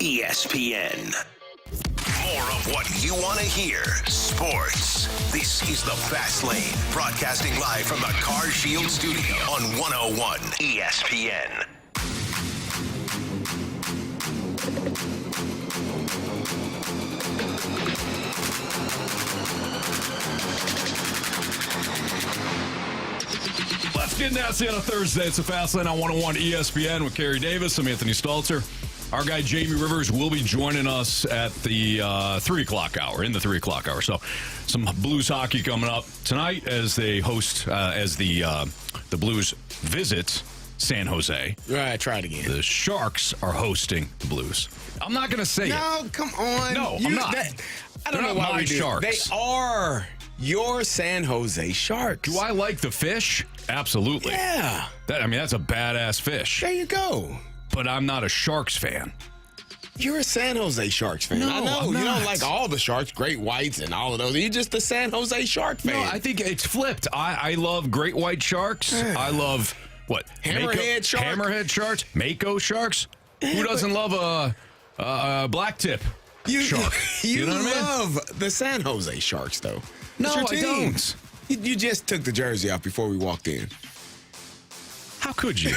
ESPN. More of what you want to hear. Sports. This is the Fast Lane, broadcasting live from the Car Shield Studio on 101 ESPN. Let's get nasty on a Thursday. It's the Fast Lane on 101 ESPN with Carey Davis. I'm Anthony Stalter. Our guy Jamie Rivers will be joining us at the 3 o'clock hour, in the 3 o'clock hour. So some Blues hockey coming up tonight as they host, as the Blues visit San Jose. All right, try it again. The Sharks are hosting the Blues. I'm not going to say it. No, come on. No, I'm not. I don't know why we do. Sharks. They are your San Jose Sharks. Do I like the fish? Absolutely. Yeah. That's a badass fish. There you go. But I'm not a Sharks fan. You're a San Jose Sharks fan. No, I know. I'm You not. don't like all the Sharks, great whites and all of those. You're just a San Jose Shark fan. No, I think it's flipped. I love great white sharks. I love, what? Hammerhead shark? Hammerhead sharks. Mako sharks. Who doesn't love a black tip shark? You know what I mean? love the San Jose Sharks, though. No, It's your I team. don't. You just took the jersey off before we walked in. How could you?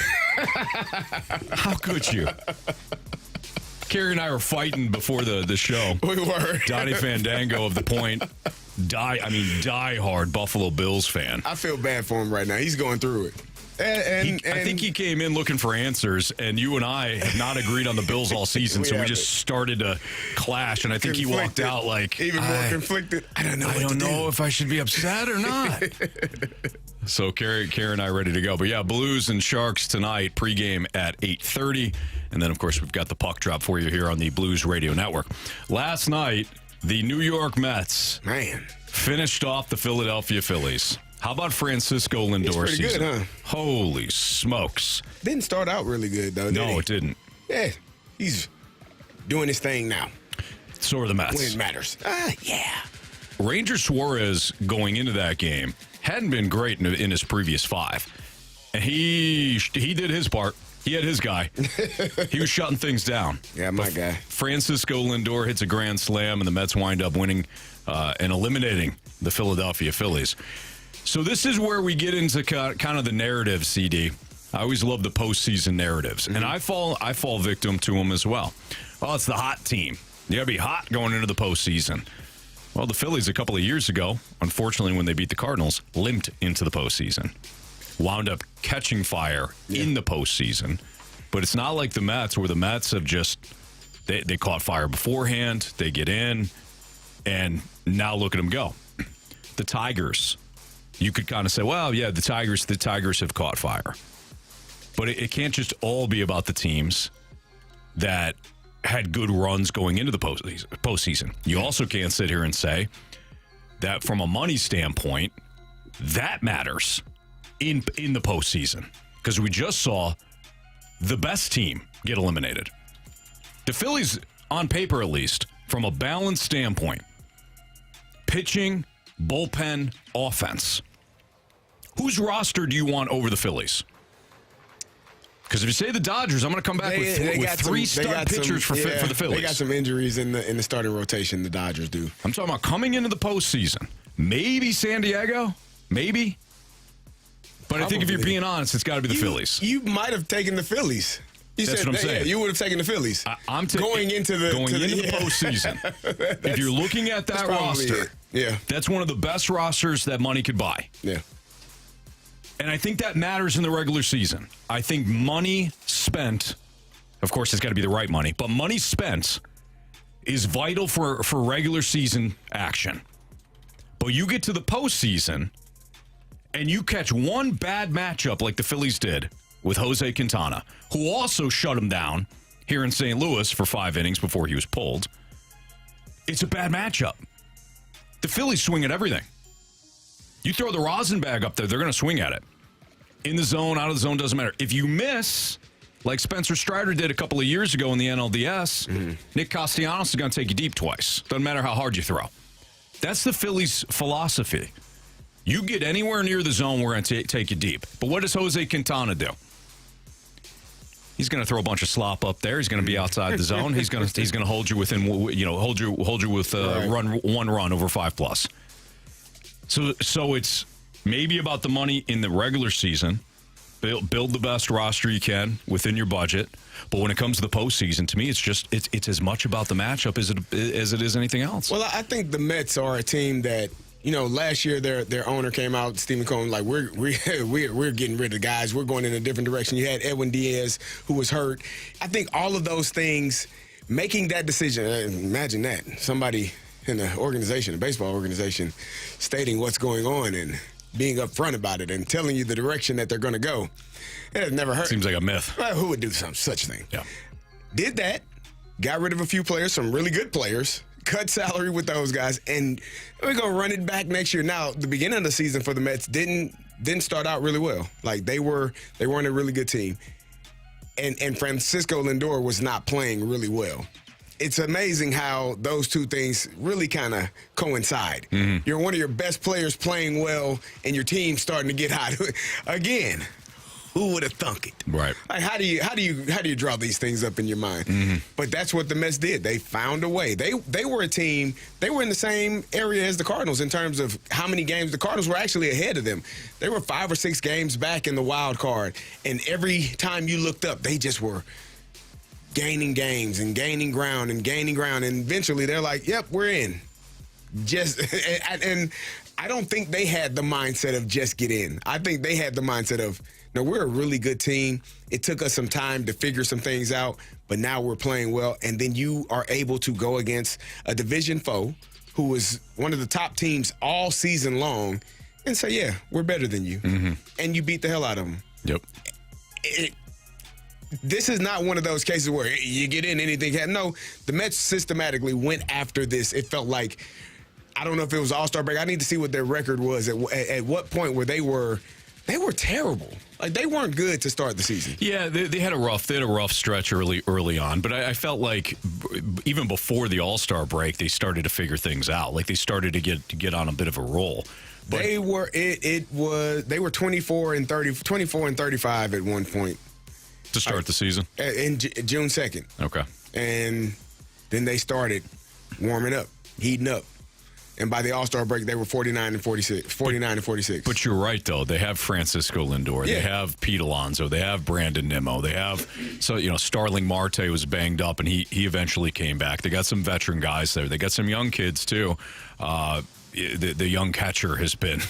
How could you? Carey and I were fighting before the show. We were. Donnie Fandango of The Point. Die-hard Buffalo Bills fan. I feel bad for him right now. He's going through it. And I think he came in looking for answers, and you and I have not agreed on the Bills all season, so we just started to clash, and I think he walked out like... Even more conflicted. I don't know I don't know if I should be upset or not. So Carey and I ready to go. But yeah, Blues and Sharks tonight, pregame at 8:30, and then, of course, we've got the puck drop for you here on the Blues Radio Network. Last night, the New York Mets finished off the Philadelphia Phillies. How about Francisco Lindor's season? Good, huh? Holy smokes. Didn't start out really good, though, did he? No, it didn't. Yeah, he's doing his thing now. So are the Mets. When it matters. Yeah. Ranger Suarez going into that game hadn't been great in his previous 5. And he did his part. He had his guy. He was shutting things down. Yeah, my guy. Francisco Lindor hits a grand slam, and the Mets wind up winning and eliminating the Philadelphia Phillies. So this is where we get into kind of the narrative, CD. I always love the postseason narratives, and I fall victim to them as well. Well, it's the hot team. You got to be hot going into the postseason. Well, the Phillies a couple of years ago, unfortunately, when they beat the Cardinals, limped into the postseason. Wound up catching fire in the postseason. But it's not like the Mets, where the Mets have just, they caught fire beforehand, they get in, and now look at them go. The Tigers, you could kind of say, well, yeah, the Tigers have caught fire. But it can't just all be about the teams that had good runs going into the postseason. You also can't sit here and say that from a money standpoint, that matters in the postseason, because we just saw the best team get eliminated. The Phillies, on paper at least, from a balanced standpoint, pitching, bullpen, offense. Whose roster do you want over the Phillies? Because if you say the Dodgers, I'm going to come back with three star pitchers for the Phillies. They got some injuries in the starting rotation, the Dodgers do. I'm talking about coming into the postseason. Maybe San Diego. Maybe. But I think if you're being honest, it's got to be the Phillies. You might have taken the Phillies. That's what I'm saying. Yeah, you would have taken the Phillies. I'm going into the postseason. If you're looking at that roster, that's one of the best rosters that money could buy. Yeah. And I think that matters in the regular season. I think money spent, of course, it's got to be the right money, but money spent is vital for regular season action. But you get to the postseason, and you catch one bad matchup like the Phillies did with Jose Quintana, who also shut him down here in St. Louis for 5 innings before he was pulled. It's a bad matchup. The Phillies swing at everything. You throw the rosin bag up there, they're going to swing at it. In the zone, out of the zone, doesn't matter. If you miss, like Spencer Strider did a couple of years ago in the NLDS, Nick Castellanos is going to take you deep twice. Doesn't matter how hard you throw. That's the Phillies' philosophy. You get anywhere near the zone, we're going to take you deep. But what does Jose Quintana do? He's going to throw a bunch of slop up there. He's going to be outside the zone. He's going to hold you within, hold you with one run over 5+. So it's maybe about the money in the regular season. Build the best roster you can within your budget. But when it comes to the postseason, to me, it's as much about the matchup as it is anything else. Well, I think the Mets are a team that, last year their owner came out, Stephen Cohen, like we're getting rid of guys. We're going in a different direction. You had Edwin Diaz, who was hurt. I think all of those things, making that decision. Imagine that somebody in the organization, a baseball organization, stating what's going on and being upfront about it and telling you the direction that they're going to go. It has never hurt. Seems like a myth. Well, who would do such thing? Yeah. Did that. Got rid of a few players, some really good players. Cut salary with those guys, and we're gonna run it back next year. Now, the beginning of the season for the Mets didn't start out really well. Like they weren't a really good team, and Francisco Lindor was not playing really well. It's amazing how those two things really kind of coincide. Mm-hmm. You're one of your best players playing well, and your team's starting to get hot again. Who would have thunk it? Right. Like how do you draw these things up in your mind? Mm-hmm. But that's what the Mets did. They found a way. They were a team. They were in the same area as the Cardinals in terms of how many games. The Cardinals were actually ahead of them. They were 5 or 6 games back in the wild card. And every time you looked up, they just were gaining games and gaining ground and gaining ground. And eventually they're like, "Yep, we're in." And I don't think they had the mindset of just get in. I think they had the mindset of, no, we're a really good team. It took us some time to figure some things out, but now we're playing well. And then you are able to go against a division foe who was one of the top teams all season long and say, yeah, we're better than you. Mm-hmm. And you beat the hell out of them. Yep. This is not one of those cases where you get in, anything happens. No, the Mets systematically went after this. It felt like, I don't know if it was All-Star break. I need to see what their record was. At what point where they were terrible. Like, they weren't good to start the season. Yeah, they had a rough stretch early on, but I felt like even before the All-Star break, they started to figure things out. Like, they started to get on a bit of a roll. But they were 24 and 35 at one point to start the season in June 2nd. Okay. And then they started warming up, heating up. And by the All-Star break, they were 49 and 46. But you're right, though. They have Francisco Lindor. Yeah. They have Pete Alonso. They have Brandon Nimmo. They have, Starling Marte was banged up, and he eventually came back. They got some veteran guys there. They got some young kids, too. The young catcher has been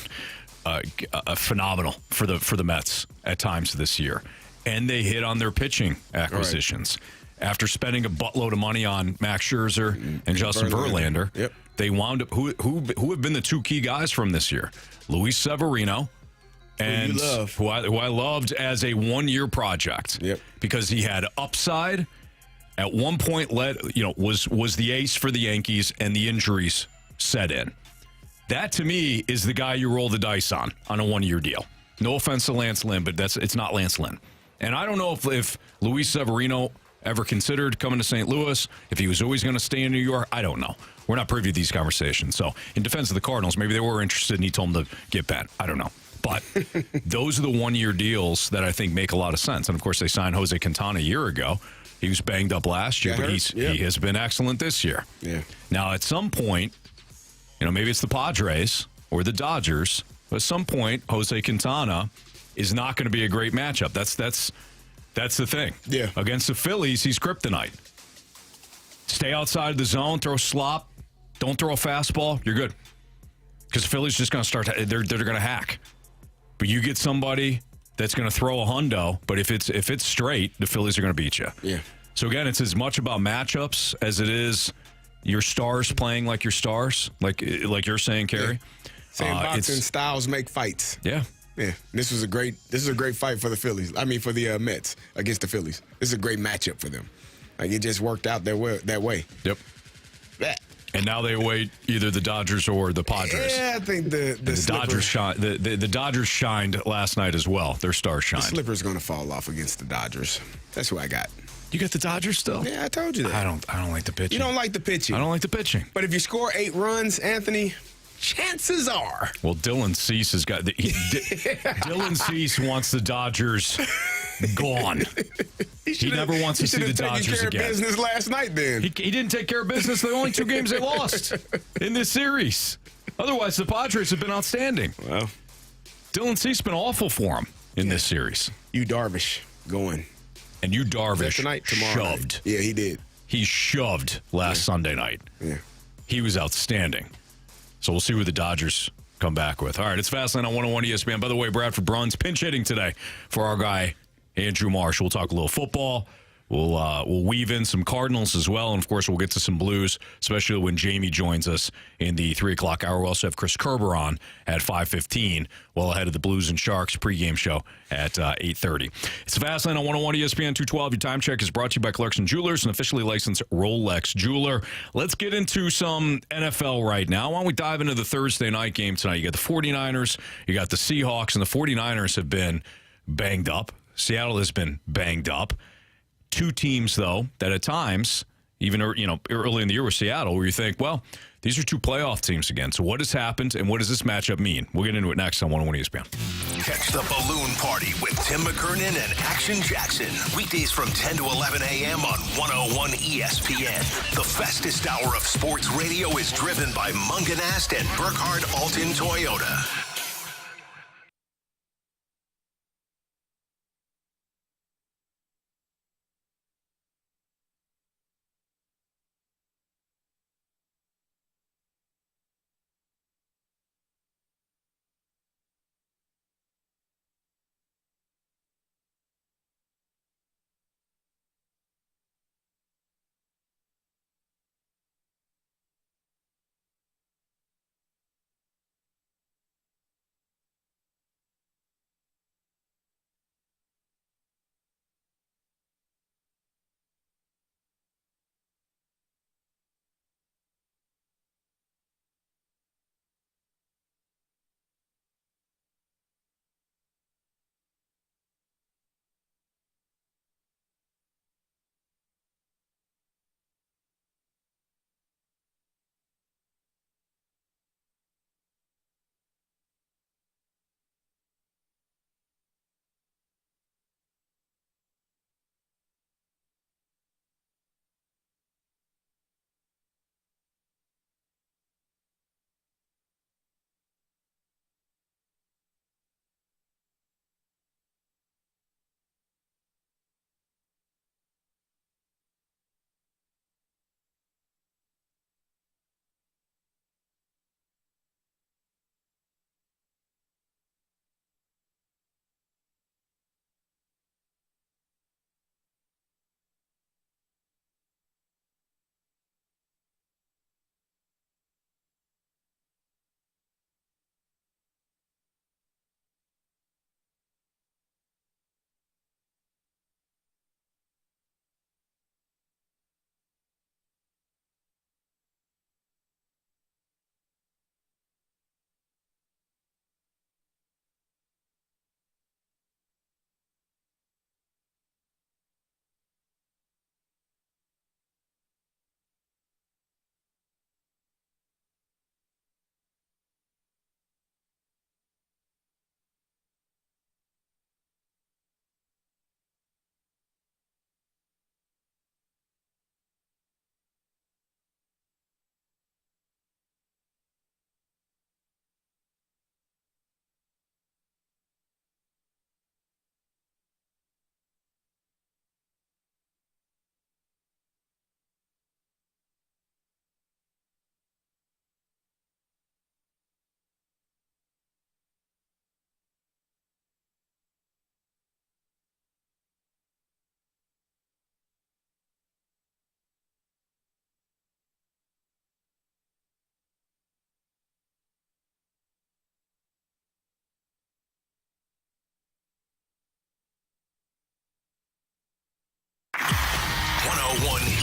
phenomenal for the Mets at times this year. And they hit on their pitching acquisitions. Right. After spending a buttload of money on Max Scherzer and Justin Verlander, yep. They wound up who have been the two key guys from this year, Luis Severino, and who I loved as a 1-year project. Yep. Because he had upside. At one point, was the ace for the Yankees, and the injuries set in. That to me is the guy you roll the dice on a 1-year deal. No offense to Lance Lynn, but it's not Lance Lynn. And I don't know if Luis Severino ever considered coming to St. Louis, if he was always going to stay in New York. I don't know. We're not privy to these conversations. So in defense of the Cardinals, maybe they were interested and he told them to get bent. I don't know. But those are the 1-year deals that I think make a lot of sense. And, of course, they signed Jose Quintana a year ago. He was banged up last year, but he has been excellent this year. Yeah. Now, at some point, maybe it's the Padres or the Dodgers, but at some point, Jose Quintana is not going to be a great matchup. That's the thing. Yeah. Against the Phillies, he's kryptonite. Stay outside the zone, throw slop, don't throw a fastball, you're good. Because the Phillies just going to start, they're going to hack. But you get somebody that's going to throw a hundo, but if it's straight, the Phillies are going to beat you. Yeah. So again, it's as much about matchups as it is your stars playing like your stars, like you're saying, Carey. Yeah. Saying boxing styles make fights. Yeah. Yeah, this is a great fight for the Phillies. I mean, for the Mets against the Phillies. This is a great matchup for them. Like, it just worked out that way. Yep. And now they await either the Dodgers or the Padres. Yeah, I think the Dodgers shined. The Dodgers shined last night as well. Their stars shined. The slipper's going to fall off against the Dodgers. That's who I got. You got the Dodgers still? Yeah, I told you that. I don't like the pitching. You don't like the pitching. I don't like the pitching. But if you score 8 runs, Anthony, chances are. Well, Dylan Cease has got Dylan Cease wants the Dodgers Gone. He never wants to see the Dodgers again. Business last night, then. He didn't take care of business the only 2 games they lost in this series. Otherwise, the Padres have been outstanding. Well, Dylan Cease's been awful for him in this series. You Darvish going. And you Darvish tomorrow shoved. Night. Yeah, he did. He shoved last Sunday night. Yeah. He was outstanding. So we'll see what the Dodgers come back with. All right, it's Fastlane on 101 ESPN. By the way, Bradford Bruns pinch hitting today for our guy, Andrew Marsh. We'll talk a little football. We'll weave in some Cardinals as well. And, of course, we'll get to some Blues, especially when Jamie joins us in the 3 o'clock hour. We'll also have Chris Kerber on at 5:15, well ahead of the Blues and Sharks pregame show at 8:30. It's Fastlane on 101 ESPN 212. Your time check is brought to you by Clarkson Jewelers, an officially licensed Rolex jeweler. Let's get into some NFL right now. Why don't we dive into the Thursday night game tonight? You got the 49ers, you got the Seahawks, and the 49ers have been banged up. Seattle has been banged up. 2 teams, though, that at times, even early in the year with Seattle, where you think, well, these are 2 playoff teams again. So what has happened, and what does this matchup mean? We'll get into it next on 101 ESPN. Catch the Balloon Party with Tim McKernan and Action Jackson. Weekdays from 10 to 11 a.m. on 101 ESPN. The fastest hour of sports radio is driven by Munganast and Burkhardt Alton Toyota.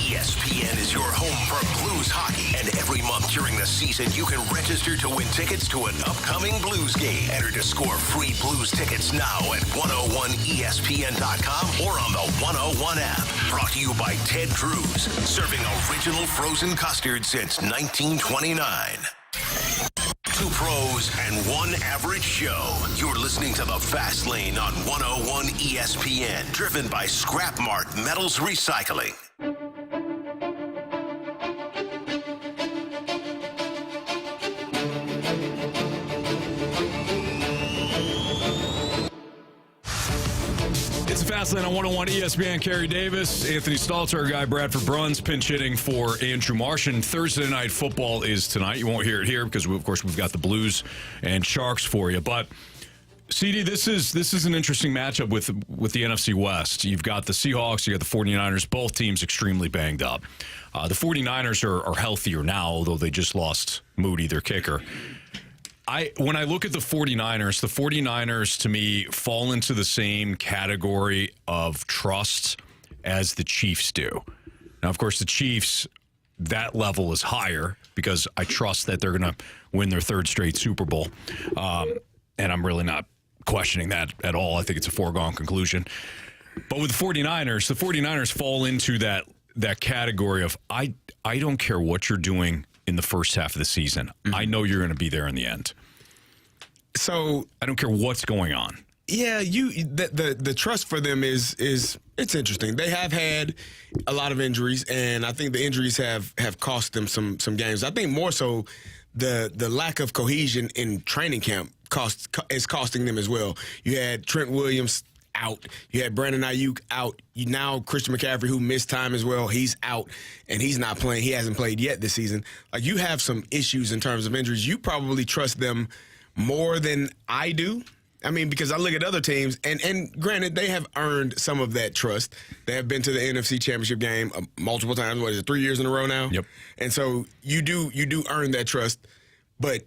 ESPN is your home for Blues hockey. And every month during the season, you can register to win tickets to an upcoming Blues game. Enter to score free Blues tickets now at 101ESPN.com or on the 101 app. Brought to you by Ted Drew's, serving original frozen custard since 1929. Two pros and one average show. You're listening to The Fast Lane on 101 ESPN, driven by Scrap Mart Metals Recycling. It's the Fast Lane on 101 ESPN. Carey Davis, Anthony Stalter, our guy Bradford Bruns, pinch hitting for Andrew Martian. Thursday night football is tonight. You won't hear it here because, of course, we've got the Blues and Sharks for you. But, CD, this is an interesting matchup with the NFC West. You've got the Seahawks, you got the 49ers, both teams extremely banged up. The 49ers are healthier now, although they just lost Moody, their kicker. When I look at the 49ers to me fall into the same category of trust as the Chiefs do. Now, of course, the Chiefs, that level is higher because I trust that they're going to win their third straight Super Bowl. And I'm really not questioning that at all. I think it's a foregone conclusion. But with the 49ers fall into that category of I don't care what you're doing in the first half of the season. Mm-hmm. I know you're going to be there in the end. So I don't care what's going on. Yeah, the trust for them is it's interesting. They have had a lot of injuries, and I think the injuries have cost them some games. I think more so the lack of cohesion in training camp is costing them as well. You had Trent Williams out. You had Brandon Ayuk out. Now Christian McCaffrey, who missed time as well, he's out, and he's not playing. He hasn't played yet this season. Like, you have some issues in terms of injuries. You probably trust them more than I do. I mean, because I look at other teams, and granted, they have earned some of that trust. They have been to the NFC Championship game multiple times. What is it, 3 years in a row now? Yep. And so you do earn that trust, but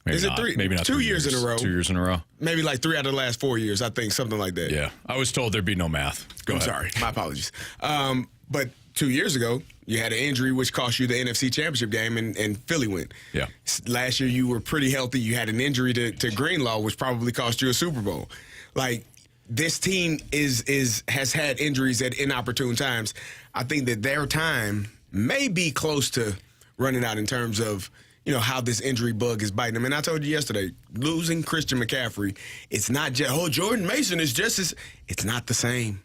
maybe is not. it three? Maybe not 2 years in a row. 2 years in a row. Maybe like 3 out of the last 4 years, I think, something like that. Yeah. I was told there'd be no math. Go ahead. Sorry. My apologies. But 2 years ago, you had an injury which cost you the NFC Championship game, and Philly went. Yeah. Last year, you were pretty healthy. You had an injury to Greenlaw, which probably cost you a Super Bowl. Like, this team has had injuries at inopportune times. I think that their time may be close to running out in terms of, how this injury bug is biting them. And I told you yesterday, losing Christian McCaffrey, it's not just, Jordan Mason is just as, it's not the same.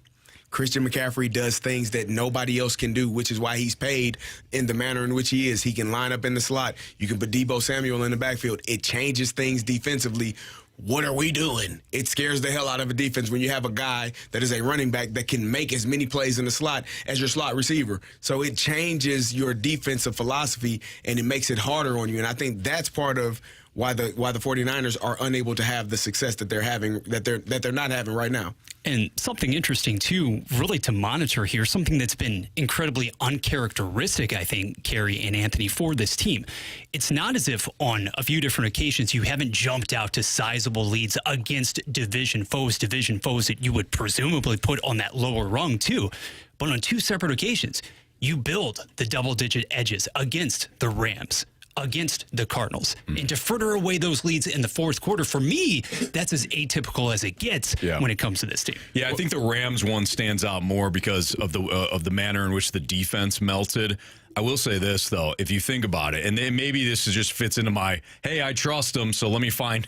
Christian McCaffrey does things that nobody else can do, which is why he's paid in the manner in which he is. He can line up in the slot. You can put Deebo Samuel in the backfield. It changes things defensively. What are we doing? It scares the hell out of a defense when you have a guy that is a running back that can make as many plays in the slot as your slot receiver. So it changes your defensive philosophy, and it makes it harder on you. And I think that's part of why the 49ers are unable to have the success that they're having, that they're not having right now. And something interesting, too, really to monitor here, something that's been incredibly uncharacteristic, I think, Carey and Anthony, for this team. It's not as if on a few different occasions you haven't jumped out to sizable leads against division foes that you would presumably put on that lower rung, too. But on 2 separate occasions, you build the double-digit edges against the Rams, against the Cardinals. And to further away those leads in the fourth quarter, for me, that's as atypical as it gets when it comes to this team. Yeah, I think the Rams one stands out more because of the manner in which the defense melted. I will say this, though, if you think about it, and then maybe this just fits into my, hey, I trust them, so let me find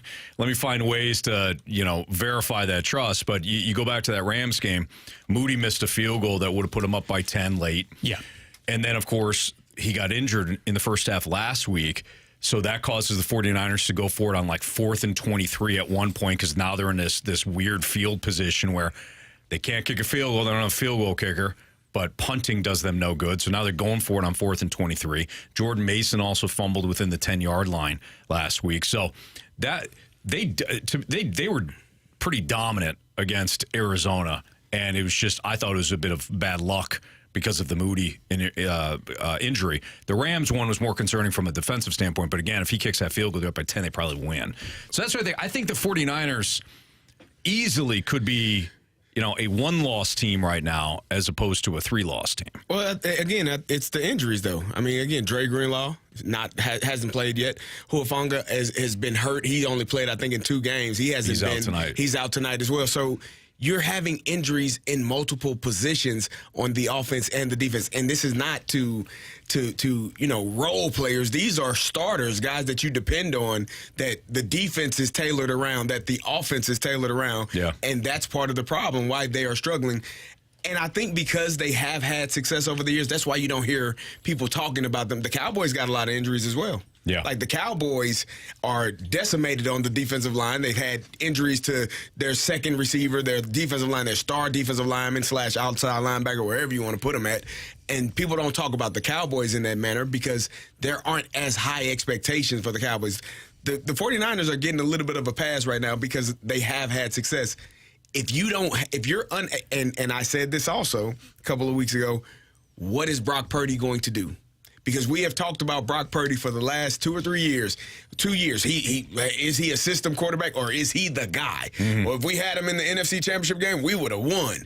ways to, verify that trust. But you go back to that Rams game, Moody missed a field goal that would have put him up by 10 late. Yeah. And then, of course, he got injured in the first half last week, so that causes the 49ers to go for it on like 4th and 23 at one point because now they're in this weird field position where they can't kick a field goal. They don't have a field goal kicker, but punting does them no good. So now they're going for it on 4th and 23. Jordan Mason also fumbled within the 10-yard line last week. So that they were pretty dominant against Arizona, and it was just, I thought it was a bit of bad luck because of the Moody injury. The Rams one was more concerning from a defensive standpoint, but again, if he kicks that field goal, they're up by 10, they probably win. So that's what I think. I think the 49ers easily could be, a 1-loss team right now as opposed to a 3-loss team. Well, again, it's the injuries, though. I mean, again, Dre Greenlaw hasn't played yet. Huafonga has been hurt. He only played, I think, in 2 games. He's out tonight. He's out tonight as well. So you're having injuries in multiple positions on the offense and the defense. And this is not to role players. These are starters, guys that you depend on, that the defense is tailored around, that the offense is tailored around. Yeah. And that's part of the problem, why they are struggling. And I think because they have had success over the years, that's why you don't hear people talking about them. The Cowboys got a lot of injuries as well. Yeah. Like the Cowboys are decimated on the defensive line. They've had injuries to their second receiver, their defensive line, their star defensive lineman / outside linebacker, wherever you want to put them at. And people don't talk about the Cowboys in that manner because there aren't as high expectations for the Cowboys. The 49ers are getting a little bit of a pass right now because they have had success. And I said this also a couple of weeks ago, what is Brock Purdy going to do? Because we have talked about Brock Purdy for the last 2 or 3 years. 2 years. Is he a system quarterback or is he the guy? Well, if we had him in the NFC Championship game, we would have won.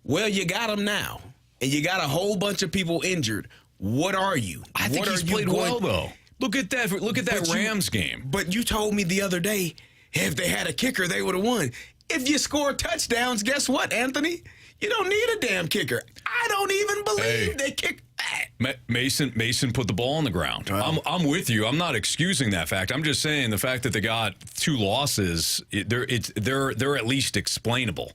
Well, you got him now, and you got a whole bunch of people injured. What are you? I think he's played well, though. Look at that Rams game. But you told me the other day, if they had a kicker, they would have won. If you score touchdowns, guess what, Anthony? You don't need a damn kicker. I don't even believe they kick. Mason put the ball on the ground. I'm with you. I'm not excusing that fact. I'm just saying the fact that they got 2 losses, they're at least explainable.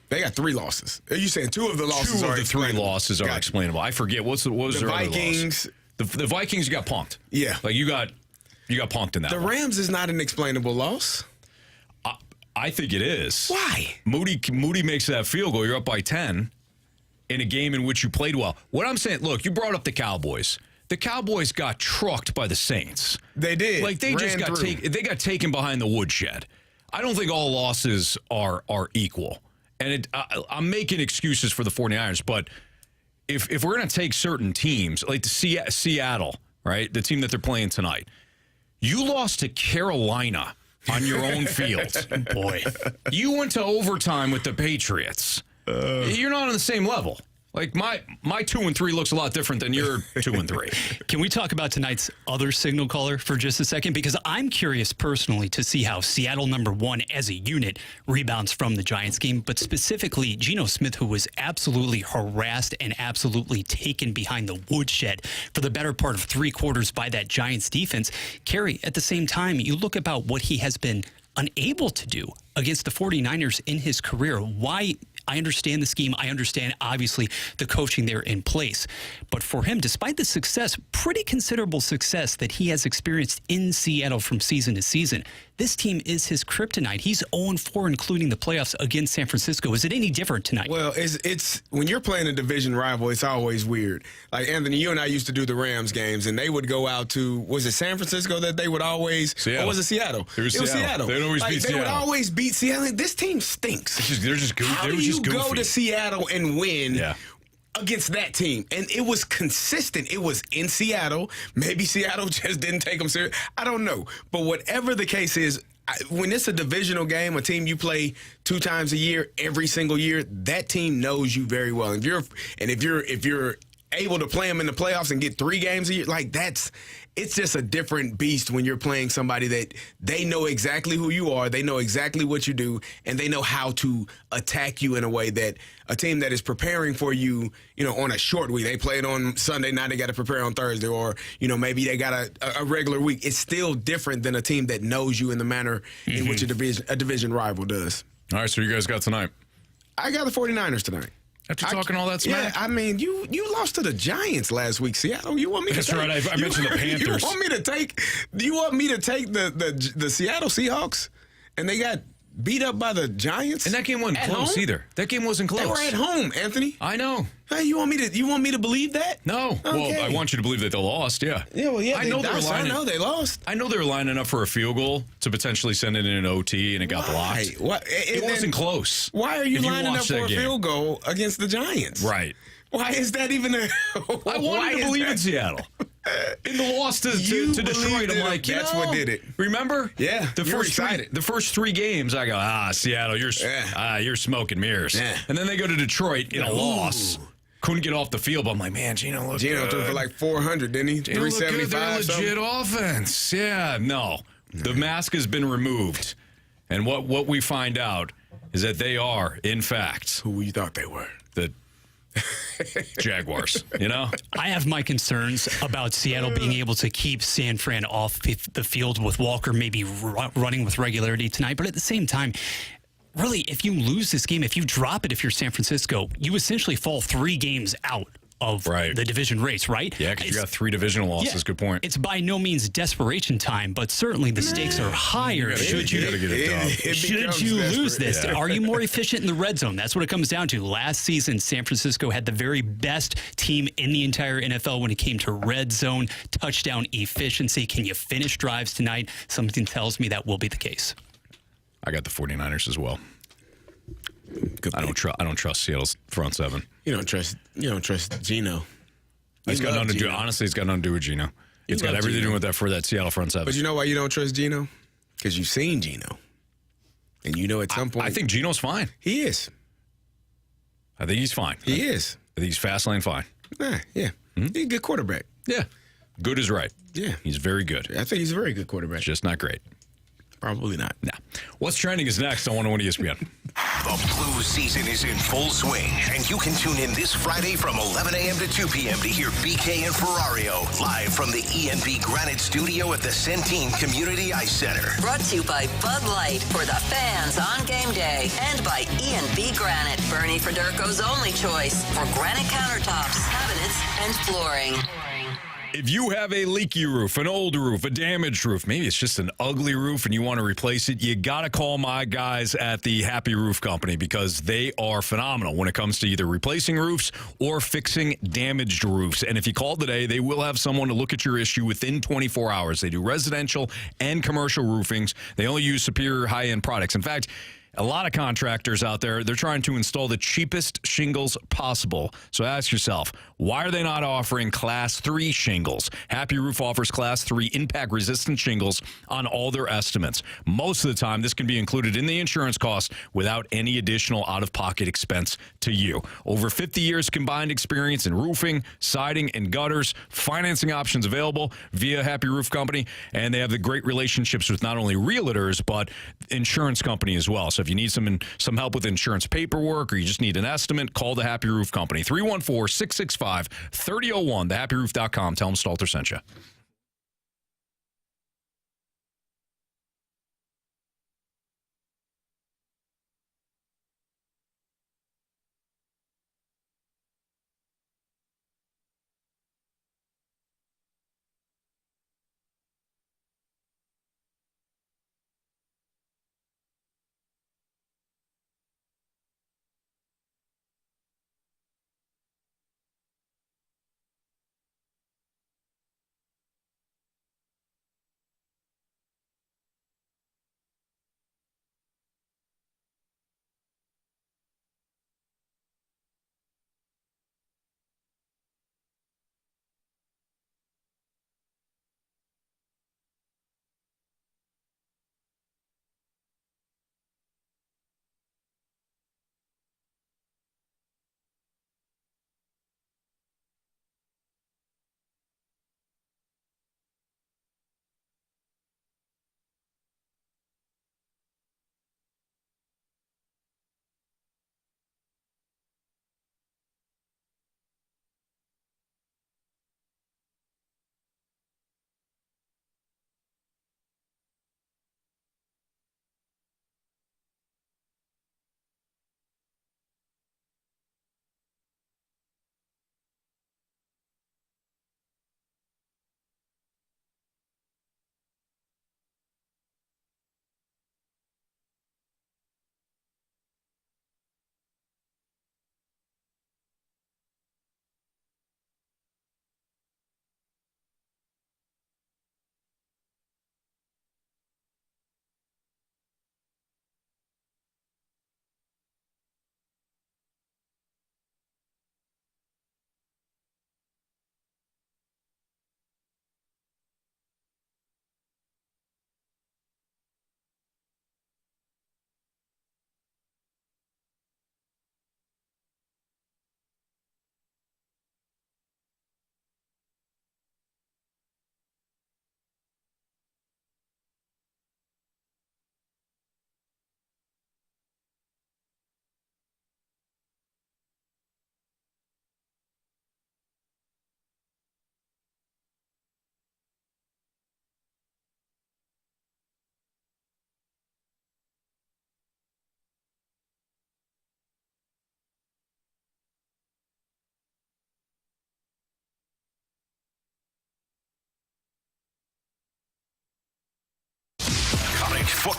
They got 3 losses. Are you saying 2 of the losses? 2 of the 3 losses are explainable. I forget what was their Vikings. Other loss? The Vikings got punked. Yeah, like you got punked in that. The Rams is not an explainable loss. I think it is. Why? Moody makes that field goal. You're up by 10 in a game in which you played well. What I'm saying, look, you brought up the Cowboys. The Cowboys got trucked by the Saints. They did. Like they got taken behind the woodshed. I don't think all losses are equal. And I'm making excuses for the 49ers, but if we're going to take certain teams, like the Seattle, right, the team that they're playing tonight, you lost to Carolina on your own field. Boy, you went to overtime with the Patriots. You're not on the same level. Like my 2-3 looks a lot different than your 2-3. Can we talk about tonight's other signal caller for just a second? Because I'm curious personally to see how Seattle #1 as a unit rebounds from the Giants game, but specifically Geno Smith, who was absolutely harassed and absolutely taken behind the woodshed for the better part of 3 quarters by that Giants defense. Carey, at the same time, you look about what he has been unable to do against the 49ers in his career. Why? I understand the scheme. I understand, obviously, the coaching there in place. But for him, despite the success, pretty considerable success that he has experienced in Seattle from season to season, this team is his kryptonite. He's 0-4, including the playoffs against San Francisco. Is it any different tonight? Well, it's when you're playing a division rival, it's always weird. Like, Anthony, you and I used to do the Rams games, and they would go out to, was it San Francisco that they would always, Seattle. Or was it Seattle? It was Seattle. They would always beat Seattle. They would always beat Seattle. This team stinks. They're just goofy. How do you go to Seattle and win against that team? And it was consistent. It was in Seattle. Maybe Seattle just didn't take them serious. I don't know. But whatever the case is, when it's a divisional game, a team you play 2 times a year, every single year, that team knows you very well. If you're able to play them in the playoffs and get 3 games a year, like it's just a different beast when you're playing somebody that they know exactly who you are, they know exactly what you do, and they know how to attack you in a way that a team that is preparing for you, on a short week, they played on Sunday, now they got to prepare on Thursday, or, maybe they got a regular week. It's still different than a team that knows you in the manner in which a division rival does. All right, so you guys got tonight. I got the 49ers tonight. After talking all that smack? Yeah, I mean, you lost to the Giants last week, Seattle. You want me to That's right. I mentioned the Panthers. You want me to take the Seattle Seahawks, and they got beat up by the Giants? And that game wasn't close either. That game wasn't close. They were at home, Anthony. I know. Hey, you want me to believe that? No. Okay. Well, I want you to believe that they lost. Yeah. Yeah. Well, yeah. I know they lost. I know they were lining up for a field goal to potentially send it in an OT, and it got blocked. What? It wasn't close. Why are you lining up for a field goal against the Giants? Right. Why is that even a? I wanted to believe in Seattle. In the loss to Detroit, I'm like, that's what did it. Remember? Yeah. The first 3 games, I go, Seattle, you're smoke and mirrors. Yeah. And then they go to Detroit in a loss. Couldn't get off the field, but I'm like, man, Geno threw for like 400, didn't he? 375. They're legit offense. Yeah, no. The mask has been removed. And what we find out is that they are, in fact, Who you thought they were. the Jaguars, you know? I have my concerns about Seattle being able to keep San Fran off the field with Walker maybe running with regularity tonight. But at the same time, really, if you lose this game, if you drop it, if you're San Francisco, you essentially fall 3 games out of the division race, right? Yeah, because you got 3 divisional losses. Yeah, good point. It's by no means desperation time, but certainly the stakes are higher. Should you lose this? Yeah. Are you more efficient in the red zone? That's what it comes down to. Last season, San Francisco had the very best team in the entire NFL when it came to red zone touchdown efficiency. Can you finish drives tonight? Something tells me that will be the case. I got the 49ers as well. I don't trust Seattle's front 7. You don't trust Geno. It's got nothing to do. Honestly, it's got nothing to do with Geno. It's got everything to do with that Seattle front 7. But you know why you don't trust Geno? Because you've seen Geno, and you know at some point I think Geno's fine. he is. I think he's fine. He is. I think he's fast lane fine. Yeah. He's a good quarterback. Yeah, good is right. Yeah. He's very good. I think he's a very good quarterback. Just not great. Probably not. Nah. What's trending is next on 101 ESPN. The Blues season is in full swing, and you can tune in this Friday from 11 a.m. to 2 p.m. to hear BK and Ferrario live from the ENB Granite Studio at the Centene Community Ice Center. Brought to you by Bud Light for the fans on game day, and by ENB Granite, Bernie Federko's only choice for granite countertops, cabinets, and flooring. If you have a leaky roof, an old roof, a damaged roof, maybe it's just an ugly roof and you want to replace it, you got to call my guys at the Happy Roof Company because they are phenomenal when it comes to either replacing roofs or fixing damaged roofs. And if you call today, they will have someone to look at your issue within 24 hours. They do residential and commercial roofings. They only use superior high-end products. In fact, a lot of contractors out there, they're trying to install the cheapest shingles possible. So ask yourself, why are they not offering Class 3 shingles? Happy Roof offers Class 3 impact-resistant shingles on all their estimates. Most of the time, this can be included in the insurance cost without any additional out-of-pocket expense to you. Over 50 years combined experience in roofing, siding, and gutters. Financing options available via Happy Roof Company. And they have the great relationships with not only realtors, but insurance company as well. So if you need some help with insurance paperwork or you just need an estimate, call the Happy Roof Company. 314-665-3001, thehappyroof.com. Tell them Stalter sent you.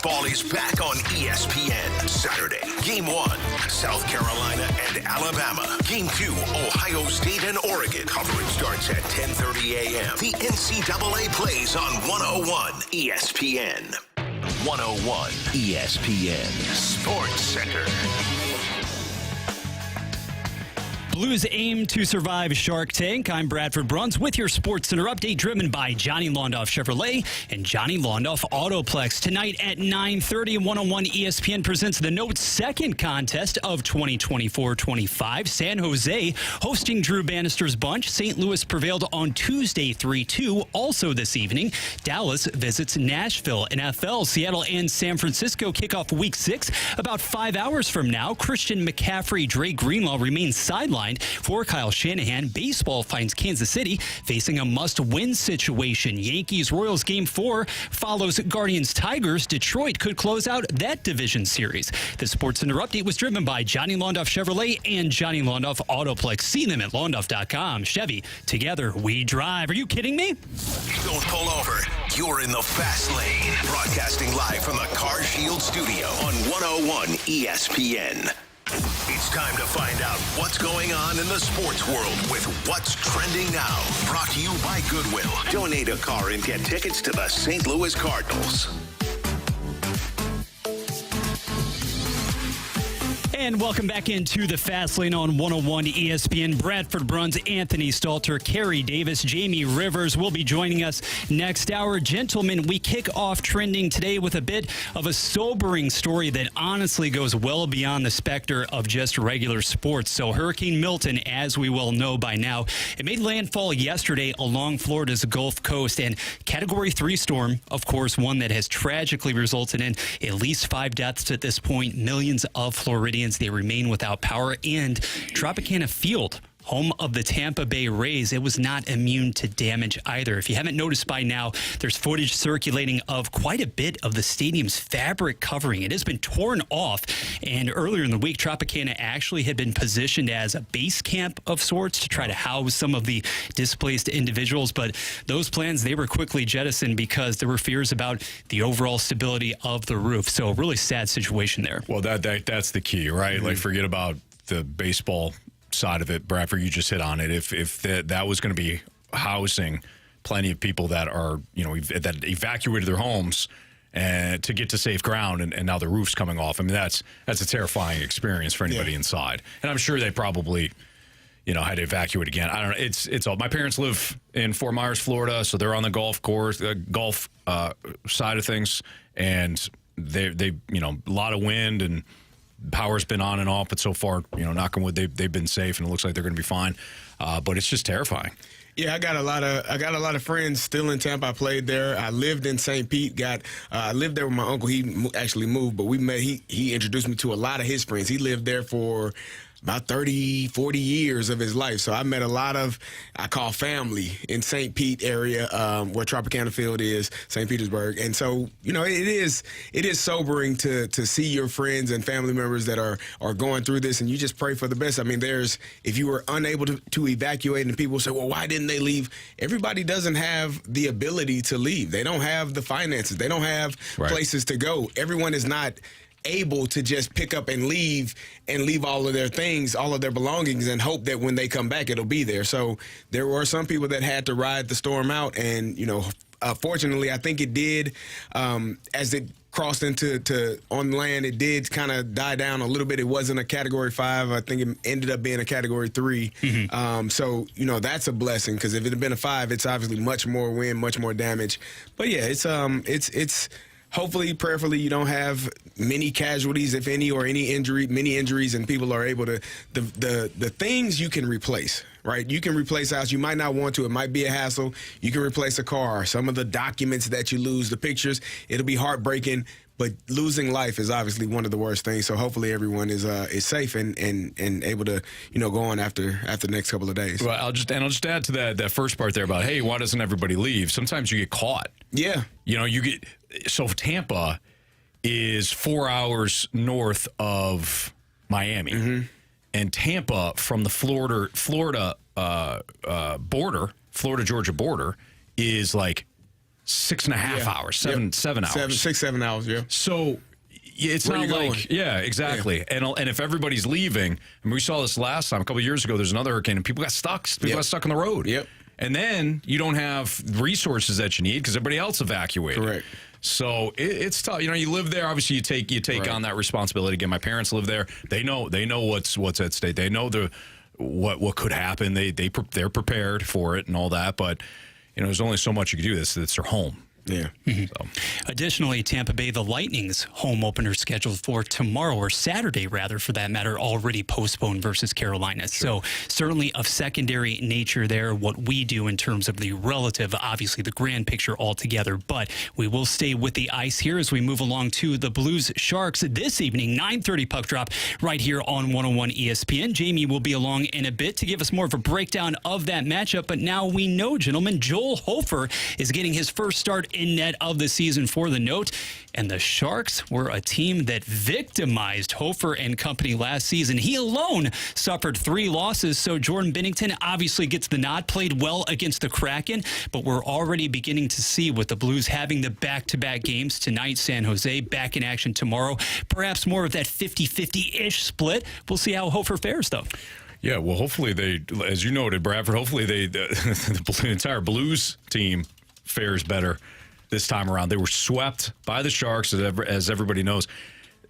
Football is back on ESPN. Saturday, Game 1, South Carolina and Alabama. Game 2, Ohio State and Oregon. Coverage starts at 10:30 a.m. The NCAA plays on 101 ESPN. 101 ESPN Sports Center. Blues aim to survive Shark Tank. I'm Bradford Bruns with your Sports Center update, driven by Johnny Londoff Chevrolet and Johnny Londoff Autoplex. Tonight at 9:30, 101 ESPN presents the Notes second contest of 2024-25. San Jose hosting Drew Bannister's bunch. St. Louis prevailed on Tuesday 3-2. Also this evening, Dallas visits Nashville. NFL, Seattle and San Francisco kick off Week 6 about 5 hours from now. Christian McCaffrey, Dre Greenlaw remain sidelined for Kyle Shanahan. Baseball finds Kansas City facing a must-win situation. Yankees-Royals Game 4 follows Guardians-Tigers. Detroit could close out that division series. The Sports Center update was driven by Johnny Londoff Chevrolet and Johnny Londoff Autoplex. See them at londoff.com. Chevy, together we drive. Are you kidding me? Don't pull over. You're in the fast lane. Broadcasting live from the Car Shield studio on 101 ESPN. It's time to find out what's going on in the sports world with What's Trending Now. Brought to you by Goodwill. Donate a car and get tickets to the St. Louis Cardinals. And welcome back into the Fast Lane on 101 ESPN. Bradford Bruns, Anthony Stalter, Carey Davis, Jamie Rivers will be joining us next hour. Gentlemen, we kick off trending today with a bit of a sobering story that honestly goes well beyond the specter of just regular sports. So Hurricane Milton, as we well know by now, it made landfall yesterday along Florida's Gulf Coast. And Category 3 storm, of course, one that has tragically resulted in at least 5 deaths at this point. Millions of Floridians, they remain without power. And Tropicana Field, home of the Tampa Bay Rays, it was not immune to damage either. If you haven't noticed by now, there's footage circulating of quite a bit of the stadium's fabric covering. It has been torn off, and earlier in the week, Tropicana actually had been positioned as a base camp of sorts to try to house some of the displaced individuals, but those plans, they were quickly jettisoned because there were fears about the overall stability of the roof. So a really sad situation there. Well, that's the key, right? Mm-hmm. Like, forget about the baseball side of it, Bradford, you just hit on it. If that was going to be housing plenty of people that are, that evacuated their homes and to get to safe ground, and now the roof's coming off. I mean, that's a terrifying experience for anybody inside. And I'm sure they probably, had to evacuate again. I don't know. It's all. My parents live in Fort Myers, Florida, so they're on the golf course, golf side of things, and they a lot of wind and power's been on and off, but so far, knock on wood, they've been safe, and it looks like they're going to be fine. But it's just terrifying. Yeah, I got a lot of friends still in Tampa. I played there. I lived in St. Pete. I lived there with my uncle. He actually moved, but we met. He introduced me to a lot of his friends. He lived there for about 30, 40 years of his life. So I met a lot of, I call family in St. Pete area, where Tropicana Field is, St. Petersburg. And so, it is sobering to see your friends and family members that are going through this, and you just pray for the best. I mean, if you were unable to evacuate, and people say, well, why didn't they leave? Everybody doesn't have the ability to leave. They don't have the finances. They don't have places to go. Everyone is not able to just pick up and leave all of their things, all of their belongings, and hope that when they come back, it'll be there. So there were some people that had to ride the storm out, and, fortunately, I think it did, as it crossed into on land, it did kind of die down a little bit. It wasn't a Category 5. I think it ended up being a Category 3. Mm-hmm. So, that's a blessing, because if it had been a 5, it's obviously much more wind, much more damage. But, yeah, it's hopefully, prayerfully, you don't have many casualties, if any, or many injuries, and people are able to, the things you can replace, right? You can replace a house. You might not want to. It might be a hassle. You can replace a car. Some of the documents that you lose, the pictures, it'll be heartbreaking. But losing life is obviously one of the worst things. So hopefully everyone is safe and able to go on after the next couple of days. Well, I'll just add to that first part there about, hey, why doesn't everybody leave? Sometimes you get caught. Yeah. So Tampa is 4 hours north of Miami, mm-hmm. and Tampa from the Florida Georgia border is like 6.5 hours, 7 hours. 6, 7 hours, yeah. So it's Where not you like, going? yeah, exactly. And if everybody's leaving, and we saw this last time, a couple of years ago, there's another hurricane, and people got stuck. People got stuck on the road. Yep. And then you don't have resources that you need because everybody else evacuated. Correct. So it's tough. You live there. Obviously, you take on that responsibility. Again, my parents live there. They know what's at stake. They know what could happen. They're prepared for it and all that. But there's only so much you can do. It's their home. Yeah. So. Additionally, Tampa Bay, the Lightning's home opener scheduled for tomorrow, or Saturday rather, for that matter, already postponed versus Carolina. Sure. So certainly of secondary nature there, what we do in terms of the relative, obviously the grand picture altogether. But we will stay with the ice here as we move along to the Blues Sharks this evening, 9:30 puck drop right here on 101 ESPN. Jamie will be along in a bit to give us more of a breakdown of that matchup. But now we know, gentlemen, Joel Hofer is getting his first start in net of the season for the Note. And the Sharks were a team that victimized Hofer and company last season. He alone suffered 3 losses, so Jordan Binnington obviously gets the nod, played well against the Kraken, but we're already beginning to see with the Blues having the back-to-back games tonight, San Jose back in action tomorrow, perhaps more of that 50-50-ish split. We'll see how Hofer fares, though. Yeah, well, hopefully they, as you noted, Bradford, hopefully the entire Blues team fares better this time around. They were swept by the Sharks, as everybody knows,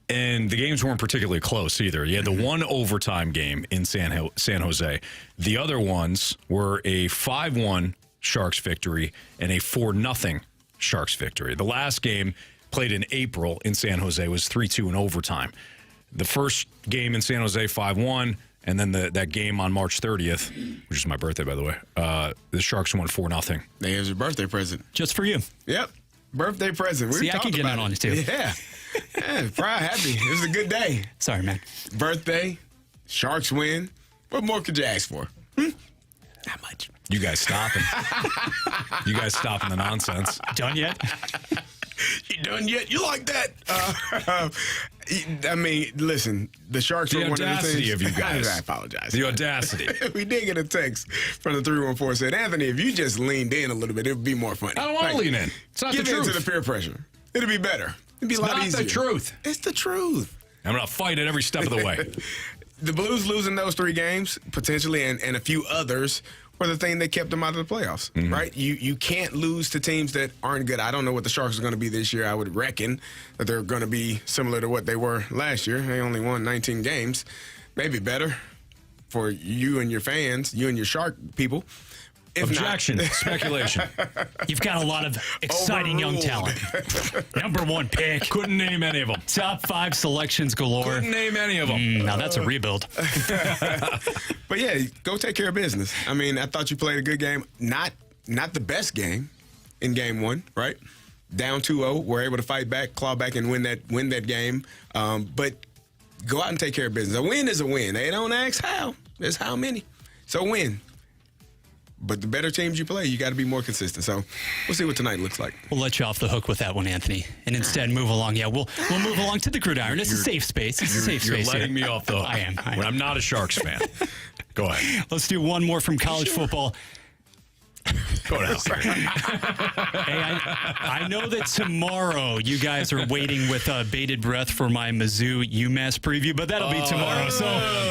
and the games weren't particularly close either. You had the one overtime game in San Jose. The other ones were a 5-1 Sharks victory and a 4-0 Sharks victory. The last game played in April in San Jose was 3-2 in overtime. The first game in San Jose, 5-1, and then that game on March 30th, which is my birthday, by the way, the Sharks won 4-0. There's your birthday present. Just for you. Yep. Birthday present. See, I can get on it, too. Yeah. Proud, happy. It was a good day. Sorry, man. Birthday, Sharks win. What more could you ask for? Not much. You guys stopping. You guys stopping the nonsense. Done yet? You done yet? You like that? I mean, listen, the Sharks were one of the audacity of you guys. I apologize. The audacity. We did get a text from the 314 said, Anthony, if you just leaned in a little bit, it would be more funny. I don't want to lean in. It's not the Give truth. in to the peer pressure. It'll be better. It'll be a lot not easier. the truth. It's the truth. I'm going to fight it every step of the way. The Blues losing those 3 games, potentially, and a few others, were the thing that kept them out of the playoffs, right? You can't lose to teams that aren't good. I don't know what the Sharks are going to be this year. I would reckon that they're going to be similar to what they were last year. They only won 19 games. Maybe better for you and your fans, you and your Shark people. If Objection. not, speculation. You've got a lot of exciting young talent. Number 1 pick. Couldn't name any of them. Top 5 selections galore. Couldn't name any of them. Now that's a rebuild. But yeah, go take care of business. I mean, I thought you played a good game. Not the best game in game 1, right? Down 2-0, we're able to fight back, claw back, and win that game. But go out and take care of business. A win is a win. They don't ask how. There's how many. So win. But the better teams you play, you got to be more consistent. So we'll see what tonight looks like. We'll let you off the hook with that one, Anthony, and instead move along. Yeah, we'll move along to the gridiron. It's a safe space. It's a safe space. You're letting here. me off the hook. I am. When I'm not a Sharks fan. Go ahead. Let's do one more from college football. Go down. Hey, I know that tomorrow you guys are waiting with bated breath for my Mizzou UMass preview, but that'll be tomorrow. So,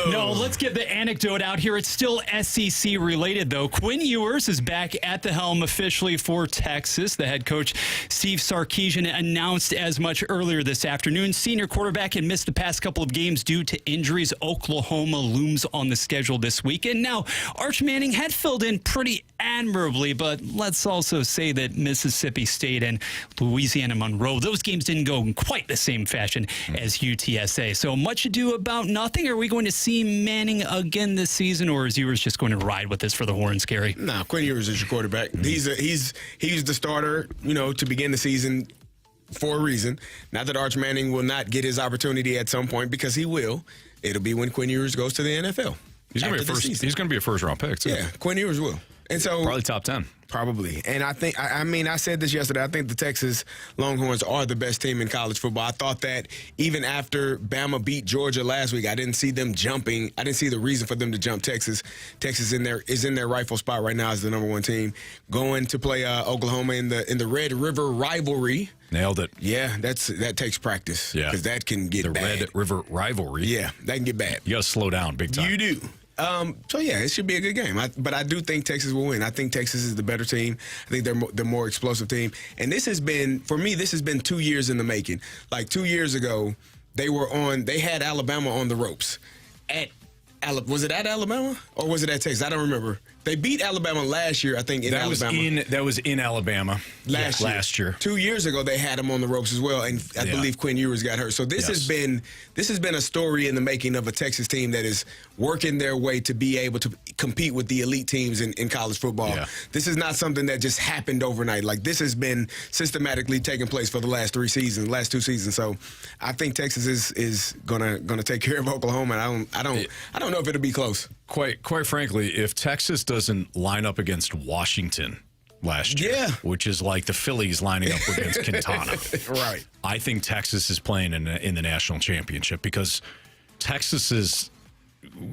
no, let's get the anecdote out here. It's still SEC related, though. Quinn Ewers is back at the helm officially for Texas. The head coach, Steve Sarkisian, announced as much earlier this afternoon. Senior quarterback had missed the past couple of games due to injuries. Oklahoma looms on the schedule this weekend. Now, Arch Manning had filled in pretty admirably, but let's also say that Mississippi State and Louisiana Monroe, those games didn't go in quite the same fashion as UTSA. So much ado about nothing. Are we going to see Manning again this season, or is Ewers just going to ride with this for the horns, Carey? No, Quinn Ewers is your quarterback. He's the starter, to begin the season for a reason. Not that Arch Manning will not get his opportunity at some point, because he will. It'll be when Quinn Ewers goes to the NFL. He's going to be a first round pick, too. Yeah, Quinn Ewers will. And so Probably top 10. Probably. And I think, I said this yesterday, I think the Texas Longhorns are the best team in college football. I thought that even after Bama beat Georgia last week, I didn't see them jumping. I didn't see the reason for them to jump Texas. Texas is in their rightful spot right now as the number one team. Going to play Oklahoma in the Red River rivalry. Nailed it. Yeah, that takes practice. Yeah. Because that can get bad. The Red River rivalry. Yeah, that can get bad. You got to slow down big time. You do. So yeah, it should be a good game. But I do think Texas will win. I think Texas is the better team. I think they're the more explosive team. And this has been 2 years in the making. Like 2 years ago, they had Alabama on the ropes. Was it at Alabama or was it at Texas? I don't remember. They beat Alabama last year, I think, in Alabama. That was in Alabama last year. 2 years ago, they had him on the ropes as well, and I believe Quinn Ewers got hurt. So this has been a story in the making of a Texas team that is working their way to be able to compete with the elite teams in college football. Yeah. This is not something that just happened overnight. Like, this has been systematically taking place for the last 2 seasons. So I think Texas is gonna take care of Oklahoma. And I don't know if it'll be close. Quite frankly, if Texas doesn't line up against Washington last year, which is like the Phillies lining up against Quintana, right? I think Texas is playing in the national championship because Texas's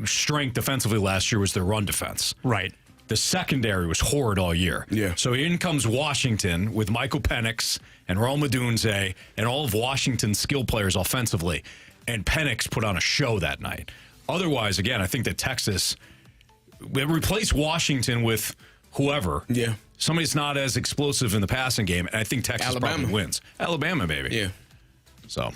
strength defensively last year was their run defense. Right. The secondary was horrid all year. Yeah. So in comes Washington with Michael Penix and Rome Odunze and all of Washington's skill players offensively, and Penix put on a show that night. Otherwise, again, I think that Texas replace Washington with whoever. Yeah. Somebody's not as explosive in the passing game, and I think Texas probably wins. Alabama, baby. Yeah. So.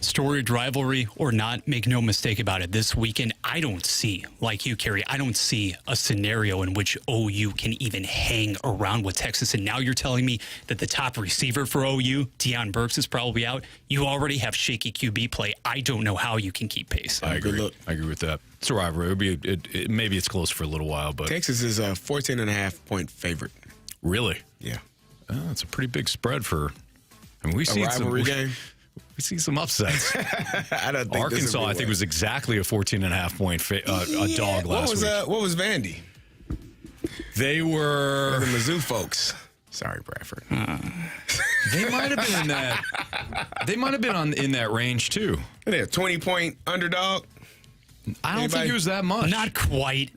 Storied rivalry or not, make no mistake about it. This weekend, I don't see, like you, Carey, I don't see a scenario in which OU can even hang around with Texas. And now you're telling me that the top receiver for OU, Deion Burks, is probably out. You already have shaky QB play. I don't know how you can keep pace. I agree. I agree with that. It's a rivalry. Maybe it's close for a little while, but Texas is a 14.5-point favorite. Really? Yeah. That's a pretty big spread for. I mean, we see rivalry game. We see some upsets. I don't think Arkansas, I think, was exactly a 14.5-point a dog last week. What was Vandy? They were the Mizzou folks. Sorry, Bradford. They might have been in that. They might have been in that range too. They're a 20-point underdog. I don't think it was that much. Not quite.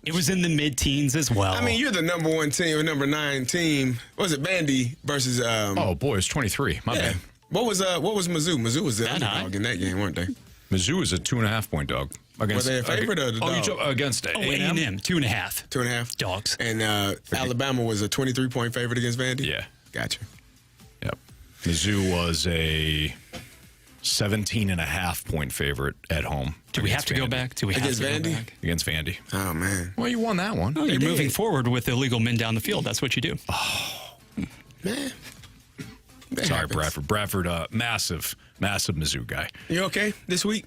It was in the mid-teens as well. I mean, you're the number 1 team or number 9 team. What was it, Vandy versus? Oh boy, it's 23. My bad. What was Mizzou? Mizzou was the underdog in that game, weren't they? Mizzou was a 2.5-point dog. Against, were they a favorite or the dog? Against A&M? A&M, 2.5. 2.5? Dogs. And Alabama was a 23-point favorite against Vandy? Yeah. Gotcha. Yep. Mizzou was a 17.5-point favorite at home. Do we have to go back? Do we have to go back? Against Vandy. Oh, man. Well, you won that one. Oh, you're moving forward with illegal men down the field. That's what you do. Oh, man. Sorry, Bradford. Bradford, massive Mizzou guy. You okay this week?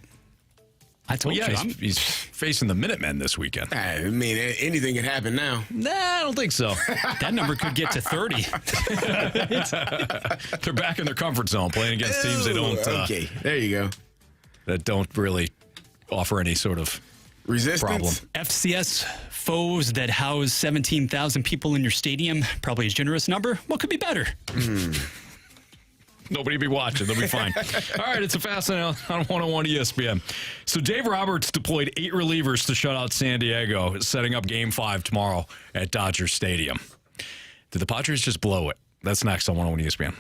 I told you. He's facing the Minutemen this weekend. I mean, anything can happen now. Nah, I don't think so. That number could get to 30. They're back in their comfort zone, playing against teams they don't. Okay, there you go. That don't really offer any sort of resistance problem. FCS foes that house 17,000 people in your stadium, probably a generous number. What could be better? Nobody be watching. They'll be fine. All right, it's a fast on 101 ESPN. So Dave Roberts deployed 8 relievers to shut out San Diego, setting up Game 5 tomorrow at Dodger Stadium. Did the Padres just blow it? That's next on 101 ESPN.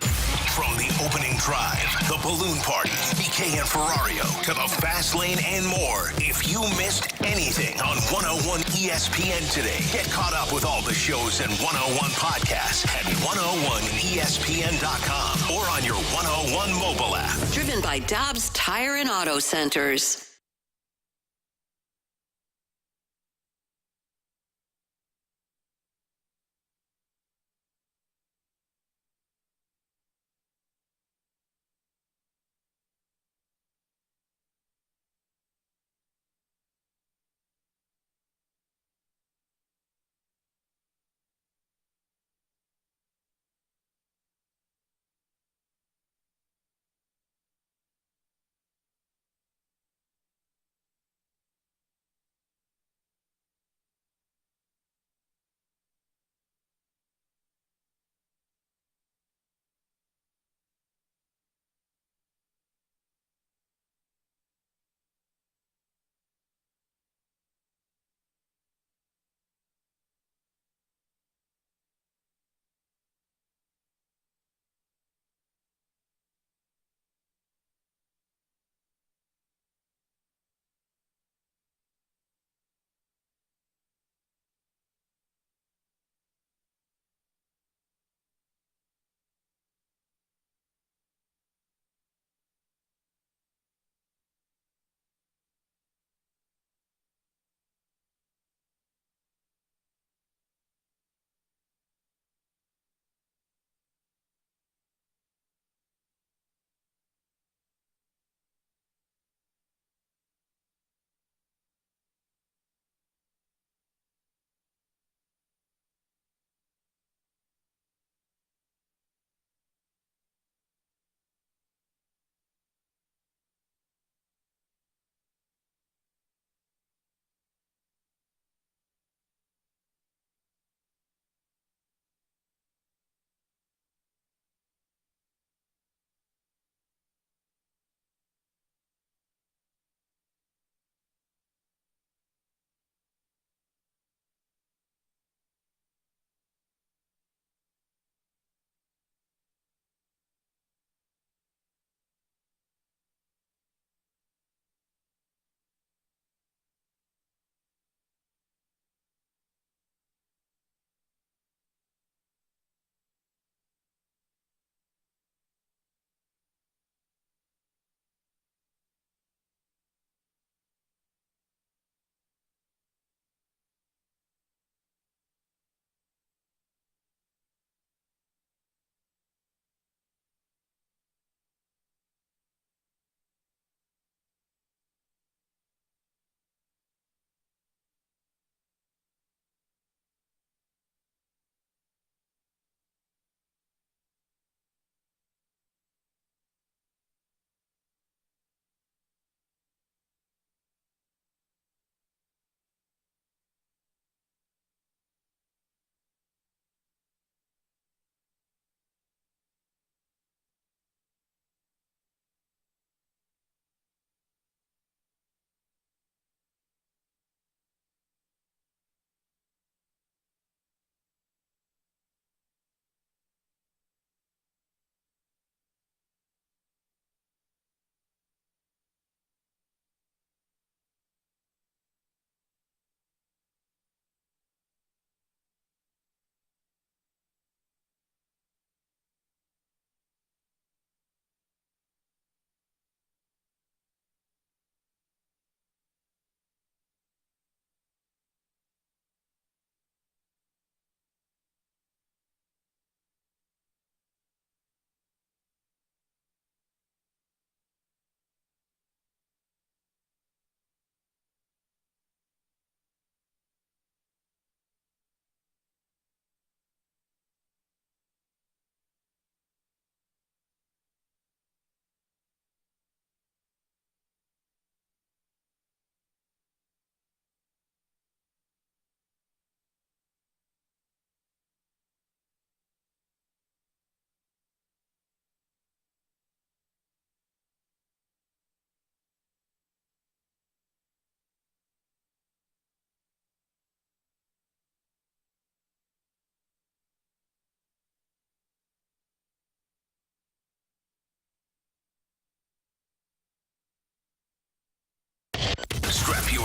From the opening drive, the balloon party, BK and Ferrario, to the fast lane and more. If you missed anything on 101 ESPN today, get caught up with all the shows and 101 podcasts at 101ESPN.com or on your 101 mobile app. Driven by Dobbs Tire and Auto Centers.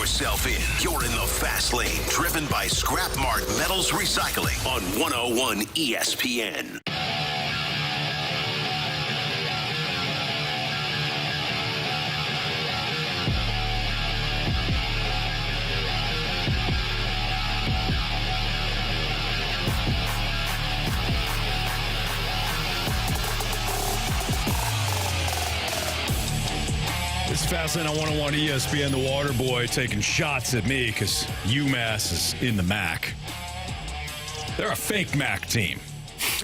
yourself in. You're in the fast lane, driven by Scrap Mart Metals Recycling on 101 ESPN. It's Fastlane on 101 ESPN. The water boy taking shots at me because UMass is in the MAC. They're a fake MAC team.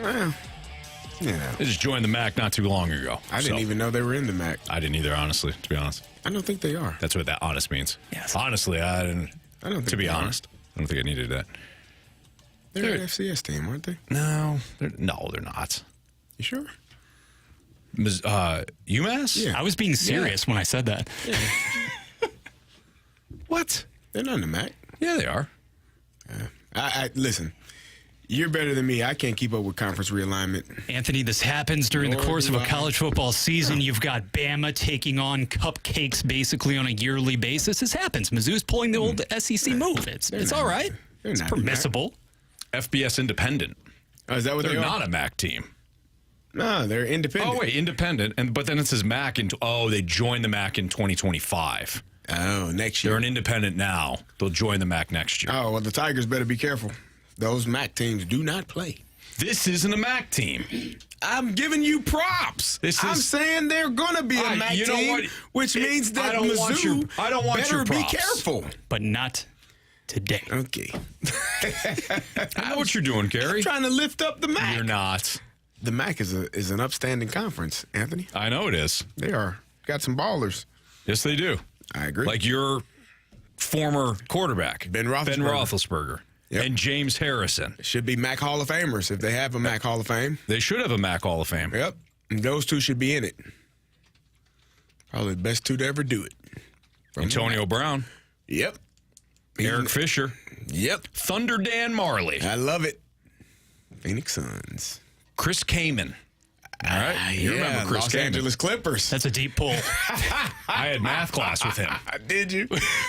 Yeah. They just joined the MAC not too long ago. I didn't even know they were in the MAC. I didn't either, honestly, to be honest. I don't think they are. That's what that honest means. Yes. Honestly, I didn't. I don't think To be they are. honest, I don't think I needed that. They're an FCS team, aren't they? No, they're not. You sure? UMass? Yeah. I was being serious when I said that. What? They're not in the MAC. Yeah, they are. I listen. You're better than me. I can't keep up with conference realignment. Anthony, this happens during the Nor course of do a I. college football season. You've got Bama taking on cupcakes basically on a yearly basis. This happens. Mizzou's pulling the old SEC move. It's not- all right. they're It's not in the MAC. permissible. FBS Independent. Oh, is that what They're they are? not a MAC team. No, they're independent. Oh, wait, independent. But then it says MAC. They joined the MAC in 2025. Oh, next year. They're an independent now. They'll join the MAC next year. Oh, well, the Tigers better be careful. Those MAC teams do not play. This isn't a MAC team. I'm giving you props. I'm saying they're going to be a MAC you know team, what? which means that I don't want Mizzou I don't want better your be props. careful. But not today. Okay. I know what you're doing, Carey. I'm trying to lift up the MAC. You're not. The MAC is an upstanding conference, Anthony. I know it is. They are. Got some ballers. Yes, they do. I agree. Like your former quarterback, Ben Roethlisberger. Roethlisberger. Yep. And James Harrison. Should be MAC Hall of Famers if they have a MAC Hall of Fame. They should have a MAC Hall of Fame. Yep. And those two should be in it. Probably the best two to ever do it. Antonio Brown, Yep. Eric Fisher, Yep. Thunder Dan Marley, I love it. Phoenix Suns. Chris Kaman. All right, you remember Chris Los Kaman. Angeles Clippers. That's a deep pull. I had math class with him. Did you?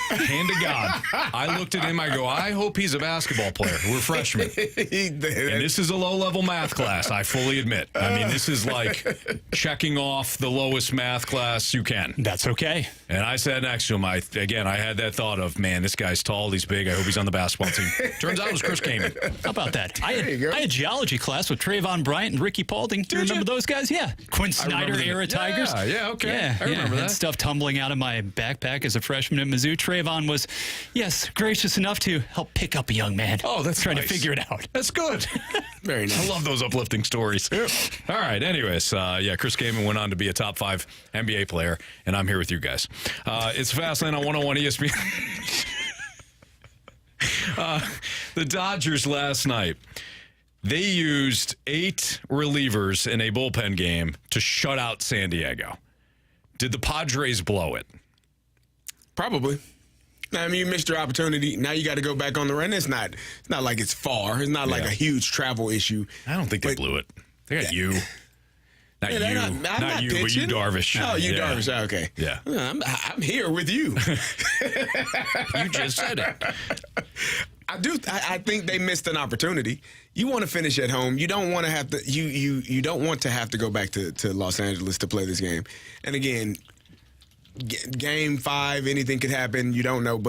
Hand to God. I looked at him, I go, I hope he's a basketball player. We're freshmen. And this is a low-level math class, I fully admit. I mean, this is like checking off the lowest math class you can. That's okay. And I sat next to him. I had that thought of, man, this guy's tall, he's big, I hope he's on the basketball team. Turns out it was Chris Kaman. How about that? I you go. had geology class with Trayvon Bryant and Ricky Paulding. Do you remember those guys? Yeah. Quinn Snyder era Tigers. Yeah, okay. Yeah, I remember had that. stuff tumbling out of my backpack as a freshman at Mizzou. Trayvon was, yes, gracious enough to help pick up a young man. Oh, that's trying nice. to figure it out. That's good. Very nice. I love those uplifting stories. All right. Anyways, Chris Kaman went on to be a top 5 NBA player, and I'm here with you guys. It's Fastlane on 101 ESPN. The Dodgers last night, they used 8 relievers in a bullpen game to shut out San Diego. Did the Padres blow it? Probably. I mean, you missed your opportunity. Now you got to go back on the run. It's not like it's far. It's not like a huge travel issue. I don't think they blew it. They got you. Not Yeah, you. I'm Not you, but you, pitching. Darvish. Oh, you, Yeah. Darvish. Okay. Yeah. I'm here with you. You just said it. I think they missed an opportunity. You want to finish at home. You don't want to have to. You don't want to have to go back to Los Angeles to play this game. And again, game 5, anything could happen. You don't know,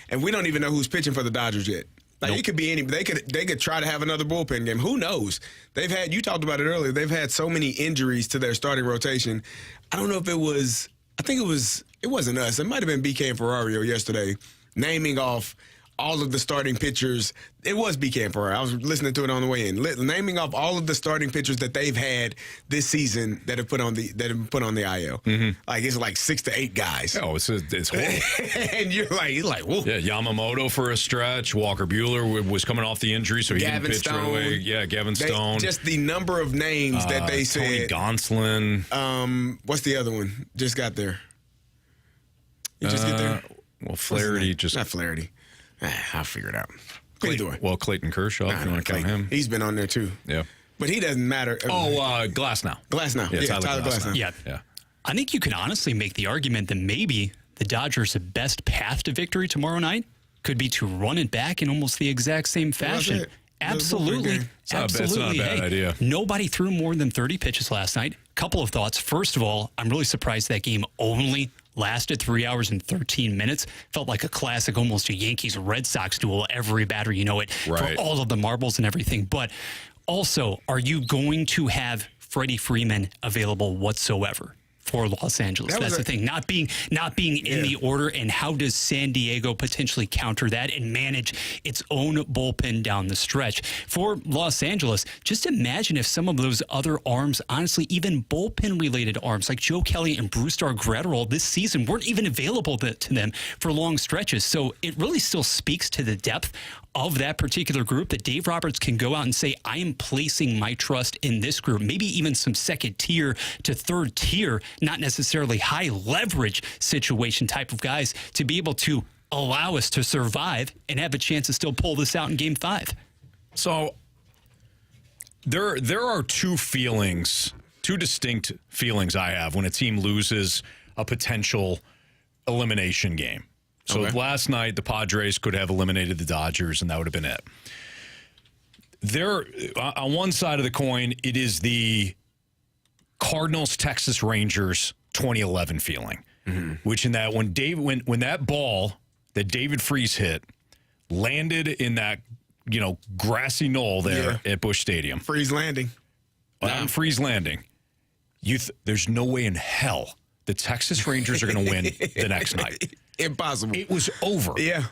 and we don't even know who's pitching for the Dodgers yet. Like It could be any. They could try to have another bullpen game. Who knows? They've had. You talked about it earlier. They've had so many injuries to their starting rotation. I don't know if it was. I think it was. It wasn't us. It might have been BK and Ferrario yesterday, naming off all of the starting pitchers. It was BK and Ferrario. I was listening to it on the way in, naming off all of the starting pitchers that they've had this season that have put on the IL. Mm-hmm. Like it's like 6 to 8 guys. Oh, it's horrible. And you're like, whoa. Yeah, Yamamoto for a stretch. Walker Buehler was coming off the injury, so he Gavin didn't pitch right Stone. away. Yeah, Gavin Stone. Just the number of names that they Tony said. Gonsolin. What's the other one? Just got there. You just get there? Well, Flaherty just. Not Flaherty. I'll figure it out. Either way. Well, Clayton Kershaw, if you want to count him. He's been on there too. Yeah. But he doesn't matter. Glass now. Glass now. Yeah, Yeah, Tyler Glass now. Yeah. Yeah. I think you can honestly make the argument that maybe the Dodgers' best path to victory tomorrow night could be to run it back in almost the exact same fashion. Absolutely. It's not a bad idea. Nobody threw more than 30 pitches last night. Couple of thoughts. First of all, I'm really surprised that game only lasted 3 hours and 13 minutes. Felt like a classic, almost a Yankees-Red Sox duel. Every batter, you know it, right, for all of the marbles and everything. But also, are you going to have Freddie Freeman available whatsoever for Los Angeles? That's the thing. Not being in the order, and how does San Diego potentially counter that and manage its own bullpen down the stretch? For Los Angeles, just imagine if some of those other arms, honestly, even bullpen-related arms like Joe Kelly and Brusdar Graterol this season weren't even available to them for long stretches. So it really still speaks to the depth of that particular group that Dave Roberts can go out and say, I am placing my trust in this group, maybe even some second tier to third tier, not necessarily high leverage situation type of guys, to be able to allow us to survive and have a chance to still pull this out in Game 5. So there are two distinct feelings I have when a team loses a potential elimination game. So last night, the Padres could have eliminated the Dodgers, and that would have been it. There, on one side of the coin, it is the Cardinals, Texas Rangers 2011 feeling, which in that when that ball that David Freese hit landed in that grassy knoll there at Busch Stadium, Freeze Landing, on Freeze Landing, there's no way in hell the Texas Rangers are going to win the next night. Impossible. It was over. Yeah.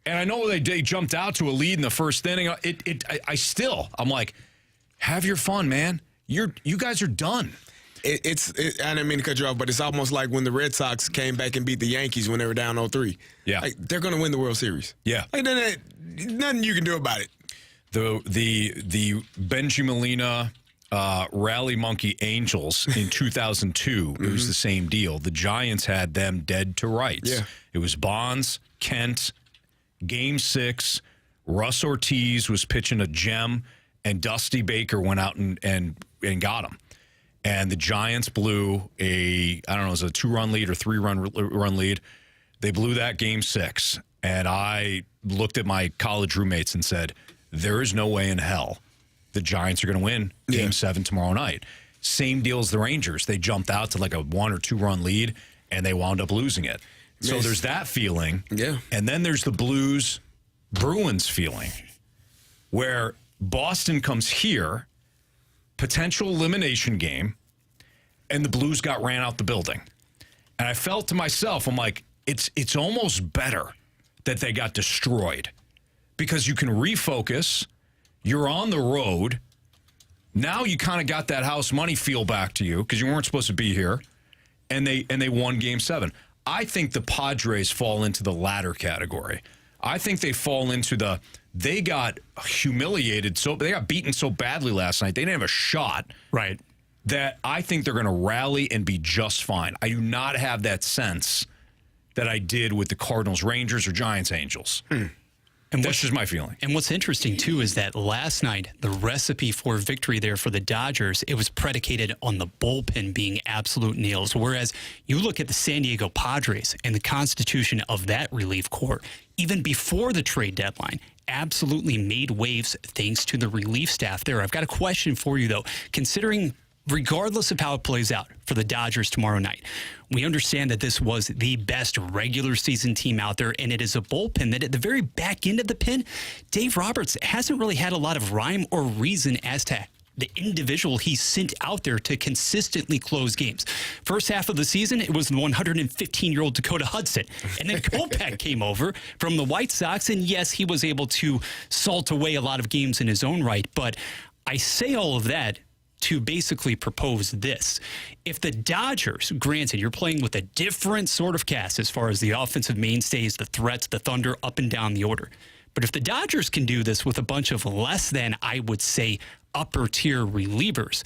And I know they jumped out to a lead in the first inning. I'm like, have your fun, man. You guys are done. I didn't mean to cut you off, but it's almost like when the Red Sox came back and beat the Yankees when they were down 0-3. Yeah. Like, they're going to win the World Series. Yeah. Like, nothing you can do about it. The Benji Molina Rally Monkey Angels in 2002, it was the same deal. The Giants had them dead to rights. Yeah. It was Bonds, Kent, Game 6. Russ Ortiz was pitching a gem, and Dusty Baker went out and got him. And the Giants blew it was a 2-run lead or 3-run lead. They blew that Game 6. And I looked at my college roommates and said, there is no way in hell the Giants are going to win Game 7 tomorrow night. Same deal as the Rangers. They jumped out to like a 1 or 2-run lead, and they wound up losing it. So there's that feeling. Yeah. And then there's the Bruins feeling, where Boston comes here, potential elimination game, and the Blues got ran out the building. And I felt to myself, I'm like, it's almost better that they got destroyed, because you can refocus. You're on the road. Now you kind of got that house money feel back to you because you weren't supposed to be here. And they won Game 7. I think the Padres fall into the latter category. I think they fall into they got humiliated, they got beaten so badly last night, they didn't have a shot. Right. That I think they're going to rally and be just fine. I do not have that sense that I did with the Cardinals, Rangers, or Giants, Angels. And that's just my feeling. And what's interesting, too, is that last night, the recipe for victory there for the Dodgers, it was predicated on the bullpen being absolute nails. Whereas you look at the San Diego Padres and the constitution of that relief corps, even before the trade deadline, absolutely made waves thanks to the relief staff there. I've got a question for you, though. Considering, regardless of how it plays out for the Dodgers tomorrow night, we understand that this was the best regular season team out there, and it is a bullpen that at the very back end of the pen, Dave Roberts hasn't really had a lot of rhyme or reason as to the individual he sent out there to consistently close games. First half of the season, it was the 115-year-old Dakota Hudson. And then Kopech came over from the White Sox, and yes, he was able to salt away a lot of games in his own right. But I say all of that to basically propose this. If the Dodgers, granted, you're playing with a different sort of cast as far as the offensive mainstays, the threats, the thunder, up and down the order. But if the Dodgers can do this with a bunch of less than, I would say, upper tier relievers,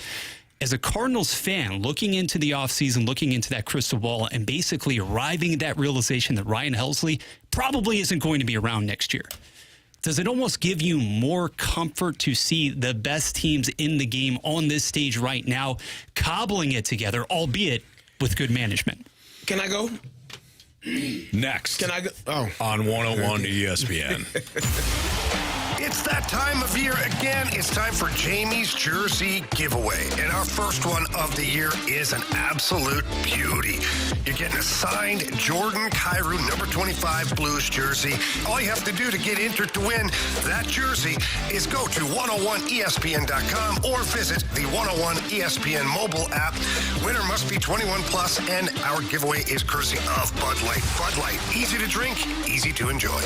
as a Cardinals fan, looking into the offseason, looking into that crystal ball, and basically arriving at that realization that Ryan Helsley probably isn't going to be around next year, does it almost give you more comfort to see the best teams in the game on this stage right now cobbling it together, albeit with good management? Can I go? Next. Can I go? Oh. On 101 ESPN. It's that time of year again. It's time for Jamie's Jersey Giveaway. And our first one of the year is an absolute beauty. You're getting a signed Jordan Kyrou number 25 Blues jersey. All you have to do to get entered to win that jersey is go to 101ESPN.com or visit the 101 ESPN mobile app. Winner must be 21 plus, and our giveaway is courtesy of Bud Light. Bud Light, easy to drink, easy to enjoy.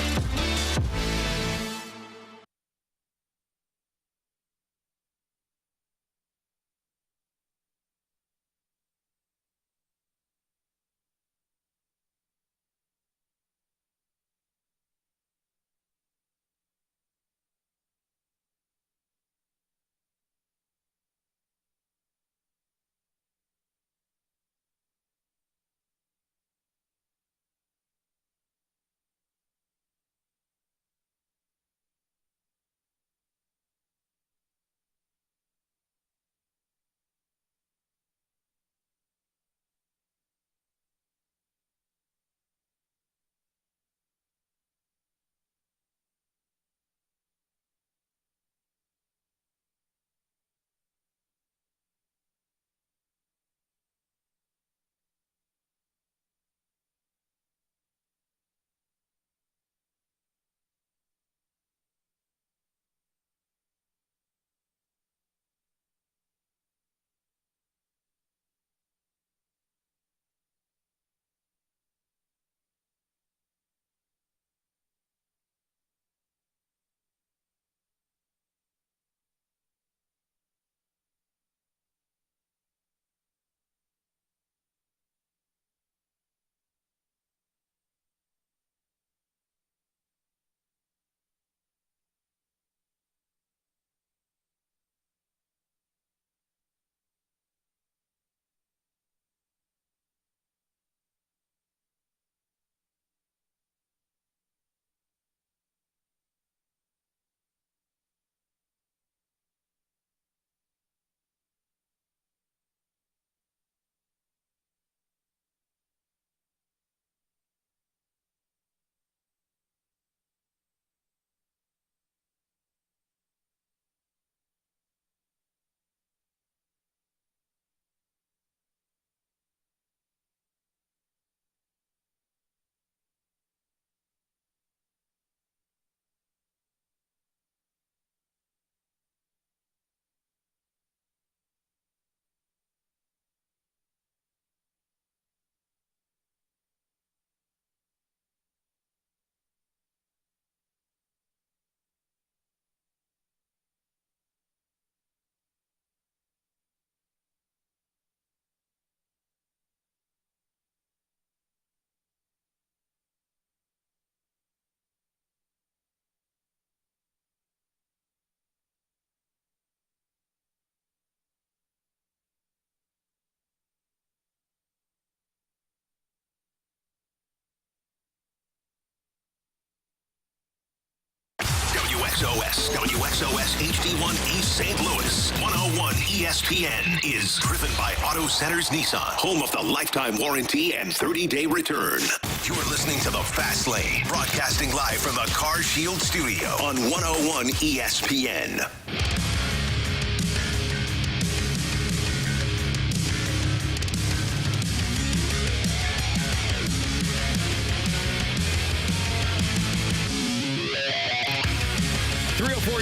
WXOS HD1 East St. Louis. 101 ESPN is driven by Auto Centers Nissan, home of the lifetime warranty and 30-day return. You're listening to The Fast Lane, broadcasting live from the Car Shield studio on 101 ESPN.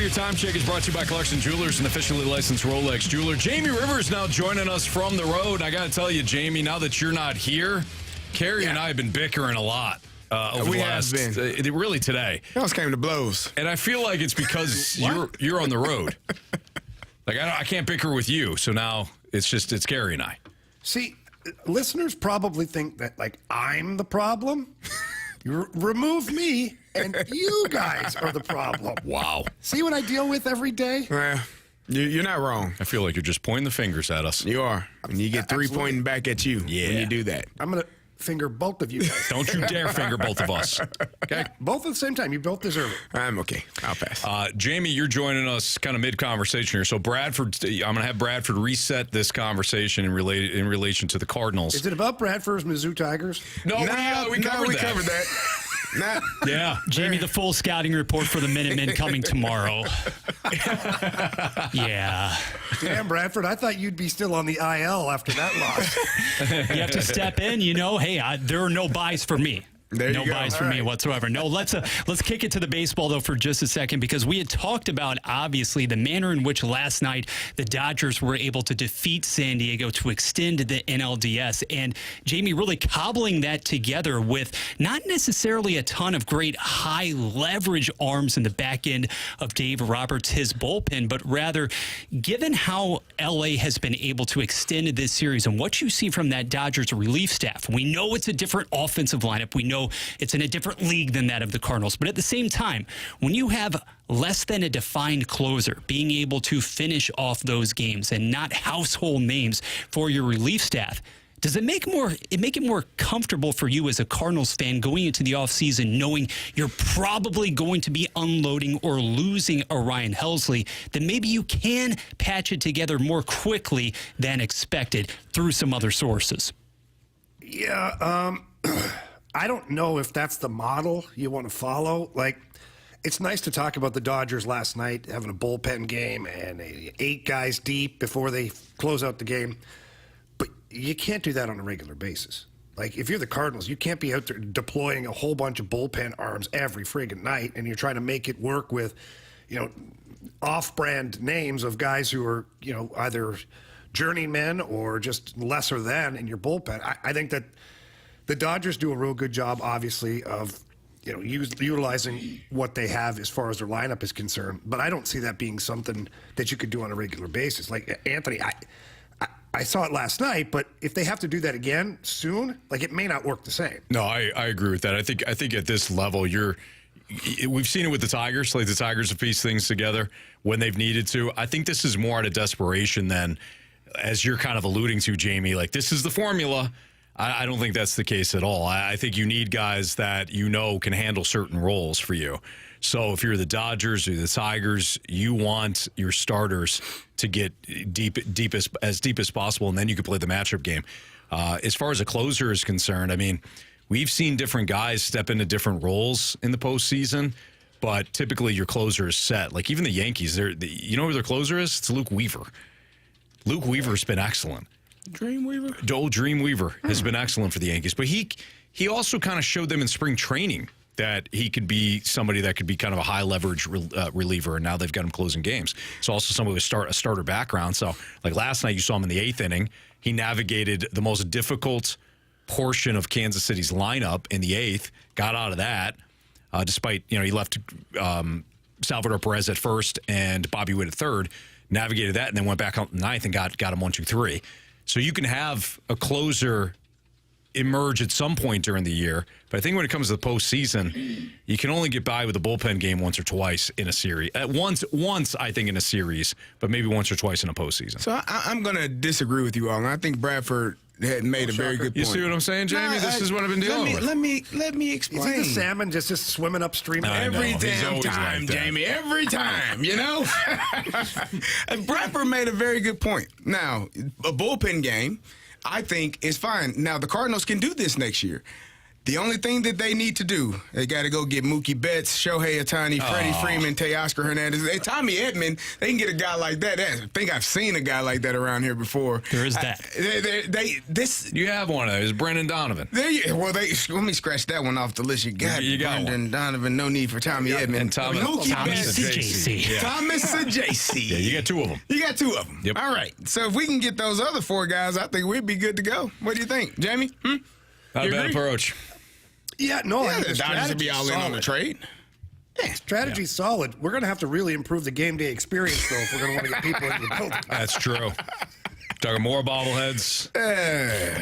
Your time check is brought to you by Clarkson Jewelers, an officially licensed Rolex jeweler. Jamie Rivers now joining us from the road. I got to tell you, Jamie, now that you're not here, Carey and I have been bickering a lot over the last, really today. It almost came to blows. And I feel like it's because you're on the road. Like, I can't bicker with you, so now it's Carey and I. See, listeners probably think that, like, I'm the problem. You remove me, and you guys are the problem. Wow. See what I deal with every day? Well, you're not wrong. I feel like you're just pointing the fingers at us. You are. And you get three pointing back at you when you do that. I'm going finger both of you guys. Don't you dare finger both of us. Okay? Both at the same time. You both deserve it. I'm okay. I'll pass. Jamie, you're joining us kind of mid-conversation here. So Bradford, I'm going to have Bradford reset this conversation in relation to the Cardinals. Is it about Bradford's Mizzou Tigers? No, we covered that. Yeah. Jamie, the full scouting report for the Minutemen coming tomorrow. Yeah. Damn, Bradford, I thought you'd be still on the IL after that loss. You have to step in, hey, there are no buys for me. No buys for me whatsoever. No, let's kick it to the baseball, though, for just a second, because we had talked about, obviously, the manner in which last night the Dodgers were able to defeat San Diego to extend the NLDS. And Jamie really cobbling that together with not necessarily a ton of great high leverage arms in the back end of Dave Roberts, his bullpen, but rather, given how LA has been able to extend this series and what you see from that Dodgers relief staff, we know it's a different offensive lineup. We know it's in a different league than that of the Cardinals. But at the same time, when you have less than a defined closer being able to finish off those games and not household names for your relief staff, does it make it more comfortable for you as a Cardinals fan going into the offseason knowing you're probably going to be unloading or losing a Ryan Helsley, that maybe you can patch it together more quickly than expected through some other sources? Yeah, I don't know if that's the model you want to follow. Like, it's nice to talk about the Dodgers last night having a bullpen game and 8 guys deep before they close out the game. But you can't do that on a regular basis. Like, if you're the Cardinals, you can't be out there deploying a whole bunch of bullpen arms every friggin' night, and you're trying to make it work with, off-brand names of guys who are, either journeymen or just lesser than in your bullpen. I think that the Dodgers do a real good job, obviously, of utilizing what they have as far as their lineup is concerned. But I don't see that being something that you could do on a regular basis. Like, Anthony, I saw it last night, but if they have to do that again soon, it may not work the same. No, I agree with that. I think at this level, we've seen it with the Tigers. Like, the Tigers have pieced things together when they've needed to. I think this is more out of desperation than, as you're kind of alluding to, Jamie, this is the formula. I don't think that's the case at all. I think you need guys that can handle certain roles for you. So if you're the Dodgers or the Tigers, you want your starters to get as deep as possible, and then you can play the matchup game. As far as a closer is concerned, we've seen different guys step into different roles in the postseason, but typically your closer is set. Like, even the Yankees, you know who their closer is? It's Luke Weaver. Luke Weaver's been excellent. Dreamweaver? Joel Dreamweaver has been excellent for the Yankees, but he also kind of showed them in spring training that he could be somebody that could be kind of a high leverage reliever, and now they've got him closing games. So also somebody with a starter background. So last night you saw him in the 8th inning. He navigated the most difficult portion of Kansas City's lineup in the 8th, got out of that, despite, he left Salvador Perez at first and Bobby Witt at third, navigated that, and then went back out in the 9th and got him 1, 2, 3. So you can have a closer emerge at some point during the year, but I think when it comes to the postseason, you can only get by with a bullpen game once or twice in a series. Once, I think, in a series, but maybe once or twice in a postseason. So I'm going to disagree with you all, and I think Bradford had made a very good point. You see what I'm saying, Jamie? This is what I've been dealing with. Let me explain. Is he the salmon just swimming upstream? Every damn time, Jamie. Every time, And Bradford made a very good point. Now, a bullpen game, I think, is fine. Now, the Cardinals can do this next year. The only thing that they need to do, they got to go get Mookie Betts, Shohei Ohtani, Freddie Freeman, Teoscar Hernandez. Hey, Tommy Edman, they can get a guy like that. I think I've seen a guy like that around here before. There is that. You have one of those, Brendan Donovan. Let me scratch that one off the list. You got Brendan Donovan, no need for Tommy Edman. And Thomas Sajci. Yeah. Thomas Sajci. Yeah, you got 2 of them. You got 2 of them. Yep. All right. So if we can get those other 4 guys, I think we'd be good to go. What do you think, Jamie? Not a bad approach. Yeah, no. The Dodgers would be all in on the trade. Strategy's solid. We're going to have to really improve the game day experience, though, if we're going to want to get people into the building. That's true. Talking more bobbleheads.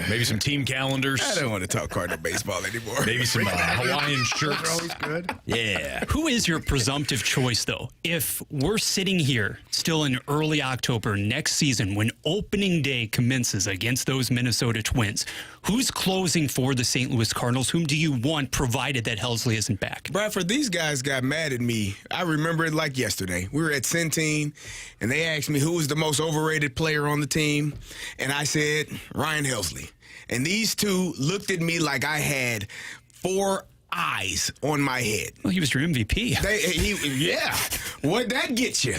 Maybe some team calendars. I don't want to talk Cardinal baseball anymore. Maybe some Hawaiian They're shirts. always good. Yeah. Who is your presumptive choice, though? If we're sitting here still in early October next season when opening day commences against those Minnesota Twins, who's closing for the St. Louis Cardinals? Whom do you want, provided that Helsley isn't back? Bradford, these guys got mad at me. I remember it like yesterday. We were at Centene, and they asked me who was the most overrated player on the team, and I said Ryan Helsley. And these two looked at me like I had 4 eyes on my head. Well, he was your MVP. Yeah. What'd that get you?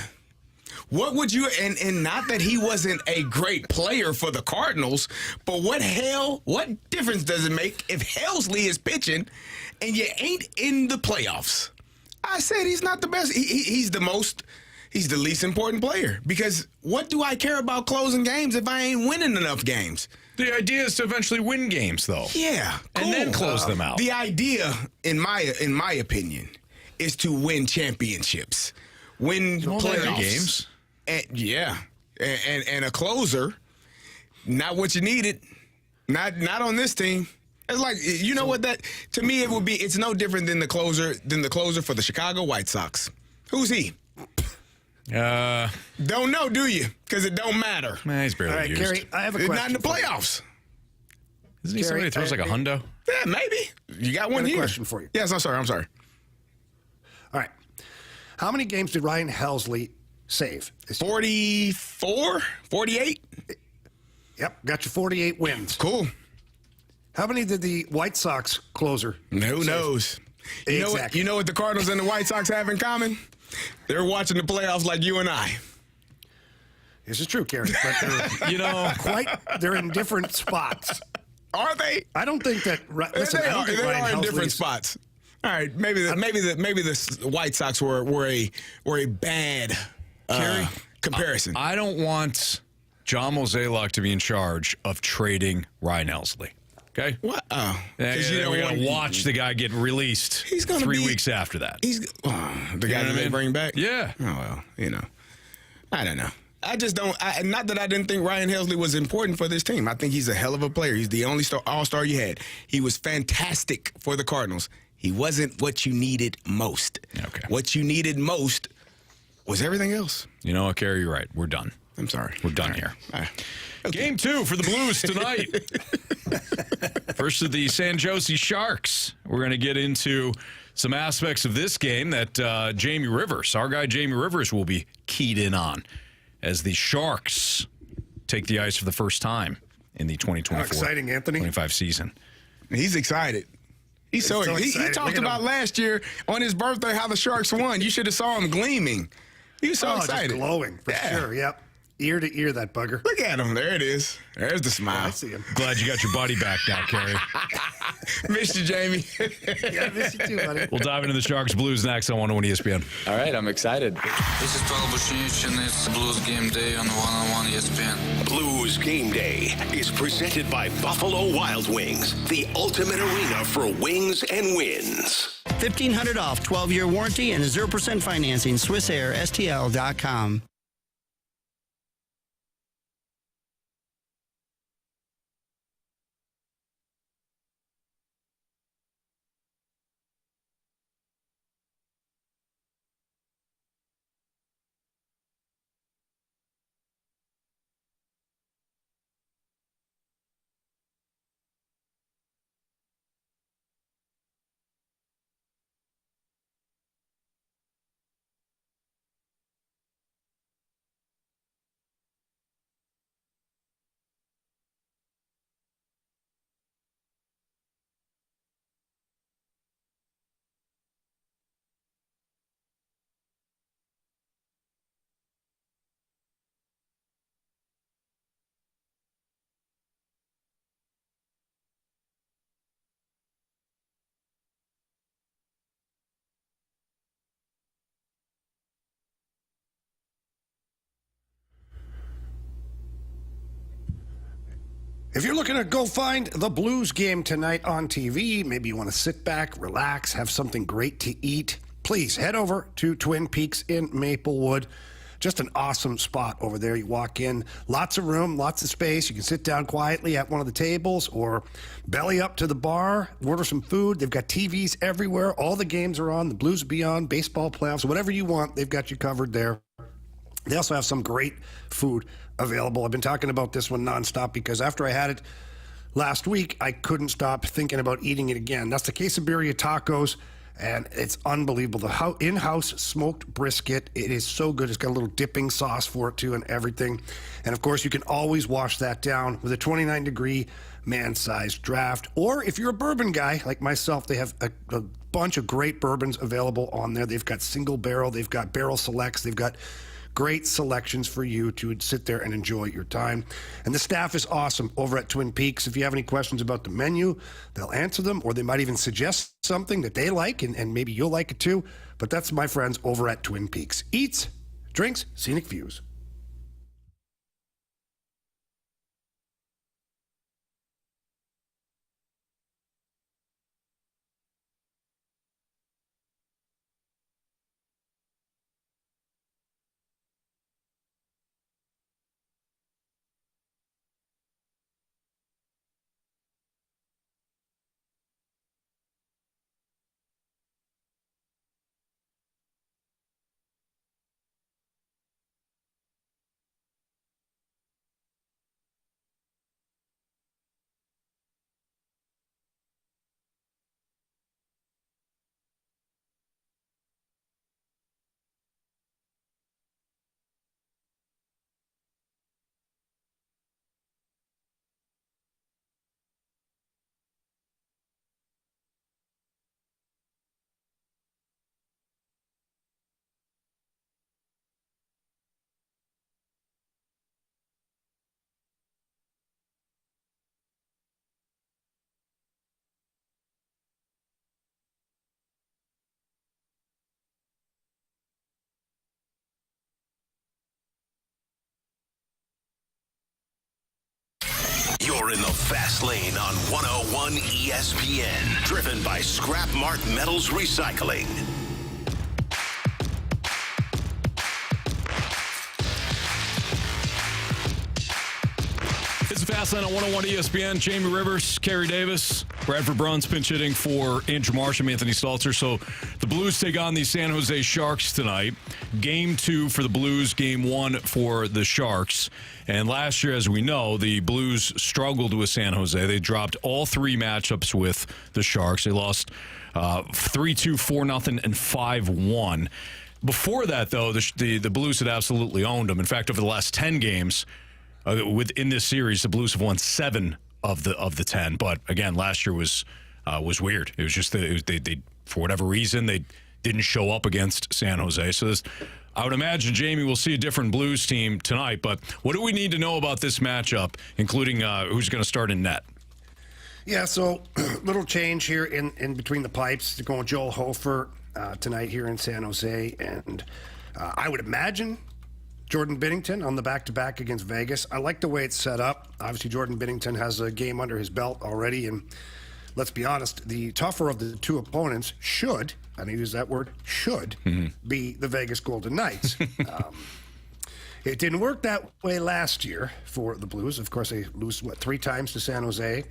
What would you, and not that he wasn't a great player for the Cardinals, but what difference does it make if Helsley is pitching and you ain't in the playoffs? I said he's not the best. He's the least important player, because what do I care about closing games if I ain't winning enough games? The idea is to eventually win games, though. Yeah, cool. And then close them out. The idea, in my opinion, is to win championships, win playoffs. Games. And a closer, not what you needed, not on this team. It's like, you know what, that to me it's no different than the closer for the Chicago White Sox. Who's he? Don't know, do you? Because it don't matter. He's barely All right, used. Carey, I have a question. Not in the for you. playoffs. Isn't he somebody that throws like a hundo? Yeah, maybe. You got one I have a here. question for you. Yes, I'm sorry. All right. How many games did Ryan Helsley save? 44? 48? Yep, got you 48 wins. Cool. How many did the White Sox closer? Who knows? Exactly. You know what the Cardinals and the White Sox have in common? They're watching the playoffs like you and I. This is true, Carey, but they're in different spots. Are they? I don't think that. Listen, they I don't are. think They Ryan are in different Helsley's- spots. All right, maybe the White Sox were a bad comparison. I don't want John Mozeliak to be in charge of trading Ryan Helsley. Okay? What? Oh, Because you don't we're want going to watch the guy get released He's gonna 3 be- weeks after that. the guy know that what I they mean? bring back. Yeah. Oh well, I don't know. I just don't. Not that I didn't think Ryan Helsley was important for this team. I think he's a hell of a player. He's the only all-star you had. He was fantastic for the Cardinals. He wasn't what you needed most. Okay. What you needed most was everything else. You know what, Carey? You're right. We're done. I'm sorry. We're done here. All right. Okay. Game 2 for the Blues tonight. First of the San Jose Sharks. We're going to get into some aspects of this game that Jamie Rivers, our guy Jamie Rivers, will be keyed in on as the Sharks take the ice for the first time in the 2024-25 How exciting, Anthony. season. He's excited. He's so so he excited. talked Look at about him. last year on his birthday how the Sharks won. You should have saw him gleaming. He was so excited. Just glowing, for sure, yep. Ear to ear, that bugger. Look at him. There it is. There's the smile. I see him. Glad you got your buddy back now, Carey. Missed you, Jamie. Yeah, I miss you too, buddy. We'll dive into the Sharks Blues next on 101 ESPN. All right, I'm excited. This is Paul Bushinich, and it's Blues Game Day on 101 ESPN. Blues Game Day is presented by Buffalo Wild Wings, the ultimate arena for wings and wins. $1,500 off, 12-year warranty, and 0% financing. SwissAirSTL.com. If you're looking to go find the Blues game tonight on TV, maybe you want to sit back, relax, have something great to eat, please head over to Twin Peaks in Maplewood. just an awesome spot over there. You walk in, lots of room, lots of space. You can sit down quietly at one of the tables or belly up to the bar, order some food. They've got TVs everywhere. All the games are on. The Blues will be on, baseball playoffs, whatever you want, they've got you covered there. They also have some great food available. I've been talking about this one nonstop because after I had it last week, I couldn't stop thinking about eating it again. That's the quesadilla tacos. And it's unbelievable. The in-house smoked brisket, it is so good. It's got a little dipping sauce for it, too, and everything. And, of course, you can always wash that down with a 29-degree man-sized draft. Or if you're a bourbon guy like myself, they have a bunch of great bourbons available on there. They've got single barrel. They've got barrel selects. They've got great selections for you to sit there and enjoy your time. And the staff is awesome over at Twin Peaks. If you have any questions about the menu, they'll answer them, or they might even suggest something that they like, and maybe you'll like it too. But that's my friends over at Twin Peaks. Eats, drinks, scenic views. You're in the fast lane on 101 ESPN, driven by Scrap Mart Metals Recycling. It's the fast lane on 101 ESPN. Jamie Rivers, Carey Davis, Bradford Bruns pinch hitting for Andrew Marsham, Anthony Stalter. So the Blues take on the San Jose Sharks tonight. Game 2 for the Blues, game 1 for the Sharks. And last year, as we know, the Blues struggled with San Jose. They dropped all 3 matchups with the Sharks. They lost 3-2, 4-0, and 5-1. Before that, though, the Blues had absolutely owned them. In fact, over the last 10 games within this series, the Blues have won 7 of the 10. But again, last year was weird. It was just they for whatever reason they didn't show up against San Jose. So I would imagine, Jamie, we'll see a different Blues team tonight. But what do we need to know about this matchup, including who's going to start in net? Yeah, so little change here in between the pipes. They're going Joel Hofer tonight here in San Jose. And I would imagine Jordan Binnington on the back-to-back against Vegas. I like the way it's set up. Obviously, Jordan Binnington has a game under his belt already. And let's be honest, the tougher of the 2 opponents should, I need to use that word, should be the Vegas Golden Knights. It didn't work that way last year for the Blues. Of course, they lose, 3 times to San Jose.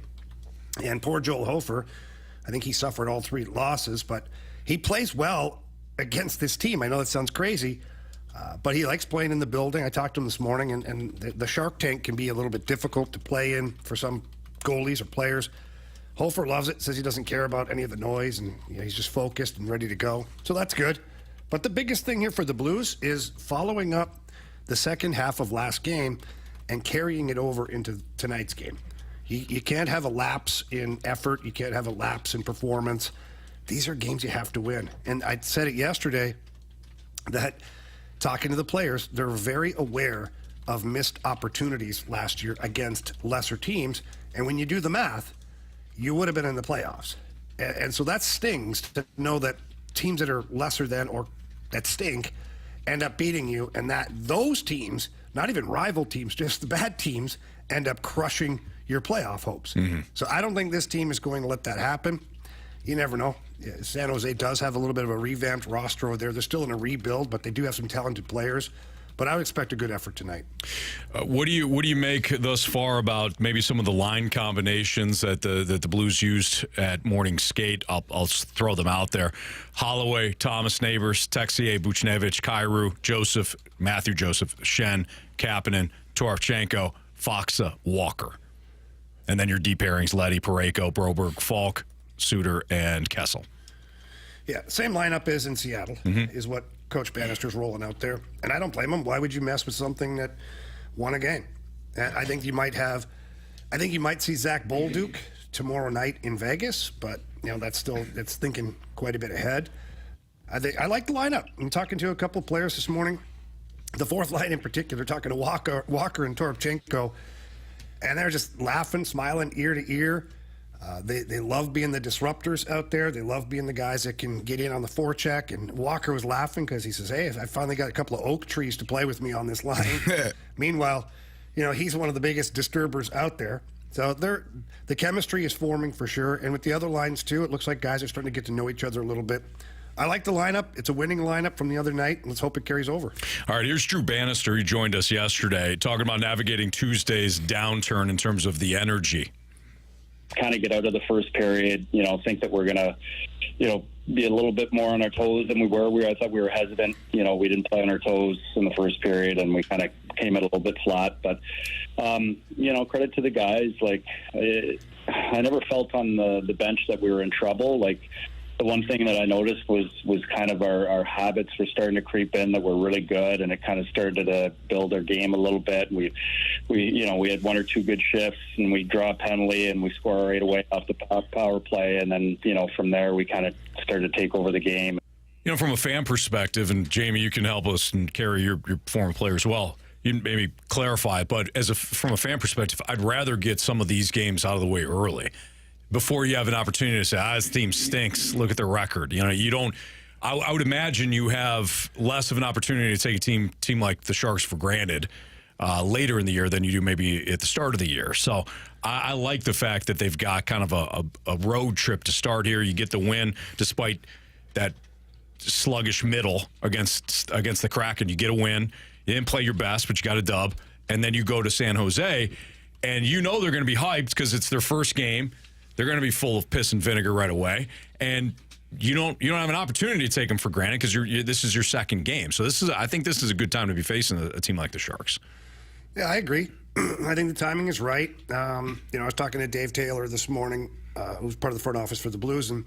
And poor Joel Hofer, I think he suffered all 3 losses, but he plays well against this team. I know that sounds crazy, but he likes playing in the building. I talked to him this morning, and the Shark Tank can be a little bit difficult to play in for some goalies or players. Hofer loves it, says he doesn't care about any of the noise, and he's just focused and ready to go. So that's good. But the biggest thing here for the Blues is following up the second half of last game and carrying it over into tonight's game. You can't have a lapse in effort. You can't have a lapse in performance. These are games you have to win. And I said it yesterday that talking to the players, they're very aware of missed opportunities last year against lesser teams. And when you do the math, you would have been in the playoffs. And so that stings to know that teams that are lesser than or that stink end up beating you, and that those teams, not even rival teams, just the bad teams, end up crushing your playoff hopes. So I don't think this team is going to let that happen. You never know. San Jose does have a little bit of a revamped roster over there. They're still in a rebuild, but they do have some talented players. But I would expect a good effort tonight. What do you make thus far about maybe some of the line combinations that the Blues used at morning skate? I'll throw them out there: Holloway, Thomas Neighbors, Texier, Buchnevich, Kyrou, Joseph, Matthew Joseph, Shen, Kapanen, Torovchenko, Faksa, Walker. And then your deep pairings: Leddy, Parayko, Broberg, Falk, Suter, and Kessel. Yeah, same lineup as in Seattle is what Coach Bannister's rolling out there. And I don't blame him. Why would you mess with something that won a game? And I think you might see Zach Bolduc tomorrow night in Vegas, but that's thinking quite a bit ahead. I like the lineup. I'm talking to a couple of players this morning. The fourth line in particular, talking to Walker and Torovchenko, and they're just laughing, smiling ear to ear. They love being the disruptors out there. They love being the guys that can get in on the forecheck. And Walker was laughing because he says, "Hey, I finally got a couple of oak trees to play with me on this line." Meanwhile, he's one of the biggest disturbers out there. So the chemistry is forming for sure. And with the other lines too, it looks like guys are starting to get to know each other a little bit. I like the lineup. It's a winning lineup from the other night. Let's hope it carries over. All right, here's Drew Bannister. He joined us yesterday talking about navigating Tuesday's downturn in terms of the energy. Kind of get out of the first period, think that we're going to, be a little bit more on our toes than we were. I thought we were hesitant. We didn't play on our toes in the first period, and we kind of came in a little bit flat. But, credit to the guys. I never felt on the bench that we were in trouble. The one thing that I noticed was kind of our habits were starting to creep in that were really good, and it kind of started to build our game a little bit. We had one or two good shifts, and we draw a penalty, and we score right away off the power play, and then from there we kind of started to take over the game. From a fan perspective, and Jamie, you can help us, and Carey, your former player as well. You can maybe clarify, but from a fan perspective, I'd rather get some of these games out of the way early, before you have an opportunity to say, this team stinks, look at their record. You don't. I would imagine you have less of an opportunity to take a team like the Sharks for granted later in the year than you do maybe at the start of the year. So I like the fact that they've got kind of a road trip to start here. You get the win despite that sluggish middle against the Kraken. You get a win. You didn't play your best, but you got a dub. And then you go to San Jose, and they're going to be hyped because it's their first game. They're going to be full of piss and vinegar right away, and you don't have an opportunity to take them for granted because this is your second game. So I think this is a good time to be facing a team like the Sharks. Yeah, I agree. I think the timing is right. I was talking to Dave Taylor this morning, who's part of the front office for the Blues, and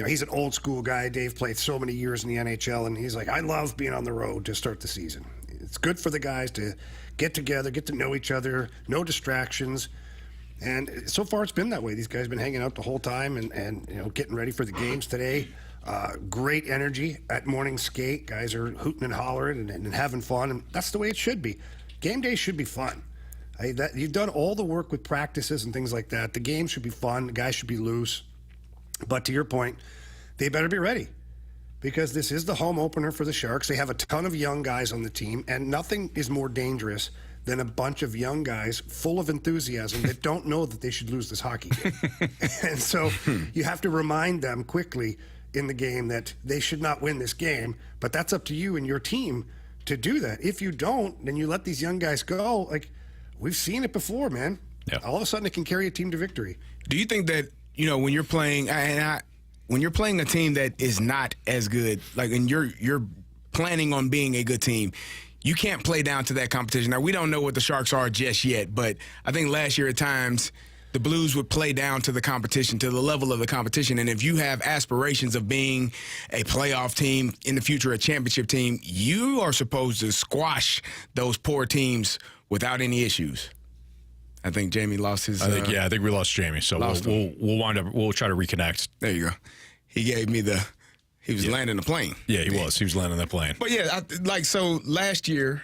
he's an old school guy. Dave played so many years in the NHL, and he's like, I love being on the road to start the season. It's good for the guys to get together, get to know each other, no distractions. And so far, it's been that way. These guys have been hanging out the whole time and getting ready for the games today. Great energy at morning skate. Guys are hooting and hollering and having fun, and that's the way it should be. Game day should be fun. You've done all the work with practices and things like that. The game should be fun. The guys should be loose. But to your point, they better be ready because this is the home opener for the Sharks. They have a ton of young guys on the team, and nothing is more dangerous than a bunch of young guys full of enthusiasm that don't know that they should lose this hockey game. And so you have to remind them quickly in the game that they should not win this game, but that's up to you and your team to do that. If you don't, then you let these young guys go. We've seen it before, man. Yeah. All of a sudden it can carry a team to victory. Do you think that, when you're playing when you're playing a team that is not as good, and you're planning on being a good team, you can't play down to that competition. Now, we don't know what the Sharks are just yet, but I think last year at times the Blues would play down to the competition, to the level of the competition. And if you have aspirations of being a playoff team, in the future a championship team, you are supposed to squash those poor teams without any issues. I think Jamie lost his... I think we lost Jamie. So we'll try to reconnect. There you go. He gave me the... He was landing the plane. Yeah, he was. He was landing that plane. But yeah, so last year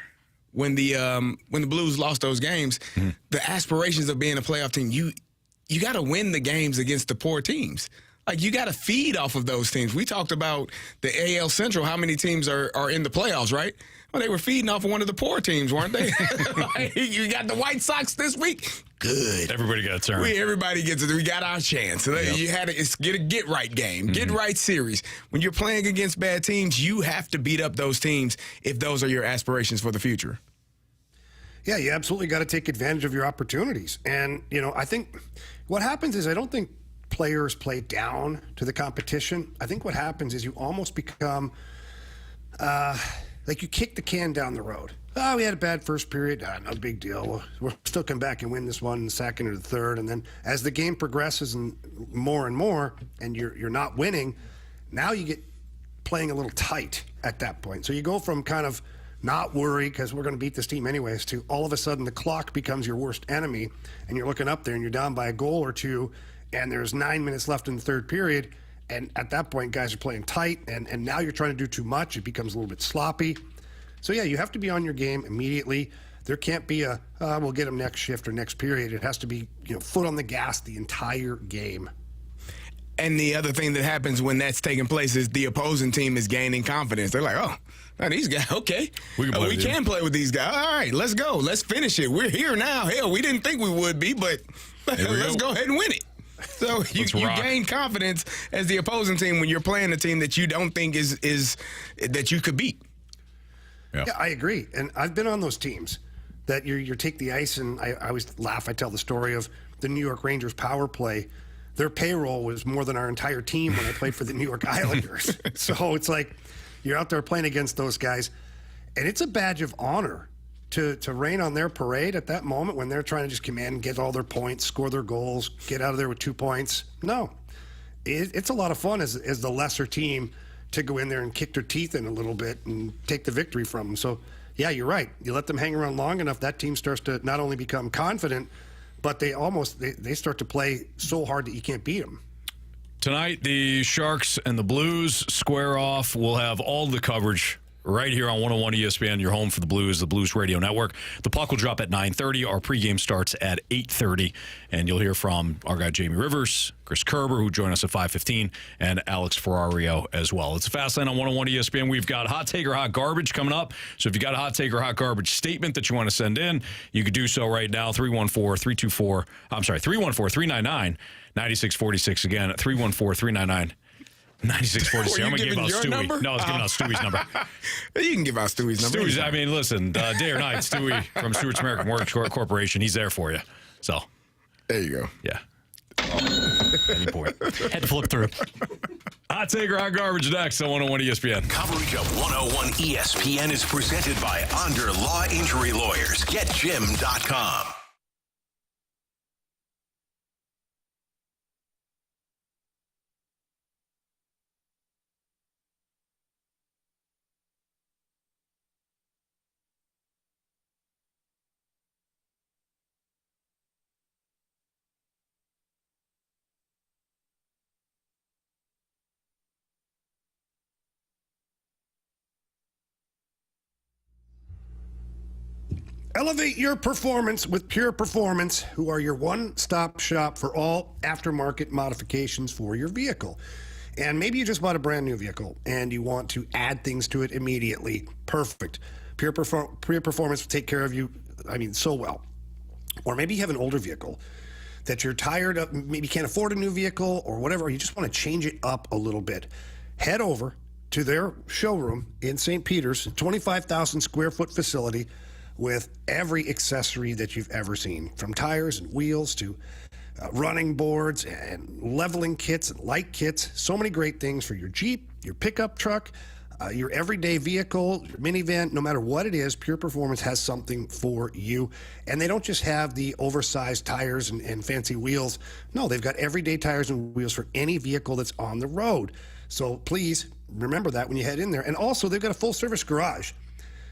when the Blues lost those games, the aspirations of being a playoff team, you got to win the games against the poor teams. Like, you got to feed off of those teams. We talked about the AL Central, how many teams are in the playoffs, right? Well, they were feeding off of one of the poor teams, weren't they? Like, you got the White Sox this week. Good. Everybody got a turn. Everybody gets it. We got our chance. Yep. You had it's get a get-right game, get-right series. When you're playing against bad teams, you have to beat up those teams if those are your aspirations for the future. Yeah, you absolutely got to take advantage of your opportunities. And, I think what happens is I don't think players play down to the competition. I think what happens is you almost become like you kick the can down the road. Oh, we had a bad first period. No big deal. We'll still come back and win this one in the second or the third. And then as the game progresses and more, and you're not winning, now you get playing a little tight at that point. So you go from kind of not worry because we're going to beat this team anyways to all of a sudden the clock becomes your worst enemy and you're looking up there and you're down by a goal or two and there's 9 minutes left in the third period. And at that point, guys are playing tight and now you're trying to do too much. It becomes a little bit sloppy. So, yeah, you have to be on your game immediately. There can't be we'll get them next shift or next period. It has to be, foot on the gas the entire game. And the other thing that happens when that's taking place is the opposing team is gaining confidence. They're like, oh, these guys, okay. We can play with these guys. All right, let's go. Let's finish it. We're here now. Hell, we didn't think we would be, but let's go ahead and win it. So you gain confidence as the opposing team when you're playing a team that you don't think is that you could beat. Yeah, I agree. And I've been on those teams that you take the ice, and I always laugh. I tell the story of the New York Rangers power play. Their payroll was more than our entire team when I played for the New York Islanders. So it's like you're out there playing against those guys, and it's a badge of honor to rain on their parade at that moment when they're trying to just come in, get all their points, score their goals, get out of there with 2 points. No, it's a lot of fun as the lesser team to go in there and kick their teeth in a little bit and take the victory from them. So, yeah, you're right. You let them hang around long enough, that team starts to not only become confident, but they start to play so hard that you can't beat them. Tonight, the Sharks and the Blues square off. We'll have all the coverage right here on 101 ESPN, your home for the Blues Radio Network. The puck will drop at 9:30. Our pregame starts at 8:30, and you'll hear from our guy Jamie Rivers, Chris Kerber, who joined us at 5:15, and Alex Ferrario as well. It's Fastlane on 101 ESPN. We've got Hot Take or Hot Garbage coming up. So if you got a Hot Take or Hot Garbage statement that you want to send in, you could do so right now, 314-399-9646. Again, at 314-399-9646. 9646. I'm going to give out Stewie. Number? No, I was giving out Stewie's number. You can give out Stewie's number. Stewie's, I mean, listen, day or night, Stewie from Stewart's American Mortgage Corporation, he's there for you. So. There you go. Yeah. Any point. Had to flip through. Hot Take or Hot Garbage next on 101 ESPN. Coverage of 101 ESPN is presented by Onder Law Injury Lawyers. GetJim.com. Elevate your performance with Pure Performance, who are your one-stop shop for all aftermarket modifications for your vehicle. And maybe you just bought a brand new vehicle and you want to add things to it immediately. Perfect. Pure Performance will take care of you, so well. Or maybe you have an older vehicle that you're tired of, maybe can't afford a new vehicle or whatever, or you just want to change it up a little bit. Head over to their showroom in St. Peter's, 25,000 square foot facility, with every accessory that you've ever seen, from tires and wheels to running boards and leveling kits and light kits. So many great things for your Jeep, your pickup truck, your everyday vehicle, your minivan. No matter what it is, Pure Performance has something for you. And they don't just have the oversized tires and fancy wheels. No, they've got everyday tires and wheels for any vehicle that's on the road. So please remember that when you head in there. And also, they've got a full service garage.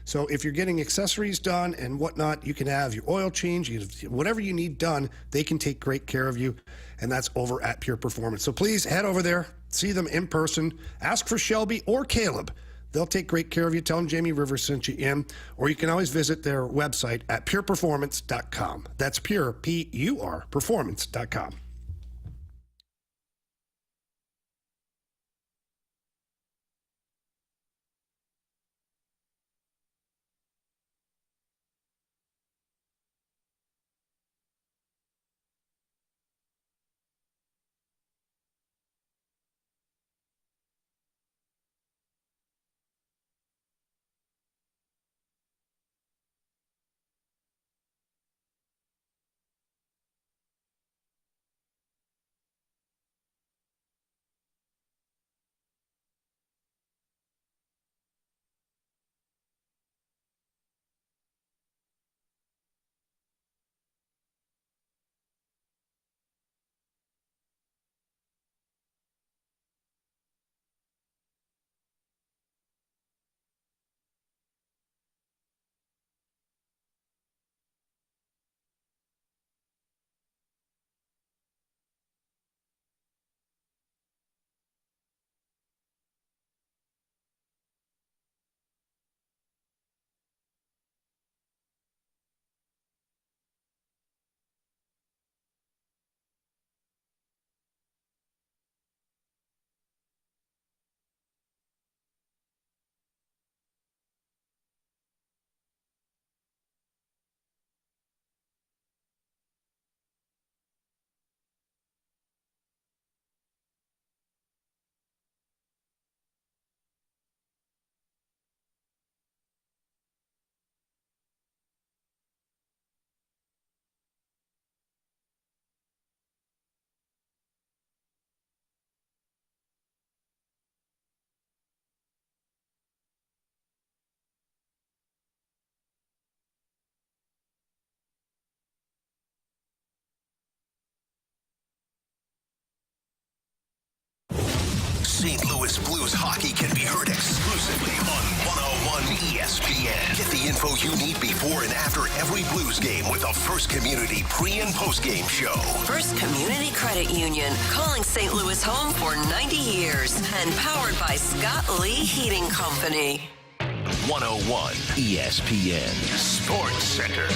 So if you're getting accessories done and whatnot, you can have your oil change, whatever you need done, they can take great care of you, and that's over at Pure Performance. So please head over there, see them in person, ask for Shelby or Caleb. They'll take great care of you. Tell them Jamie Rivers sent you in, or you can always visit their website at pureperformance.com. That's pure, P-U-R, performance.com. St. Louis Blues hockey can be heard exclusively on 101 ESPN. Get the info you need before and after every Blues game with the First Community pre- and post-game show. First Community Credit Union, calling St. Louis home for 90 years and powered by Scott Lee Heating Company. 101 ESPN Sports Center.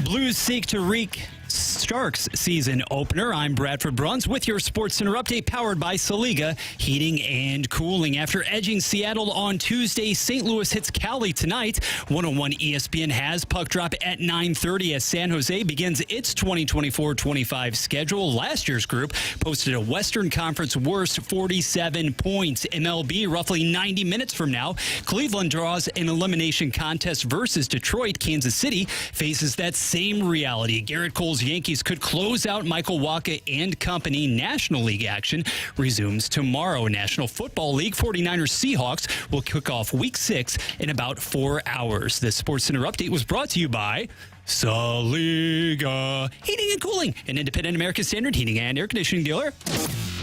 Blues seek to wreak Sharks season opener. I'm Bradford Bruns with your Sports Center update powered by Saliga Heating and Cooling. After edging Seattle on Tuesday, St. Louis hits Cali tonight. 101 ESPN has puck drop at 9:30 as San Jose begins its 2024-25 schedule. Last year's group posted a Western Conference worst 47 points. MLB roughly 90 minutes from now. Cleveland draws an elimination contest versus Detroit. Kansas City faces that same reality. Garrett Cole's Yankees could close out Michael Wacha and company. National League action resumes tomorrow. National Football League 49ers Seahawks will kick off Week 6 in about 4 hours. This Sports Center update was brought to you by Saliga Heating and Cooling, an independent American Standard heating and air conditioning dealer.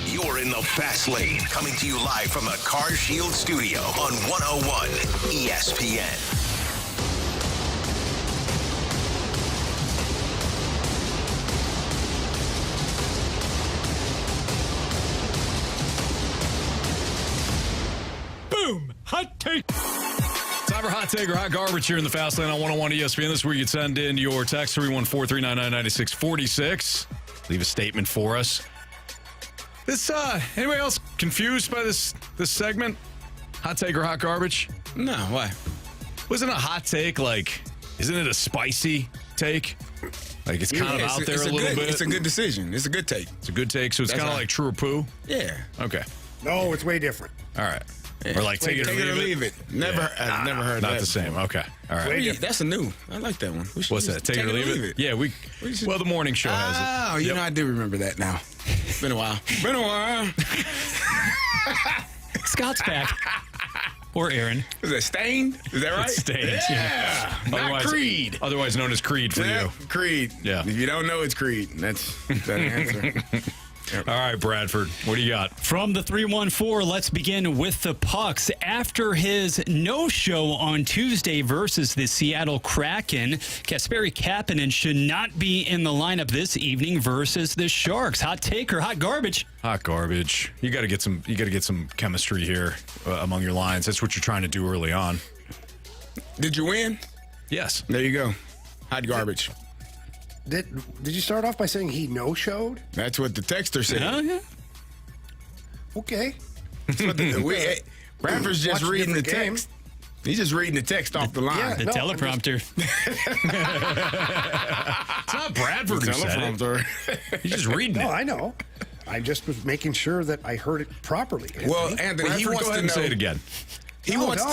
You're in the fast lane, coming to you live from the Car Shield studio on 101 ESPN. Boom! Hot take! Time for Hot Take or Hot Garbage here in the Fast Lane on 101 ESPN. This is where you can send in your text 314-399-9646. Leave a statement for us. Anybody else confused by this segment? Hot Take or Hot Garbage? No, why? Wasn't a hot take isn't it a spicy take? Like it's kind of out there a little bit. It's a good decision. It's a good take. It's a good take, so it's kind of like true or poo? Yeah. Okay. No, it's way different. All right. Or like take it or leave it. Never, I've never heard that. Not the same. Okay. All right. That's a new. I like that one. What's that? Take it or leave it? Yeah, well, the morning show has it. Oh, you know, I do remember that now. Been a while. Scott's back. Or Aaron. Is that Stained? Is that right? It's Stained. Yeah. Not Creed. Otherwise known as Creed for you. Creed. Yeah. If you don't know, it's Creed. That's that answer. All right, Bradford, what do you got? From the 314, let's begin with the Pucks. After his no-show on Tuesday versus the Seattle Kraken, Kasperi Kapanen should not be in the lineup this evening versus the Sharks. Hot take or hot garbage? Hot garbage. You got to get some chemistry here among your lines. That's what you're trying to do early on. Did you win? Yes. There you go. Hot garbage. Did you start off by saying he no-showed? That's what the texter said. Yeah. Okay. Bradford's just reading the text. He's just reading the text off the line. Yeah, the teleprompter. It's not Bradford who said it. He's just reading it. No, I know. I just was making sure that I heard it properly. Anthony. Well, Anthony, Bradford, he wants go ahead to and know. say it again. He wants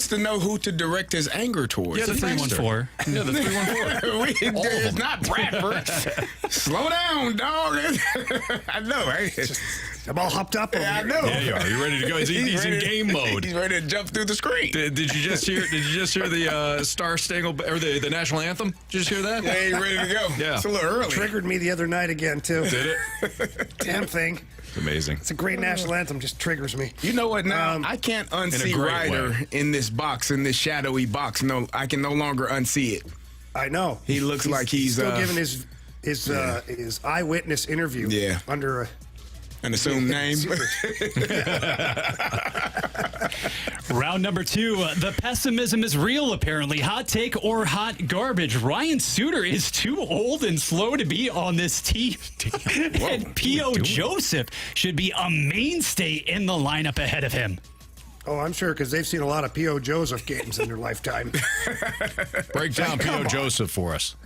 to know who to direct his anger towards. Yeah, the 314. Yeah, the 314. It's not Bradford. Slow down, dog. I know, right? I'm all hopped up over I here. know. Yeah, you are. You ready to go? He's in game mode. He's ready to jump through the screen. Did you just hear? Did you just hear the Star Spangled or the national anthem? Did you just hear that? Yeah, he's ready to go. Yeah, it's a little early. Triggered me the other night again, too. Did it? Damn thing. It's amazing. It's a great national anthem. Just triggers me. You know what? Now I can't unsee Ryder in this box, in this shadowy box. No, I can no longer unsee it. I know. He looks like he's still giving his eyewitness interview. Yeah. Under an assumed name. Round number 2. The pessimism is real, apparently. Hot take or hot garbage? Ryan Suter is too old and slow to be on this team. And P.O. Joseph should be a mainstay in the lineup ahead of him. Oh, I'm sure, because they've seen a lot of P.O. Joseph games in their lifetime. Break down P.O. Joseph for us.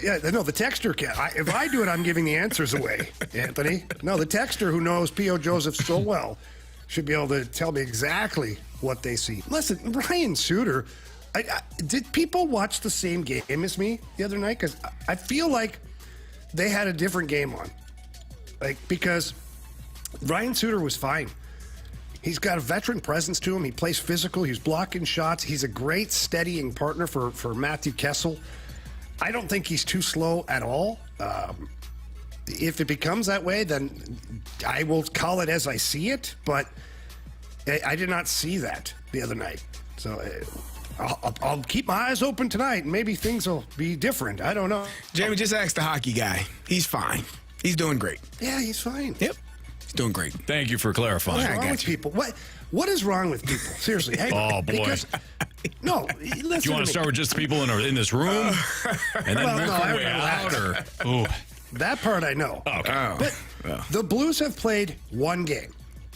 Yeah, no, the texter can. If I do it, I'm giving the answers away, Anthony. No, the texter who knows P.O. Joseph so well should be able to tell me exactly what they see. Listen, Ryan Suter, did people watch the same game as me the other night? Because I feel like they had a different game on. Because Ryan Suter was fine. He's got a veteran presence to him. He plays physical. He's blocking shots. He's a great steadying partner for Matthew Kessel. I don't think he's too slow at all. if it becomes that way, then I will call it as I see it. But I did not see that the other night. So I'll keep my eyes open tonight, and maybe things will be different. I don't know. Jamie, just ask the hockey guy. He's fine. He's doing great. Yeah, he's fine. Yep. He's doing great. Thank you for clarifying. What's wrong with people? What is wrong with people? Seriously. Oh, boy. Because, no, Do you want to start with just the people in this room? And then work our way out? Or, that part I know. Okay. But the Blues have played one game.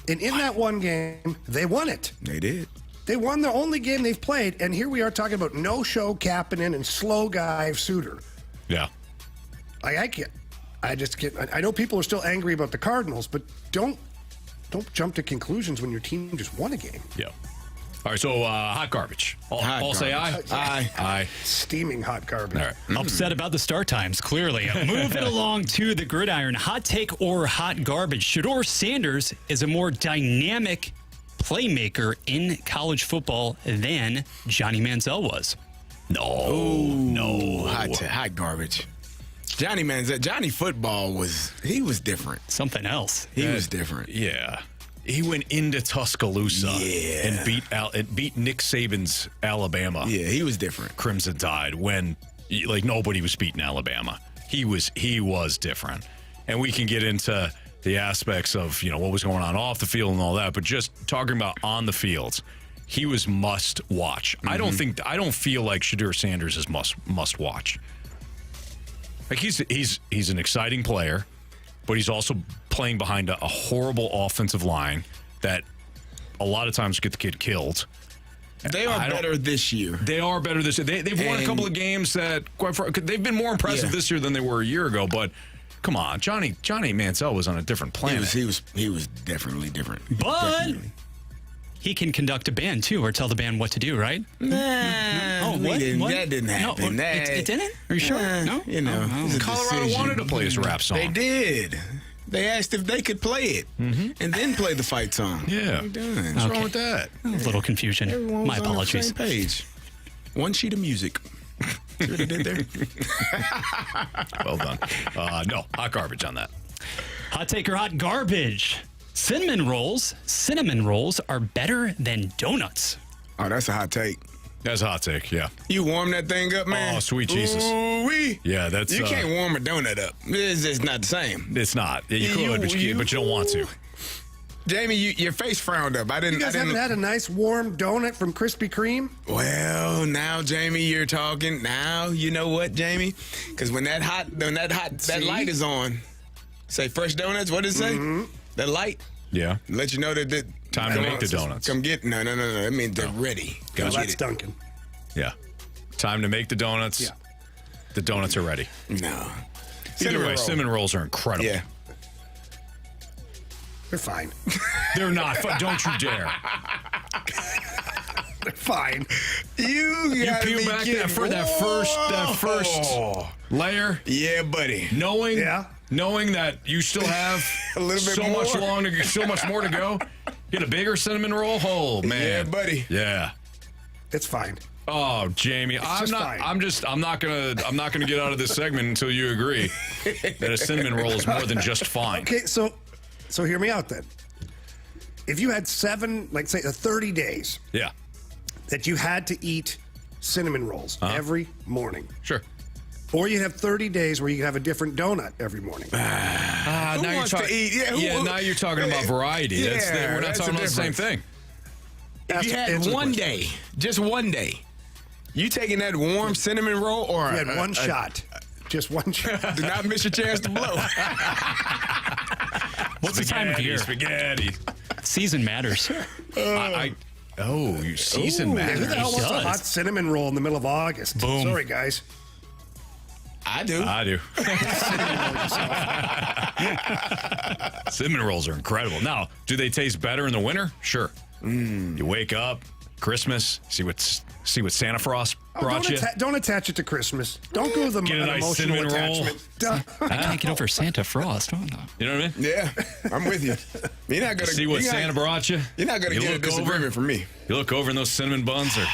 And in that one game, they won it. They did. They won the only game they've played, and here we are talking about no-show Kapanen and slow guy Suter. Yeah. I just can't. I know people are still angry about the Cardinals, but don't jump to conclusions when your team just won a game. Yeah. All right, so hot garbage. All say aye? Aye. Steaming hot garbage. All right. Upset about the start times, clearly. Moving along to the gridiron. Hot take or hot garbage? Shedeur Sanders is a more dynamic playmaker in college football than Johnny Manziel was. No. Hot garbage. Johnny football was different. Something else. He was different. Yeah. He went into Tuscaloosa and beat Nick Saban's Alabama. Yeah, he was different. Crimson Tide when nobody was beating Alabama. He was different. And we can get into the aspects of, what was going on off the field and all that, but just talking about on the field, he was must watch. Mm-hmm. I don't feel like Shedeur Sanders is must watch. Like he's an exciting player, but he's also playing behind a horrible offensive line that a lot of times get the kid killed. They are better this year. They are better this year. They've won a couple of games that they've been more impressive this year than they were a year ago. But come on, Johnny Manziel was on a different planet. He was definitely different. But definitely. He can conduct a band too, or tell the band what to do, right? Nah. Oh, what? That didn't happen. No, it didn't? Are you sure? No. Colorado wanted to play his rap song. They did. They asked if they could play it and then play the fight song. Yeah. What are you doing? What's wrong with that? A little confusion. Everyone was My apologies. on the same page. One sheet of music. See what they did there? Well done. No, hot garbage on that. Hot take or hot garbage? Cinnamon rolls are better than donuts. Oh, that's a hot take. That's a hot take, yeah. You warm that thing up, man. Oh, sweet Jesus. Ooh-wee. Yeah, that's... You can't warm a donut up. It's just not the same. It's not. You could, but you don't want to. Jamie, your face frowned up. You guys haven't had a nice warm donut from Krispy Kreme? Well, now, Jamie, you're talking. Now, you know what, Jamie? Because when that light is on, say Fresh Donuts, what does it say? Mm-hmm. That light? Yeah. Let you know that time to make the donuts. Come get No. That means they're ready. No, that's Dunkin'. Yeah. Time to make the donuts. Yeah. The donuts are ready. No. Either way, cinnamon rolls are incredible. Yeah. They're fine. They're not. Don't you dare. They're fine. You peel back that first layer. Yeah, buddy. Knowing that you still have a little bit so much more to go. Get a bigger cinnamon roll. Oh man, yeah, buddy. Yeah, it's fine. Oh, Jamie, I'm not gonna get out of this segment until you agree that a cinnamon roll is more than just fine. Okay, so hear me out then. If you had 30 days, that you had to eat cinnamon rolls every morning, sure. Or you have 30 days where you have a different donut every morning. Who wants to eat? Now you're talking about variety. We're not talking about the same thing. If you had one day, just one day, you taking that warm cinnamon roll or you had one shot? Just one shot. Do not miss your chance to blow. What's the time of year? Spaghetti. Season matters. Season matters. Who the hell wants a hot cinnamon roll in the middle of August? Boom. Sorry, guys. I do. Cinnamon rolls are incredible. Now, do they taste better in the winter? Sure. You wake up, Christmas, see what Santa Frost brought you. Don't attach it to Christmas. Don't go with the emotional attachment. I can't get over Santa Frost. You know what I mean? Yeah, I'm with you. You're not gonna see what Santa brought you. You're not gonna get a disagreement from me. You look over and those cinnamon buns are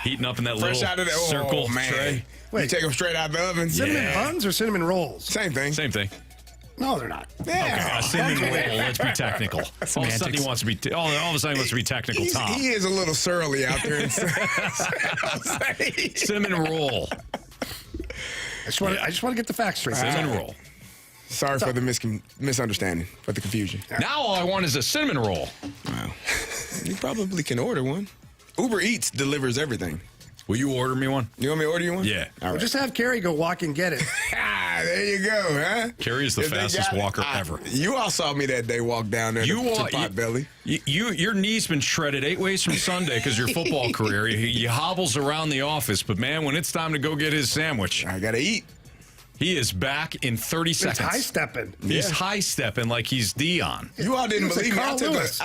heating up in that fresh little out of that circle tray. Wait, you take them straight out the oven. Cinnamon buns or cinnamon rolls? Same thing. Same thing. No, they're not. Okay, a cinnamon roll. Let's be technical. All of a sudden, he wants to be. All of a sudden, he wants to be technical. Tom. He is a little surly out there. Cinnamon roll. I just want to get the facts straight. Cinnamon roll. Sorry for the misunderstanding, for the confusion. Now all I want is a cinnamon roll. Wow. You probably can order one. Uber Eats delivers everything. Will you order me one? You want me to order you one? Yeah. All right. Just have Carey go walk and get it. There you go, huh? Carey is the fastest walker ever. You all saw me that day walk down there to Potbelly. Your knee's been shredded 8 ways from Sunday because your football career. He hobbles around the office, but man, when it's time to go get his sandwich, I gotta eat. He is back in 30 seconds. He's high-stepping. He's high-stepping like he's Dion. You all didn't believe me. I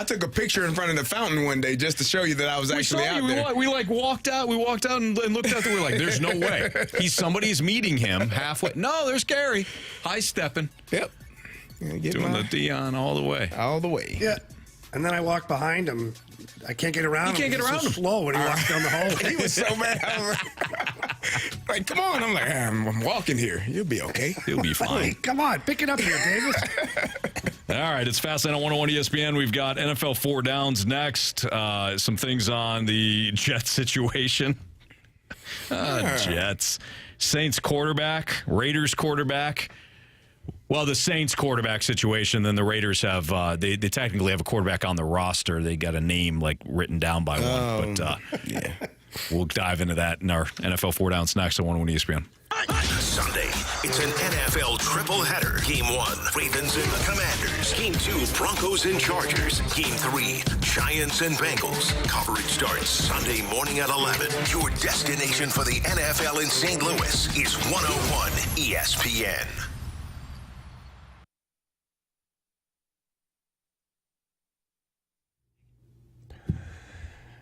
took a picture in front of the fountain one day just to show you that I was actually out there. We walked out. We walked out and looked out there. We're like, there's no way. Somebody's meeting him halfway. No, there's Carey. High-stepping. Yep. Doing the Dion all the way. All the way. Yeah. And then I walk behind him. I can't get around him. You can't get around him. Slow when he walks down the hall. He was so mad. I was like, come on. I'm like, I'm walking here. You'll be okay. He'll be fine. Come on, pick it up here, Davis. All right, it's Fastlane on 101 ESPN. We've got NFL 4 downs next. Some things on the Jets situation. Jets. Saints quarterback. Raiders quarterback. Well, the Saints quarterback situation, then the Raiders have, they technically have a quarterback on the roster. They got a name, like, written down by one. But, yeah, we'll dive into that in our NFL 4 downs next on 101 ESPN. Sunday, it's an NFL triple-header. Game 1, Ravens and the Commanders. Game 2, Broncos and Chargers. Game 3, Giants and Bengals. Coverage starts Sunday morning at 11. Your destination for the NFL in St. Louis is 101 ESPN.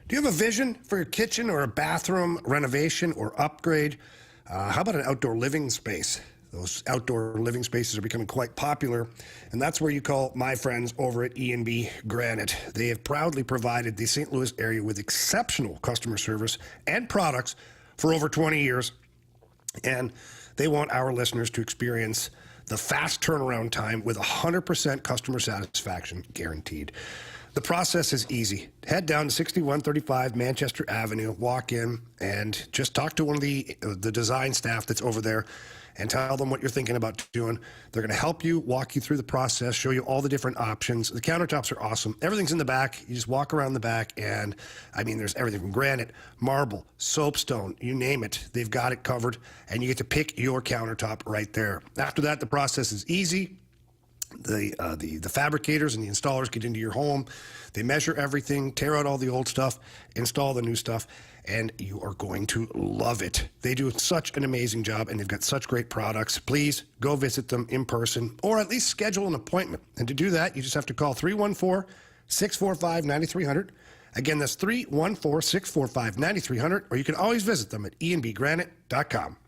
Do you have a vision for your kitchen or a bathroom renovation or upgrade? How about an outdoor living space? Those outdoor living spaces are becoming quite popular, and that's where you call my friends over at E&B Granite. They have proudly provided the St. Louis area with exceptional customer service and products for over 20 years, and they want our listeners to experience the fast turnaround time with 100% customer satisfaction guaranteed. The process is easy. Head down to 6135 Manchester Avenue, walk in, and just talk to one of the design staff that's over there and tell them what you're thinking about doing. They're going to help you, walk you through the process, show you all the different options. The countertops are awesome. Everything's in the back. You just walk around the back, and, I mean, there's everything from granite, marble, soapstone, you name it. They've got it covered, and you get to pick your countertop right there. After that, the process is easy. The fabricators and the installers get into your home. They measure everything, tear out all the old stuff, install the new stuff, and you are going to love it. They do such an amazing job, and they've got such great products. Please go visit them in person or at least schedule an appointment. And to do that, you just have to call 314-645-9300. Again, that's 314-645-9300, or you can always visit them at enbgranite.com.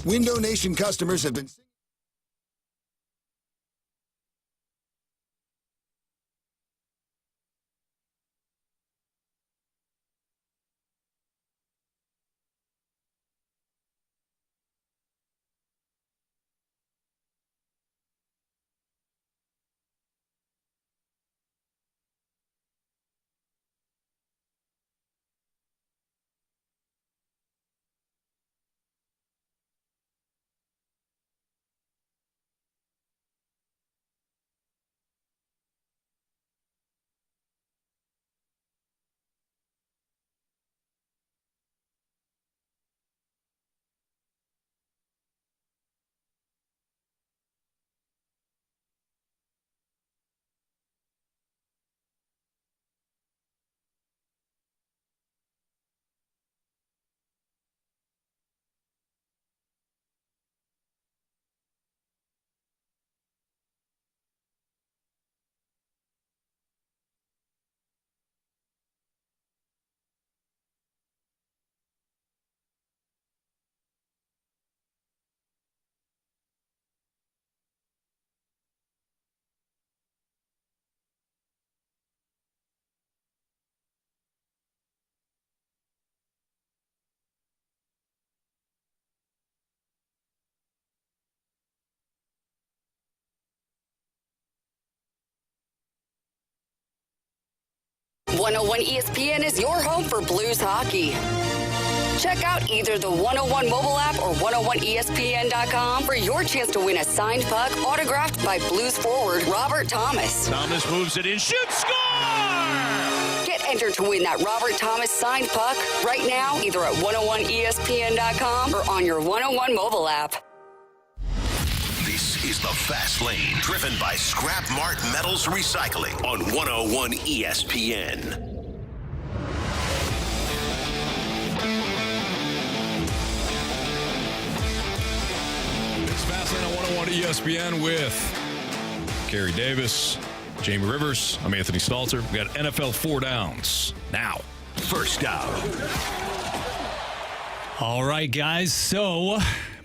Window Nation customers have been... 101 ESPN is your home for Blues hockey. Check out either the 101 mobile app or 101ESPN.com for your chance to win a signed puck autographed by Blues forward Robert Thomas. Thomas moves it in, shoots, score! Get entered to win that Robert Thomas signed puck right now, either at 101ESPN.com or on your 101 mobile app. This is the Fast Lane, driven by Scrap Mart Metals Recycling on 101 ESPN. It's Fast Lane on 101 ESPN with Carey Davis, Jamie Rivers. I'm Anthony Stalter. We got NFL 4 downs now. First down. All right, guys. So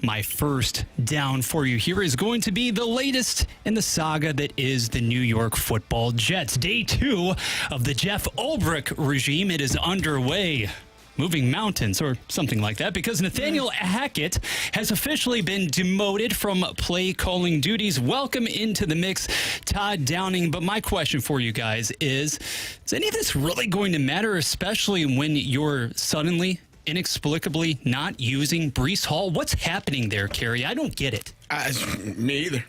my first down for you here is going to be the latest in the saga that is the New York Football Jets. Day 2 of the Jeff Ulbrich regime. It is underway. Moving mountains or something like that, because Nathaniel Hackett has officially been demoted from play calling duties. Welcome into the mix, Todd Downing. But my question for you guys is any of this really going to matter, especially when you're suddenly, inexplicably not using Breece Hall? What's happening there, Carey? I don't get it. Me either.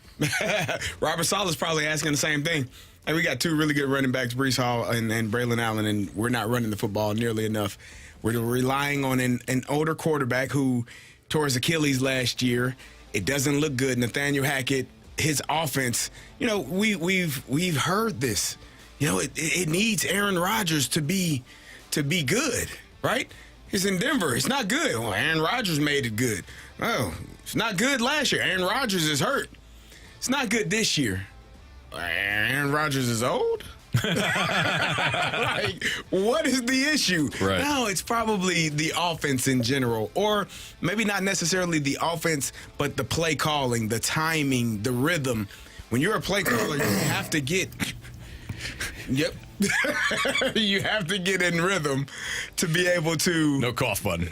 Robert Saleh's probably asking the same thing. And we got two really good running backs, Breece Hall and Braylon Allen, and we're not running the football nearly enough. We're relying on an older quarterback who tore his Achilles last year. It doesn't look good. Nathaniel Hackett, his offense, we've heard this. It needs Aaron Rodgers to be good, right? He's in Denver. It's not good. Well, Aaron Rodgers made it good. Oh, it's not good last year. Aaron Rodgers is hurt. It's not good this year. Aaron Rodgers is old? Like, what is the issue? Right. No, it's probably the offense in general, or maybe not necessarily the offense, but the play calling, the timing, the rhythm. When you're a play caller, you have to get you have to get in rhythm to be able to. No cough button.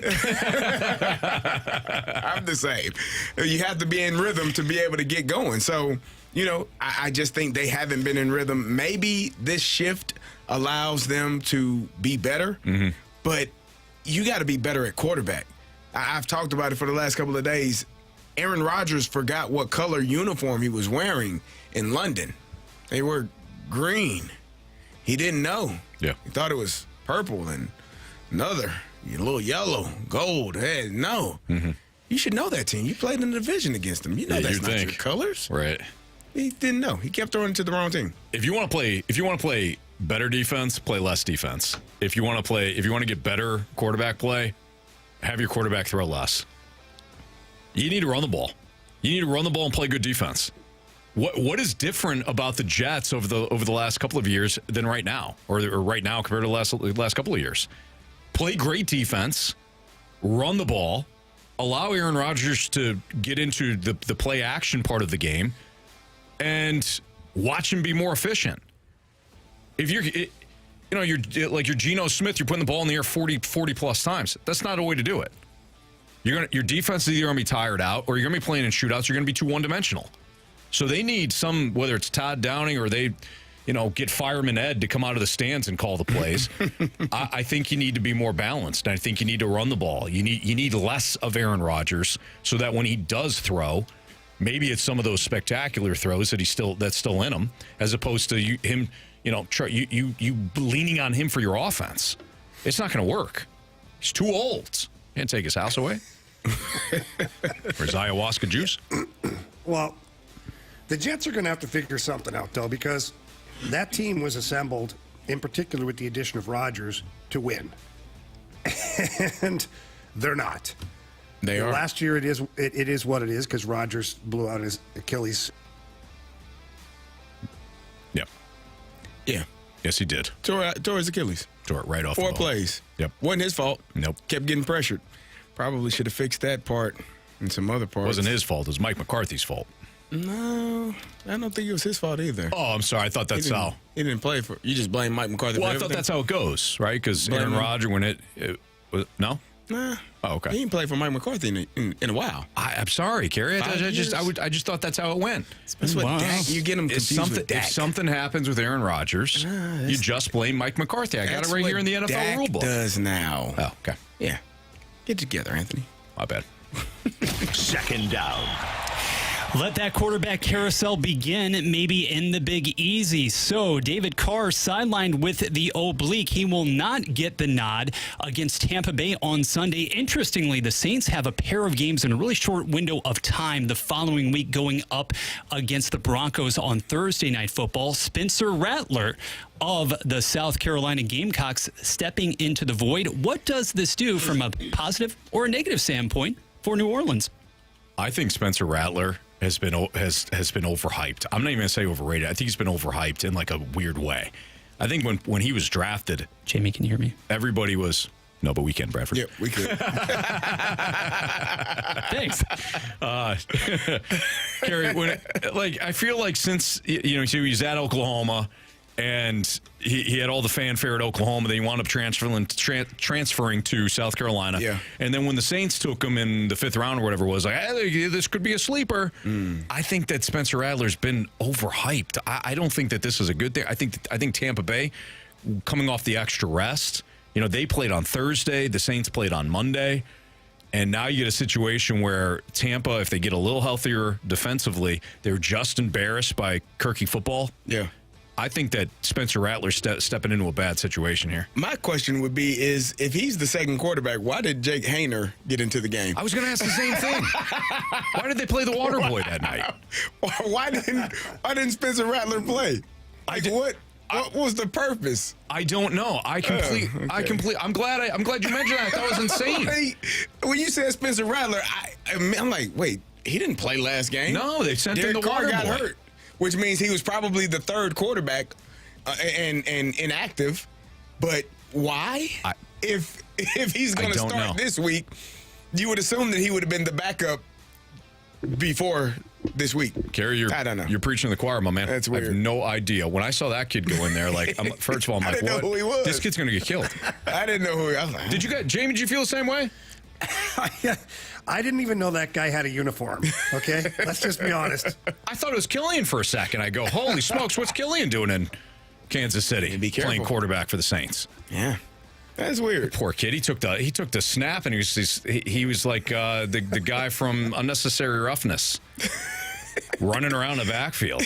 I'm the same. You have to be in rhythm to be able to get going. So, I just think they haven't been in rhythm. Maybe this shift allows them to be better, but you got to be better at quarterback. I've talked about it for the last couple of days. Aaron Rodgers forgot what color uniform he was wearing in London. They were green. He didn't know. Yeah. He thought it was purple and another, a little yellow, gold. Hey, no. You should know that team. You played in the division against them. You know that's not your colors. Right. He didn't know. He kept throwing to the wrong team. If you want to play better defense, play less defense. If you want to get better quarterback play, have your quarterback throw less. You need to run the ball. You need to run the ball and play good defense. What is different about the Jets over the last couple of years than right now, or right now compared to the last couple of years? Play great defense, run the ball, allow Aaron Rodgers to get into the play action part of the game, and watch him be more efficient. If you're like your Geno Smith, you're putting the ball in the air 40 plus times. That's not a way to do it. Your defense is either going to be tired out, or you're going to be playing in shootouts. You're going to be too one-dimensional. So they need whether it's Todd Downing or they, get Fireman Ed to come out of the stands and call the plays. I think you need to be more balanced. I think you need to run the ball. You need less of Aaron Rodgers so that when he does throw, maybe it's some of those spectacular throws that's still in him, as opposed to him, you leaning on him for your offense. It's not going to work. He's too old. Can't take his house away. Or his ayahuasca juice. Well, the Jets are going to have to figure something out, though, because that team was assembled, in particular with the addition of Rodgers, to win. And they're not. They are. Last year, it is what it is, because Rodgers blew out his Achilles. Yep. Yeah. Yes, he did. Tore his Achilles. Tore it right off 4 the ball. plays. Yep. Wasn't his fault. Nope. Kept getting pressured. Probably should have fixed that part and some other parts. It wasn't his fault. It was Mike McCarthy's fault. No, I don't think it was his fault either. Oh, I'm sorry. I thought that's how. He didn't play for. You just blame Mike McCarthy. Well, for I thought everything? that's how it goes, right? Because Aaron Rodgers, when it was no. Nah. Oh, okay. He didn't play for Mike McCarthy in a while. I'm sorry, Carey. I just thought that's how it went. That's what Dak, you get him confused with Dak. If something happens with Aaron Rodgers, you just blame Mike McCarthy. I got it right here in the NFL Dak rulebook. Does now. Oh, okay. Yeah. Get together, Anthony. My bad. Second down. Let that quarterback carousel begin, maybe in the Big Easy. So, David Carr sidelined with the oblique. He will not get the nod against Tampa Bay on Sunday. Interestingly, the Saints have a pair of games in a really short window of time the following week, going up against the Broncos on Thursday Night Football. Spencer Rattler of the South Carolina Gamecocks stepping into the void. What does this do from a positive or a negative standpoint for New Orleans? I think Spencer Rattler has been overhyped. I'm not even going to say overrated. I think he's been overhyped in like a weird way. I think when he was drafted, Jamie, can you hear me? Everybody was no, but we can, Bradford. Yeah, we could. Thanks, Carey. I feel like since he was at Oklahoma. And he had all the fanfare at Oklahoma. Then he wound up transferring to South Carolina. Yeah. And then when the Saints took him in the 5th round or whatever it was, like, hey, this could be a sleeper. I think that Spencer Rattler's been overhyped. I don't think that this is a good thing. I think Tampa Bay, coming off the extra rest, they played on Thursday. The Saints played on Monday. And now you get a situation where Tampa, if they get a little healthier defensively, they're just embarrassed by Kirky football. Yeah. I think that Spencer Rattler's stepping into a bad situation here. My question would be is, if he's the second quarterback, why did Jake Hayner get into the game? I was going to ask the same thing. Why did they play the water boy that night? Why didn't Spencer Rattler play? What was the purpose? I don't know. I'm glad you mentioned that. That was insane. When you said Spencer Rattler, I'm like, wait, he didn't play last game? No, they sent in the water boy. Got hurt. Which means he was probably the third quarterback and inactive. But why? If he's going to start this week, you would assume that he would have been the backup before this week. Carey, I don't know. You're preaching to the choir, my man. That's weird. I have no idea. When I saw that kid go in there, first of all, I'm like, I didn't know who he was. This kid's going to get killed. I didn't know who he was. Jamie, did you feel the same way? I didn't even know that guy had a uniform, okay? Let's just be honest. I thought it was Killian for a second. I go, holy smokes, what's Killian doing in Kansas City? Playing quarterback for the Saints. Yeah. That's weird. Poor kid. He took the snap, and he was like the guy from Unnecessary Roughness running around the backfield.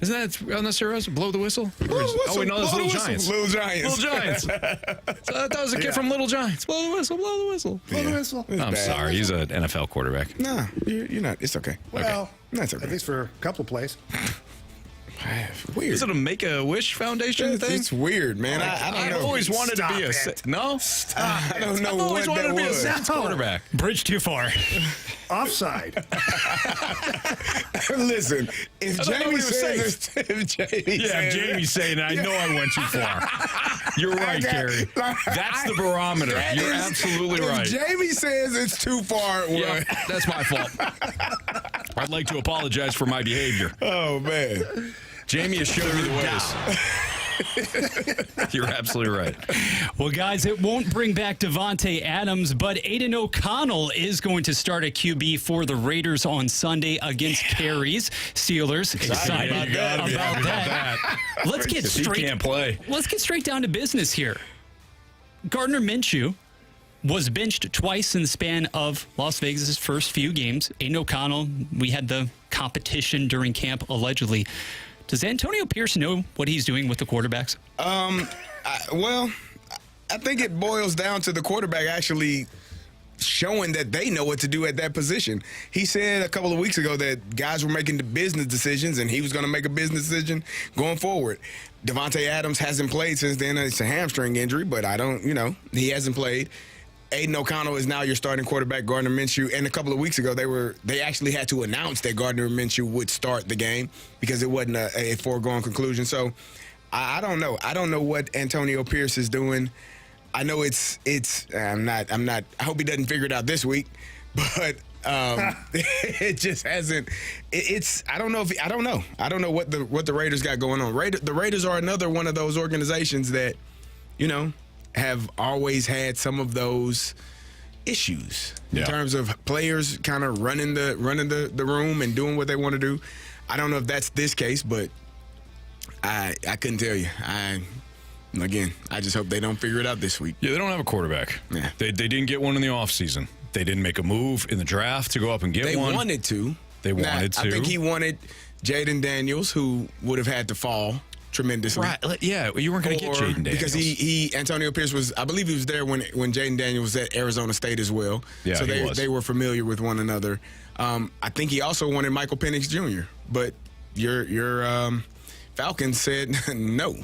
Isn't that unnecessary? Blow the whistle? Oh, wait, no, that's Little Giants. Little Giants. So that was a kid from Little Giants. Blow the whistle, blow the whistle. Blow the whistle. I'm sorry. He's an NFL quarterback. No, you're not. It's okay. Well, that's okay. At least for a couple plays. Weird. Is it a Make-A-Wish Foundation thing? It's weird, man. I don't know. I've always wanted to be No? I don't know what that was. Saints quarterback. Bridge too far. Offside. Listen, if Jamie's saying it, I know I went too far. You're right, Carey. That's the barometer. You're absolutely right. If Jamie says it's too far, yeah, that's my fault. I'd like to apologize for my behavior. Oh, man. Jamie has shown me the ways. You're absolutely right. Well, guys, it won't bring back Devontae Adams, but Aiden O'Connell is going to start at QB for the Raiders on Sunday against Carey's Steelers. Excited about that. Let's get straight. He can't play. Let's get straight down to business here. Gardner Minshew was benched twice in the span of Las Vegas' first few games. Aiden O'Connell, we had the competition during camp, allegedly. Does Antonio Pierce know what he's doing with the quarterbacks? I think it boils down to the quarterback actually showing that they know what to do at that position. He said a couple of weeks ago that guys were making the business decisions, and he was going to make a business decision going forward. Devontae Adams hasn't played since then. It's a hamstring injury, but he hasn't played. Aiden O'Connell is now your starting quarterback, Gardner Minshew. And a couple of weeks ago, they actually had to announce that Gardner Minshew would start the game because it wasn't a foregone conclusion. So I don't know. I don't know what Antonio Pierce is doing. I know I'm not. I hope he doesn't figure it out this week, but it just hasn't. I don't know. I don't know. I don't know what the Raiders got going on. The Raiders are another one of those organizations that, have always had some of those issues in terms of players kind of running the room and doing what they want to do. I don't know if that's this case, but I couldn't tell you. Again, I just hope they don't figure it out this week. Yeah, they don't have a quarterback. Yeah. They didn't get one in the offseason. They didn't make a move in the draft to go up and get one. They wanted to. I think he wanted Jaden Daniels, who would have had to fall tremendously. Right. Yeah, you weren't going to get Jaden Daniels. Because Antonio Pierce was, I believe he was there when Jaden Daniels was at Arizona State as well. Yeah, so they were familiar with one another. I think he also wanted Michael Penix Jr., but your Falcons said, no,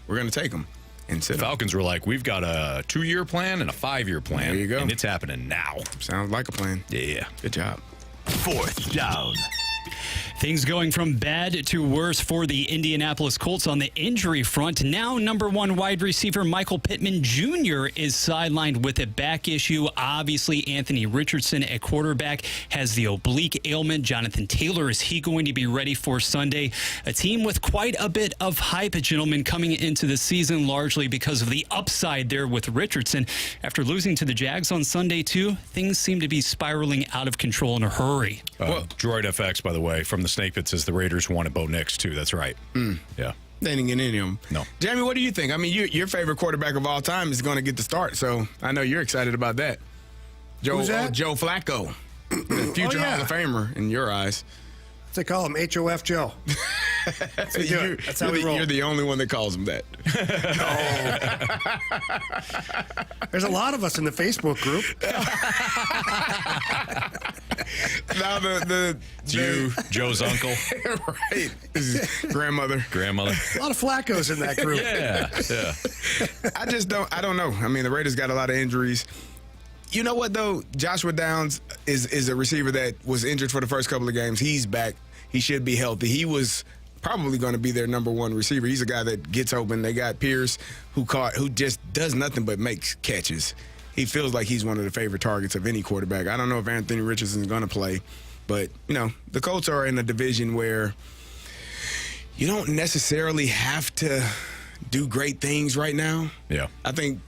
we're going to take him. And the Falcons were like, we've got a 2-year plan and a 5-year plan. There you go. And it's happening now. Sounds like a plan. Yeah. Good job. 4th down. Things going from bad to worse for the Indianapolis Colts on the injury front. Now, number 1 wide receiver Michael Pittman Jr. is sidelined with a back issue. Obviously, Anthony Richardson at quarterback has the oblique ailment. Jonathan Taylor, is he going to be ready for Sunday? A team with quite a bit of hype, gentlemen, coming into the season, largely because of the upside there with Richardson. After losing to the Jags on Sunday, too, things seem to be spiraling out of control in a hurry. Droid FX, by the way, from the Snake Pit says the Raiders wanted Bo Nix, too. That's right. Yeah. They didn't get any of them. No. Jamie, what do you think? I mean, your favorite quarterback of all time is going to get the start, so I know you're excited about that. Who's that? Joe Flacco, the future Hall of Famer in your eyes. They call him HOF Joe. That's how we roll. You're the only one that calls him that. No. There's a lot of us in the Facebook group. Now it's you, Joe's uncle. Right. Grandmother. A lot of Flaccos in that group. Yeah. I don't know. I mean, the Raiders got a lot of injuries. You know what, though? Joshua Downs is a receiver that was injured for the first couple of games. He's back. He should be healthy. He was probably going to be their number 1 receiver. He's a guy that gets open. They got Pierce, who just does nothing but makes catches. He feels like he's one of the favorite targets of any quarterback. I don't know if Anthony Richardson is going to play, but, the Colts are in a division where you don't necessarily have to do great things right now. Yeah. I think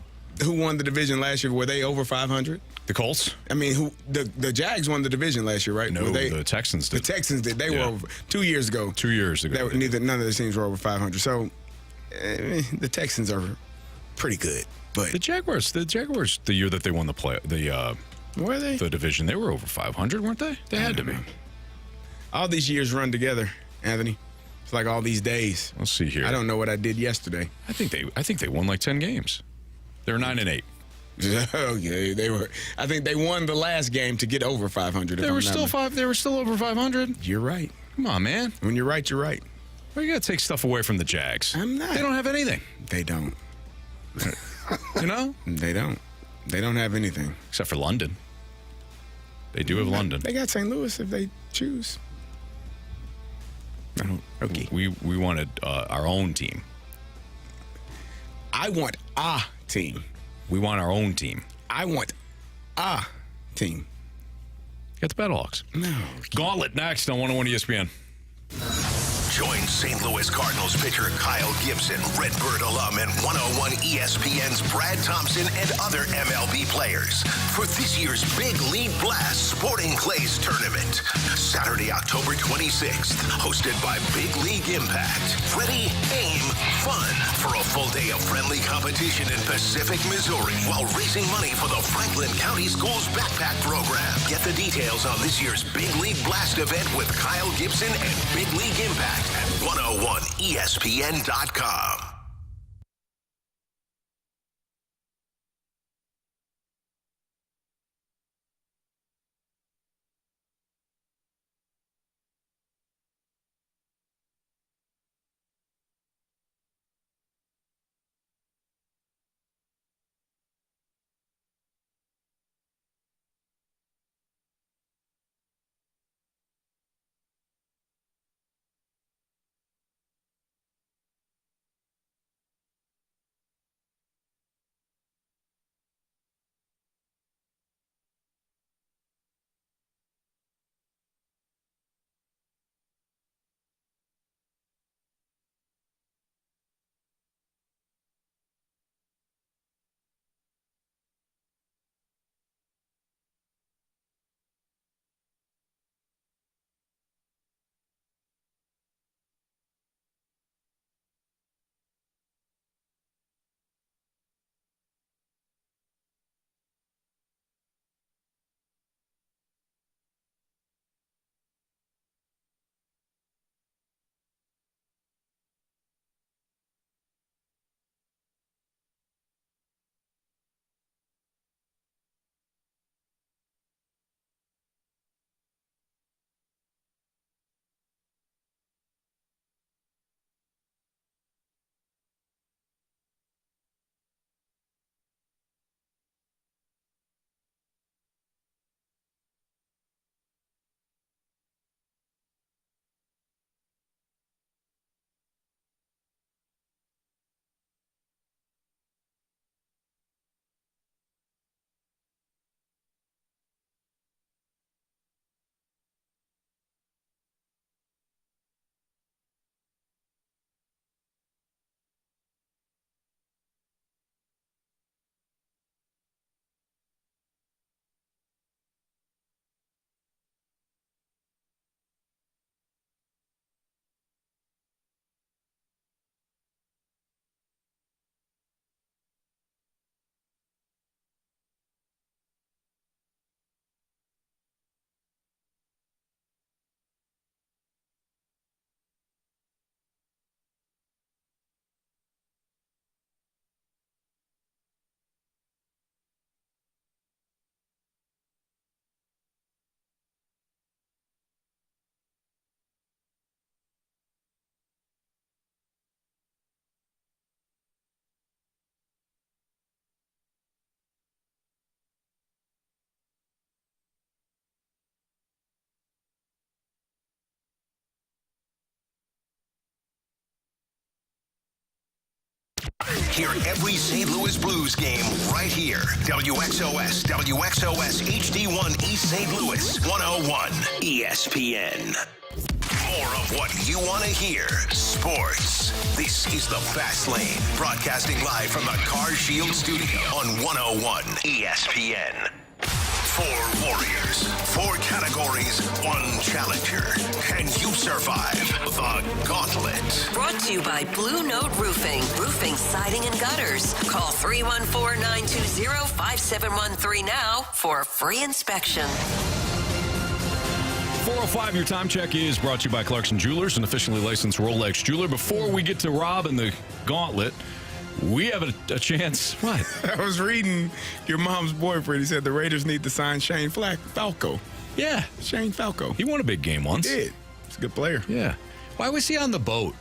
who won the division last year? Were they over 500? The Colts? I mean, the Jags won the division last year, right? No, the Texans did. The Texans did. They were over 2 years ago. 2 years ago. None of the teams were over 500. So the Texans are pretty good. But the Jaguars, the year that they won were they? The division, they were over 500, weren't they? They had to be. All these years run together, Anthony. It's like all these days. Let's see here. I don't know what I did yesterday. I think they won like 10 games. They're 9-8. Okay, they were. I think they won the last game to get over 500. They were still over 500. You're right. Come on, man. When you're right, you're right. Well, you got to take stuff away from the Jags. I'm not. They don't have anything. They don't. They don't. They don't have anything except for London. They do have London. They got St. Louis if they choose. Okay. We wanted our own team. I want a team. We want our own team. I want a team. Get the Battlehawks. No. Gauntlet next on 101 ESPN. Join St. Louis Cardinals pitcher Kyle Gibson, Redbird alum, and 101 ESPN's Brad Thompson and other MLB players for this year's Big League Blast Sporting Clays Tournament. Saturday, October 26th, hosted by Big League Impact. Ready, aim, fun for a full day of friendly competition in Pacific, Missouri, while raising money for the Franklin County Schools Backpack Program. Get the details on this year's Big League Blast event with Kyle Gibson and Big League Impact at 101ESPN.com. Hear every St. Louis Blues game right here. WXOS HD1 East St. Louis, 101 ESPN. More of what you want to hear. Sports. This is the Fast Lane, broadcasting live from the Car Shield studio on 101 ESPN. 4 warriors, 4 categories, 1 challenger. Can you survive the gauntlet? Brought to you by Blue Note Roofing. Roofing, siding, and gutters. Call 314-920-5713 now for a free inspection. 4:05, your time check is brought to you by Clarkson Jewelers, an officially licensed Rolex jeweler. Before we get to Rob and the gauntlet, we have a chance. What? I was reading your mom's boyfriend. He said the Raiders need to sign Shane Falco. Yeah. Shane Falco. He won a big game once. He did. He's a good player. Yeah. Why was he on the boat?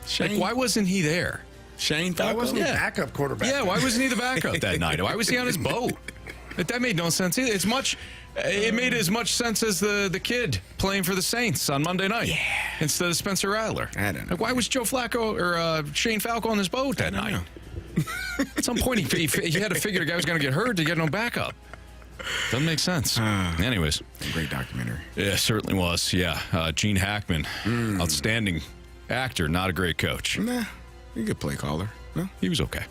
Shane, like, why wasn't he there? Shane Falco? Why wasn't he backup quarterback? Yeah, why wasn't he the backup that night? Why was he on his boat? That made no sense either. It made as much sense as the kid playing for the Saints on Monday night instead of Spencer Rattler. I don't know. Like, why was Joe Flacco or Shane Falco on his boat that night? At some point, he had to figure the guy was going to get hurt to get no backup. Doesn't make sense. Anyways. Great documentary. Yeah, certainly was. Yeah. Gene Hackman, outstanding actor, not a great coach. Nah, he's a good play caller. No? He was okay.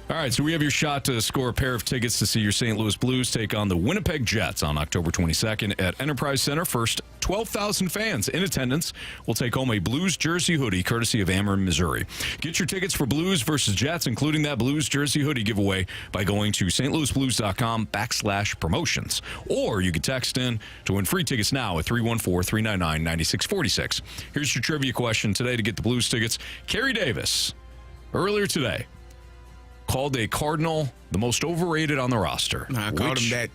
All right, so we have your shot to score a pair of tickets to see your St. Louis Blues take on the Winnipeg Jets on October 22nd at Enterprise Center. First 12,000 fans in attendance will take home a Blues jersey hoodie courtesy of Ameren, Missouri. Get your tickets for Blues versus Jets, including that Blues jersey hoodie giveaway, by going to stlouisblues.com/promotions. Or you can text in to win free tickets now at 314-399-9646. Here's your trivia question today to get the Blues tickets. Carey Davis, earlier today, called a Cardinal the most overrated on the roster. I called him that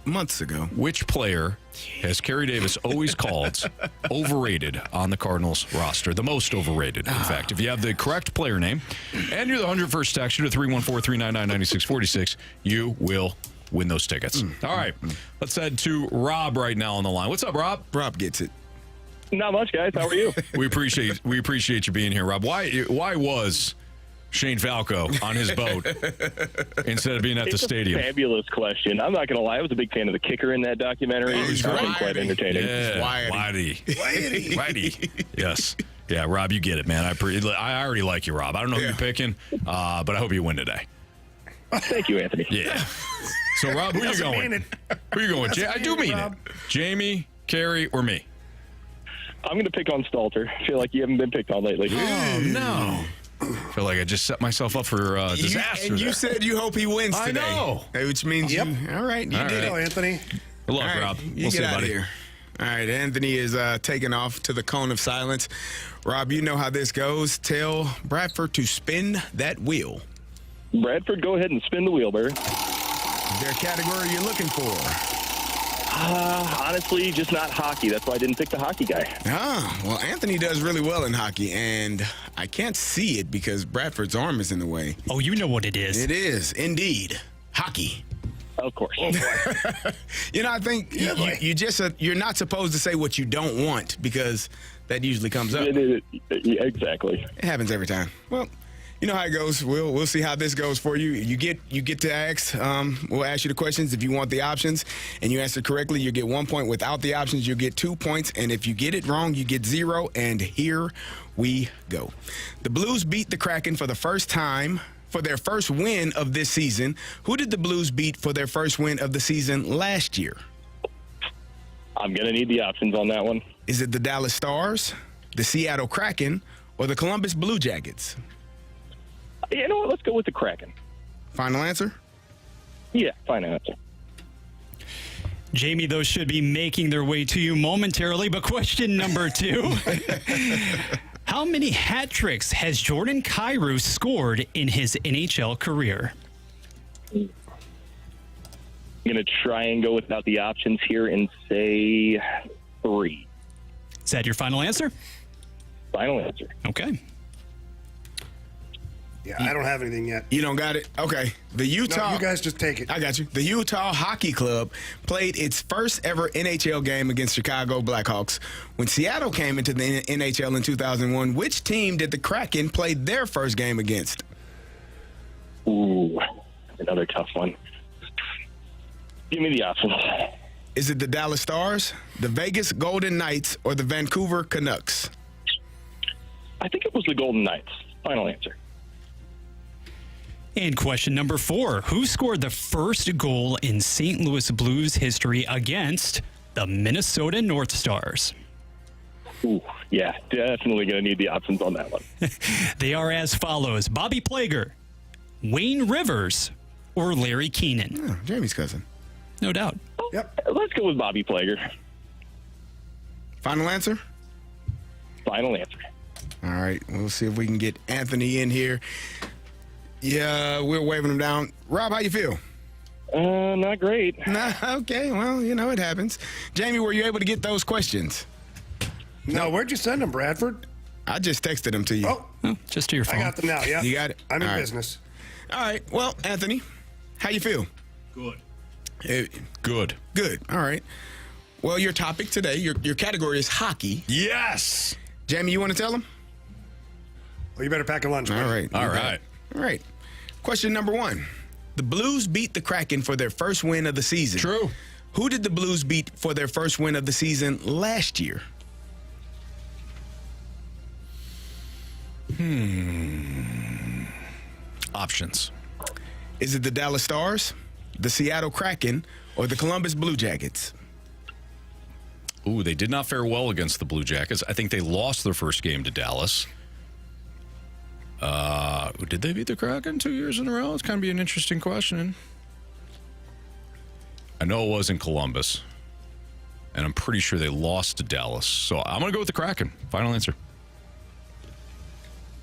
months ago. Which player has Carey Davis always called overrated on the Cardinals roster? The most overrated, in fact. If you have the correct player name and you're the 101st texter to 314-399-9646, you will win those tickets. All right, let's head to Rob right now on the line. What's up, Rob? Rob gets it. Not much, guys. How are you? We appreciate you being here, Rob. Why was Shane Falco on his boat instead of being at the stadium? It's a fabulous question. I'm not going to lie. I was a big fan of the kicker in that documentary. He's quite entertaining. Yeah, Whitey. Yes. Yeah, Rob, you get it, man. I already like you, Rob. I don't know who you're picking, but I hope you win today. Thank you, Anthony. Yeah. So, Rob, who are you going? Who are you going with? I do mean it. Jamie, Carey, or me? I'm going to pick on Stalter. I feel like you haven't been picked on lately. Oh, no. I feel like I just set myself up for disaster. You said you hope he wins today. I know. Which means you. All right, you did it. Anthony. Good luck, right, Rob. We'll see, buddy. Here. All right, Anthony is taking off to the cone of silence. Rob, you know how this goes. Tell Bradford to spin that wheel. Bradford, go ahead and spin the wheel, Barry. Is there a category you're looking for? Honestly, just not hockey. That's why I didn't pick the hockey guy. Well, Anthony does really well in hockey, and I can't see it because Bradford's arm is in the way. Oh, you know what it is. It is, indeed. Hockey. Of course. Oh, boy. I think you're not supposed to say what you don't want because that usually comes up. Exactly. It happens every time. Well, you know how it goes. We'll see how this goes for you. You get to ask. We'll ask you the questions. If you want the options and you answer correctly, you get 1 point. Without the options, you get 2 points. And if you get it wrong, you get 0. And here we go. The Blues beat the Kraken for the first time for their first win of this season. Who did the Blues beat for their first win of the season last year? I'm going to need the options on that one. Is it the Dallas Stars, the Seattle Kraken, or the Columbus Blue Jackets? You know what? Let's go with the Kraken. Final answer? Yeah, final answer. Jamie, those should be making their way to you momentarily, but question number 2. How many hat tricks has Jordan Kyrou scored in his NHL career? I'm going to try and go without the options here and say 3. Is that your final answer? Final answer. Okay. Yeah, I don't have anything yet. You don't got it? Okay. The Utah. No, you guys just take it. I got you. The Utah Hockey Club played its first ever NHL game against Chicago Blackhawks. When Seattle came into the NHL in 2001, which team did the Kraken play their first game against? Ooh, another tough one. Give me the options. Is it the Dallas Stars, the Vegas Golden Knights, or the Vancouver Canucks? I think it was the Golden Knights. Final answer. And question number 4. Who scored the first goal in St. Louis Blues history against the Minnesota North Stars? Ooh, yeah, definitely going to need the options on that one. They are as follows: Bobby Plager, Wayne Rivers, or Larry Keenan? Oh, Jamie's cousin. No doubt. Yep. Let's go with Bobby Plager. Final answer? Final answer. All right, we'll see if we can get Anthony in here. Yeah, we're waving him down. Rob, how you feel? Not great. Nah, okay, well, it happens. Jamie, were you able to get those questions? No, where'd you send them, Bradford? I just texted them to you. Oh, just to your phone. I got them now, yeah. You got it? I'm in All right. business. All right, well, Anthony, how you feel? Good. Good. All right. Well, your topic today, your category is hockey. Yes. Jamie, you want to tell them? Well, you better pack a lunch. All right. All right. All right. Question number 1. The Blues beat the Kraken for their first win of the season. True. Who did the Blues beat for their first win of the season last year? Options. Is it the Dallas Stars, the Seattle Kraken, or the Columbus Blue Jackets? Ooh, they did not fare well against the Blue Jackets. I think they lost their first game to Dallas. Did they beat the Kraken 2 years in a row? It's kind of be an interesting question. I know it was in Columbus, and I'm pretty sure they lost to Dallas. So I'm going to go with the Kraken. Final answer.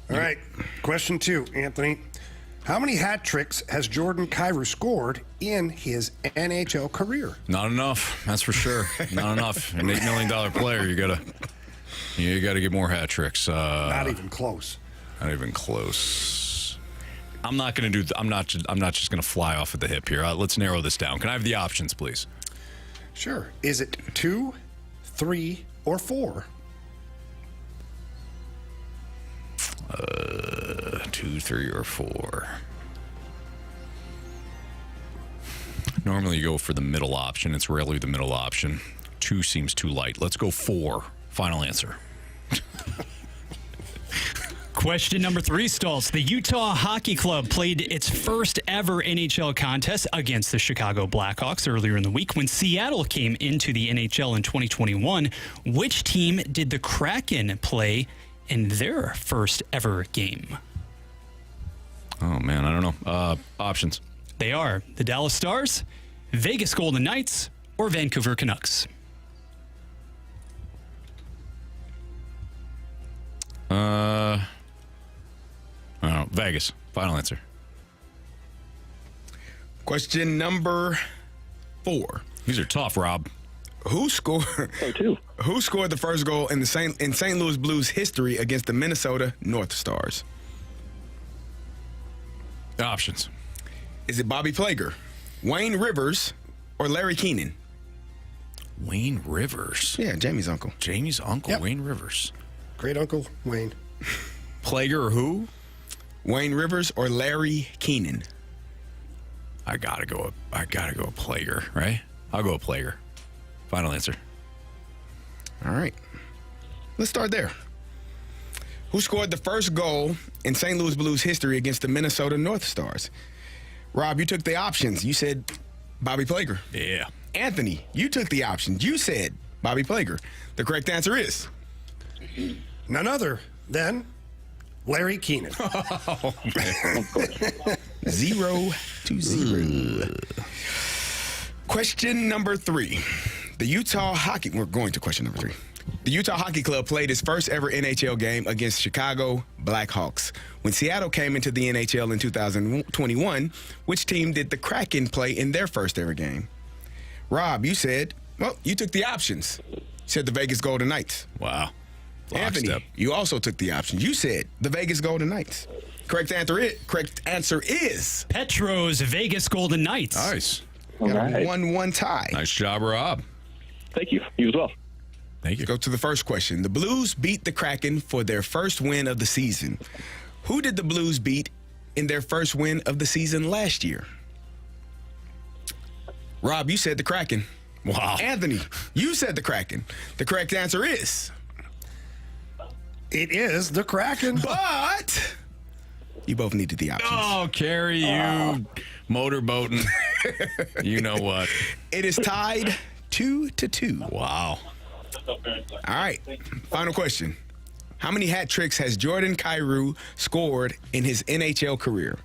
All right. Question 2, Anthony. How many hat tricks has Jordan Kyrou scored in his NHL career? Not enough. That's for sure. Not enough. An $8 million player, you gotta get more hat tricks. Not even close. Not even close. I'm not just gonna fly off at the hip here. Let's narrow this down. Can I have the options, please? Sure. Is it 2, 3, or 4? 2, 3, or 4. Normally you go for the middle option. It's rarely the middle option. 2 seems too light. Let's go 4. Final answer. Question number 3, Stoltz. The Utah Hockey Club played its first ever NHL contest against the Chicago Blackhawks earlier in the week. When Seattle came into the NHL in 2021, which team did the Kraken play in their first ever game? Oh, man, I don't know. Options. They are the Dallas Stars, Vegas Golden Knights, or Vancouver Canucks. Vegas. Final answer. Question number 4. These are tough, Rob. Who scored the first goal in St. Louis Blues history against the Minnesota North Stars? Options. Is it Bobby Plager, Wayne Rivers, or Larry Keenan? Wayne Rivers. Yeah, Jamie's uncle. Jamie's uncle, Yep. Wayne Rivers. Great uncle Wayne. Plager or who? Wayne Rivers or Larry Keenan? I gotta go with Plager, right? I'll go with Plager. Final answer. All right. Let's start there. Who scored the first goal in St. Louis Blues history against the Minnesota North Stars? Rob, you took the options. You said Bobby Plager. Yeah. Anthony, you took the options. You said Bobby Plager. The correct answer is none other than Larry Keenan. Oh, man. 0-0. Question number 3. We're going to question number 3. The Utah Hockey Club played its first ever NHL game against Chicago Blackhawks. When Seattle came into the NHL in 2021, which team did the Kraken play in their first ever game? Rob, you took the options. You said the Vegas Golden Knights. Wow. Anthony, Lockstep. you also took the options. You said the Vegas Golden Knights. Correct answer is Petro's Vegas Golden Knights. Nice. got a right. 1-1 tie. Nice job, Rob. Thank you. You as well. Thank you. Go to the first question. The Blues beat the Kraken for their first win of the season. Who did the Blues beat in their first win of the season last year? Rob, you said the Kraken. Wow. Anthony, you said the Kraken. The correct answer is... It is the Kraken. But you both needed the options. Oh, Carey, you motorboating. You know what? It is tied 2-2. Wow. All right. Final question. How many hat tricks has Jordan Kyrou scored in his NHL career?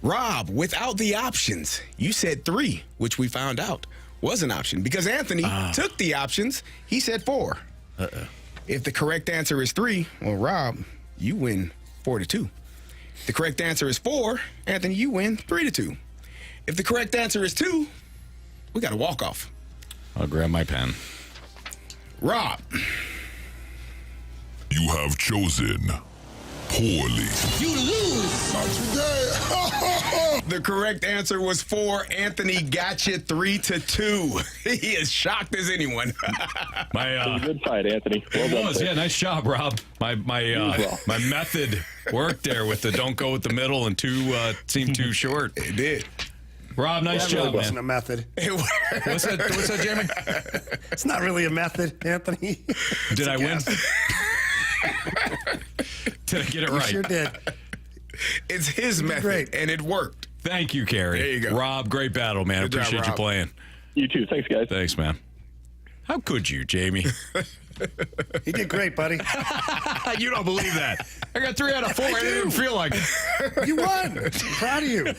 Rob, without the options, you said 3, which we found out was an option because Anthony took the options. He said 4. If the correct answer is 3, well, Rob, you win 4-2. The correct answer is 4, Anthony, you win 3-2. If the correct answer is 2, we got a walk-off. I'll grab my pen. Rob. You have chosen poorly. You lose. Not today. The correct answer was 4. Anthony got you 3-2. He is shocked as anyone. My good fight, Anthony. Well it done, was, sir. yeah, nice job, Rob. My method worked there with the don't go with the middle and 2 seemed too short. It did. Rob, nice That really job, wasn't man. a method. What's that, Jamie? It's not really a method, Anthony. Did I win? Did I get it You right? sure did. It's his method, great. and it worked. Thank you, Carey. There you go. Rob, great battle, man. Good job, Appreciate you Rob. playing. You too. Thanks, guys. Thanks, man. How could you, Jamie? You did great, buddy. You don't believe that. I got 3 out of 4. I didn't feel like it. You won. I'm proud of you.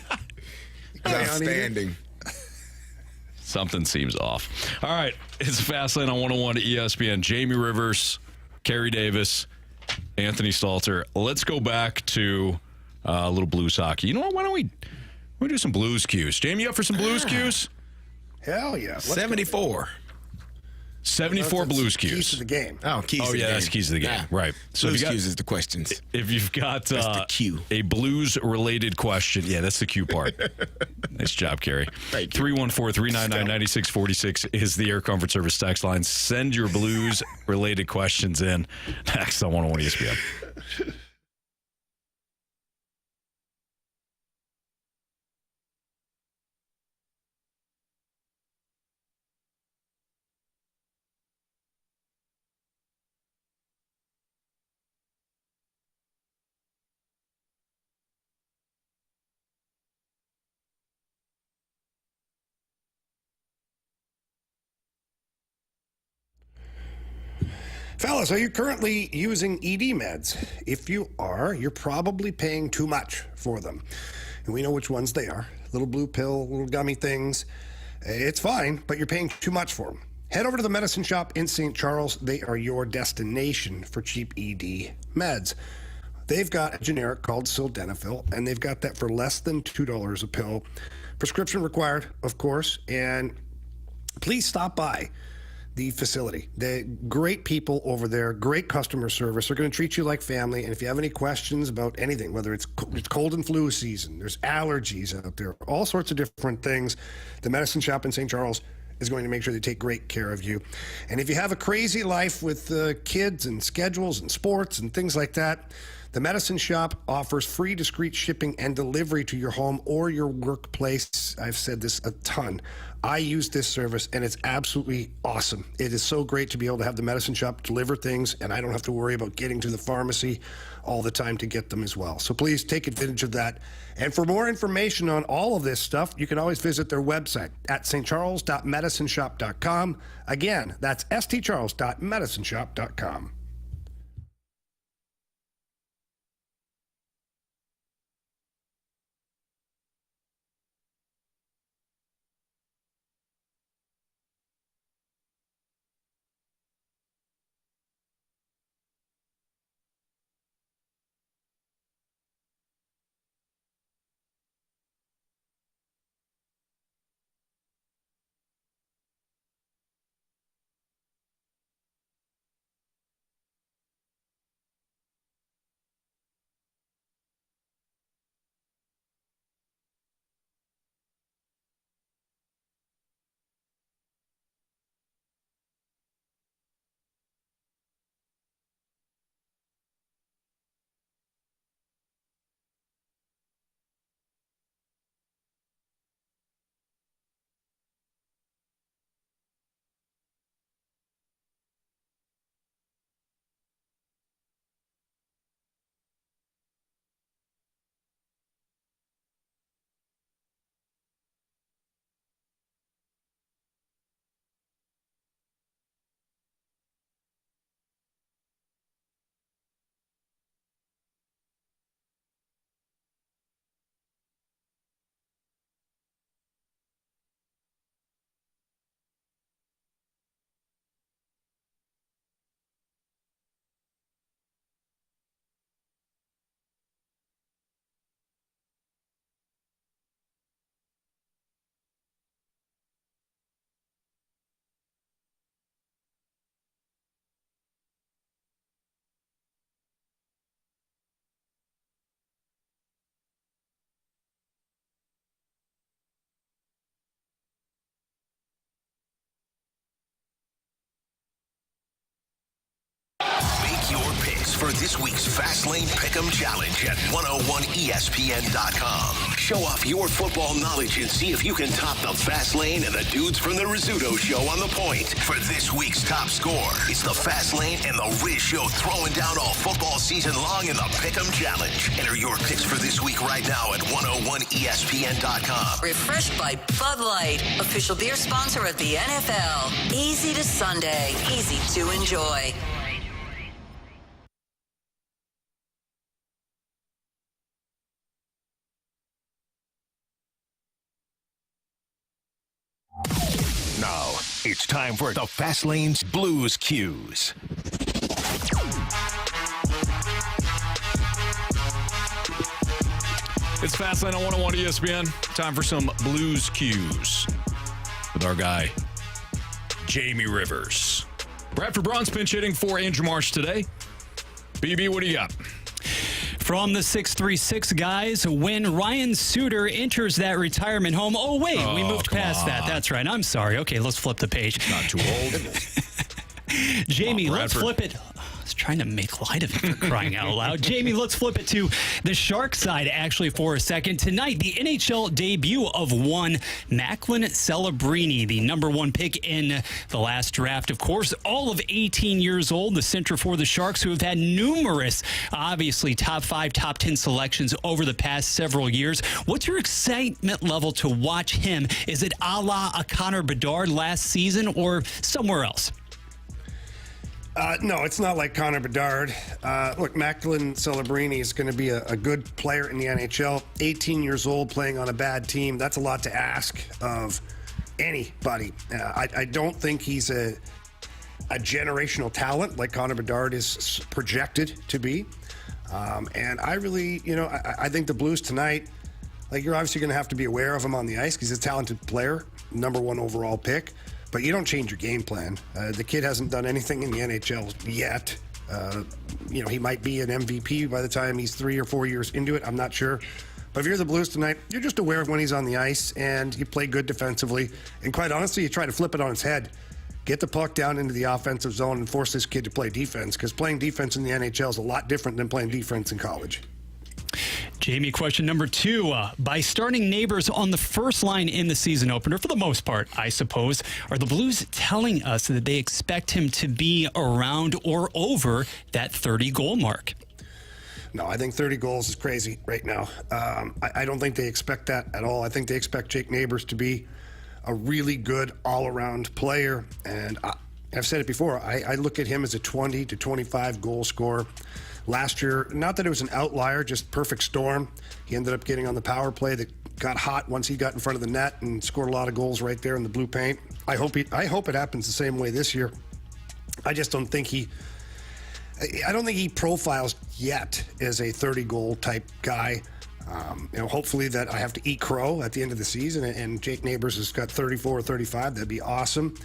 Outstanding. Something seems off. All right. It's Fastlane on 101 ESPN. Jamie Rivers, Carey Davis, Anthony Stalter. Let's go back to a little blues hockey. You know what? Why don't we do some blues cues? Jamie, you up for some blues cues? Hell yeah. Let's 74. 74 blues cues. Keys to the game. Oh, keys to the game. That's keys to the game. Yeah. Right. So Blues if you got, cues is the questions. if you've got That's the cue. a blues-related question, yeah, that's the cue part. Nice job, Carey. 314-399-9646 is the Air Comfort Service text line. Send your blues-related questions in. Next on 101 ESPN. Fellas, are you currently using ED meds? If you are, you're probably paying too much for them. And we know which ones they are. Little blue pill, little gummy things. It's fine, but you're paying too much for them. Head over to the medicine shop in St. Charles. They are your destination for cheap ED meds. They've got a generic called sildenafil, and they've got that for less than $2 a pill. Prescription required, of course, and please stop by the facility. They're great people over there, great customer service. They're going to treat you like family. And if you have any questions about anything, whether it's cold and flu season, there's allergies out there, all sorts of different things, the medicine shop in St. Charles is going to make sure they take great care of you. And if you have a crazy life with kids and schedules and sports and things like that, the medicine shop offers free discreet shipping and delivery to your home or your workplace. I've said this a ton. I use this service, and it's absolutely awesome. It is so great to be able to have the medicine shop deliver things, and I don't have to worry about getting to the pharmacy all the time to get them as well. So please take advantage of that. And for more information on all of this stuff, you can always visit their website at stcharles.medicineshop.com. Again, that's stcharles.medicineshop.com. picks for this week's Fastlane Pick'em Challenge at 101ESPN.com. Show off your football knowledge and see if you can top the Fastlane and the dudes from the Rizzuto Show on the point. For this week's top score, it's the Fastlane and the Riz Show throwing down all football season long in the Pick'em Challenge. Enter your picks for this week right now at 101ESPN.com. Refreshed by Bud Light, official beer sponsor of the NFL. Easy to Sunday, easy to enjoy. Now, it's time for the Fastlane's Blues Cues. It's Fastlane on 101 ESPN. Time for some Blues Cues with our guy, Jamie Rivers. Bradford Braun's pinch hitting for Andrew Marsh today. BB, what do you got? From the 636 guys, when Ryan Suter enters that retirement home. Oh, wait, we moved past that. That's right. I'm sorry. Okay, let's flip the page. Not too old. Jamie, let's flip it. I was trying to make light of it, for crying out loud. Jamie, let's flip it to the Sharks side, actually, for a second. Tonight, the NHL debut of one Macklin Celebrini, the number one pick in the last draft, of course. All of 18 years old, the center for the Sharks, who have had numerous, obviously, top 5, top 10 selections over the past several years. What's your excitement level to watch him? Is it a la a Connor Bedard last season or somewhere else? No, it's not like Connor Bedard. Look, Macklin Celebrini is going to be a good player in the NHL. 18 years old, playing on a bad team. That's a lot to ask of anybody. I don't think he's a generational talent like Connor Bedard is projected to be. And I really, I think the Blues tonight, like, you're obviously going to have to be aware of him on the ice because he's a talented player, number one overall pick. But you don't change your game plan. The kid hasn't done anything in the NHL yet. He might be an MVP by the time he's 3 or 4 years into it. I'm not sure. But if you're the Blues tonight, you're just aware of when he's on the ice and you play good defensively. And quite honestly, you try to flip it on its head. Get the puck down into the offensive zone and force this kid to play defense, because playing defense in the NHL is a lot different than playing defense in college. Jamie, question number 2. By starting Neighbors on the first line in the season opener, for the most part, I suppose, are the Blues telling us that they expect him to be around or over that 30-goal mark? No, I think 30 goals is crazy right now. I don't think they expect that at all. I think they expect Jake Neighbors to be a really good all-around player. And I've said it before, I look at him as a 20 to 25 goal scorer. Last year, not that it was an outlier, just perfect storm. He ended up getting on the power play that got hot once he got in front of the net and scored a lot of goals right there in the blue paint. I hope it happens the same way this year. I just don't think he profiles yet as a 30-goal type guy. Hopefully that I have to eat crow at the end of the season and Jake Neighbors has got 34 or 35. That'd be awesome.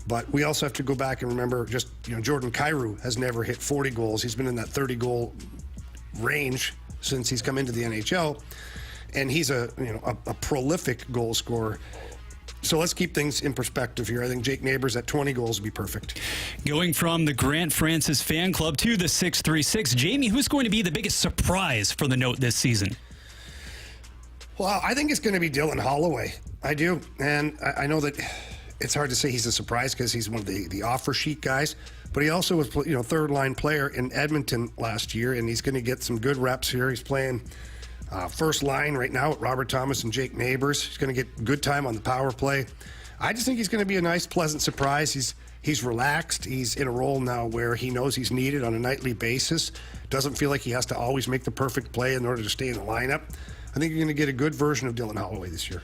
But we also have to go back and remember Jordan Kyrou has never hit 40 goals. He's been in that 30-goal range since he's come into the NHL. And he's a prolific goal scorer. So let's keep things in perspective here. I think Jake Neighbors at 20 goals would be perfect. Going from the Grant Francis fan club to the 636, Jamie, who's going to be the biggest surprise for the Note this season? Well, I think it's going to be Dylan Holloway. I do. And I know that it's hard to say he's a surprise because he's one of the offer sheet guys, but he also was, third line player in Edmonton last year, and he's going to get some good reps here. He's playing first line right now with Robert Thomas and Jake Neighbors. He's going to get good time on the power play. I just think he's going to be a nice, pleasant surprise. He's relaxed. He's in a role now where he knows he's needed on a nightly basis. Doesn't feel like he has to always make the perfect play in order to stay in the lineup. I think you're going to get a good version of Dylan Holloway this year.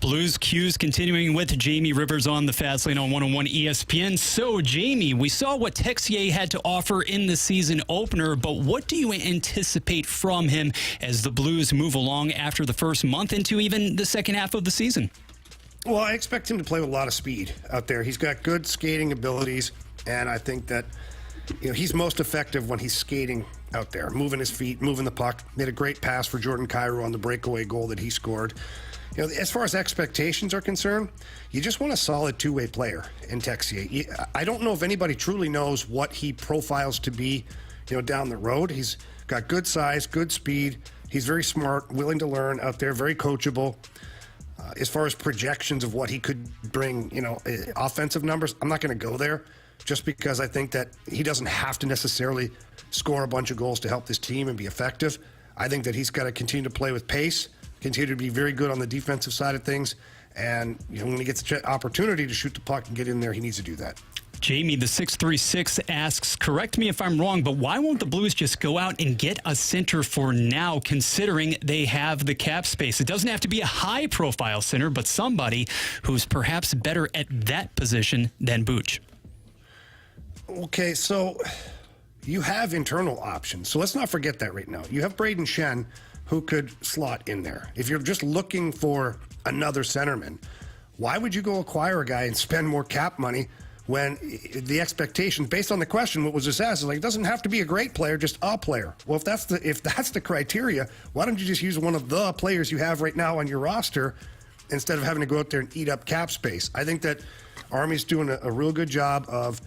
Blues Cues continuing with Jamie Rivers on the Fastlane on 101 ESPN. So, Jamie, we saw what Texier had to offer in the season opener, but what do you anticipate from him as the Blues move along after the first month into even the second half of the season? Well, I expect him to play with a lot of speed out there. He's got good skating abilities, and I think that he's most effective when he's skating out there, moving his feet, moving the puck. Made a great pass for Jordan Kyrou on the breakaway goal that he scored. As far as expectations are concerned, you just want a solid two-way player in Texier. I don't know if anybody truly knows what he profiles to be down the road. He's got good size, good speed. He's very smart, willing to learn out there, very coachable. As far as projections of what he could bring, offensive numbers, I'm not going to go there just because I think that he doesn't have to necessarily score a bunch of goals to help this team and be effective. I think that he's got to continue to play with pace, continue to be very good on the defensive side of things. And when he gets the opportunity to shoot the puck and get in there, he needs to do that. Jamie, the 636 asks, correct me if I'm wrong, but why won't the Blues just go out and get a center for now, considering they have the cap space? It doesn't have to be a high-profile center, but somebody who's perhaps better at that position than Booch. Okay, so you have internal options. So let's not forget that right now. You have Braden Shen, who could slot in there. If you're just looking for another centerman, why would you go acquire a guy and spend more cap money when the expectation, based on the question, what was just asked, is like, it doesn't have to be a great player, just a player. Well, if that's the criteria, why don't you just use one of the players you have right now on your roster instead of having to go out there and eat up cap space? I think that Army's doing a real good job of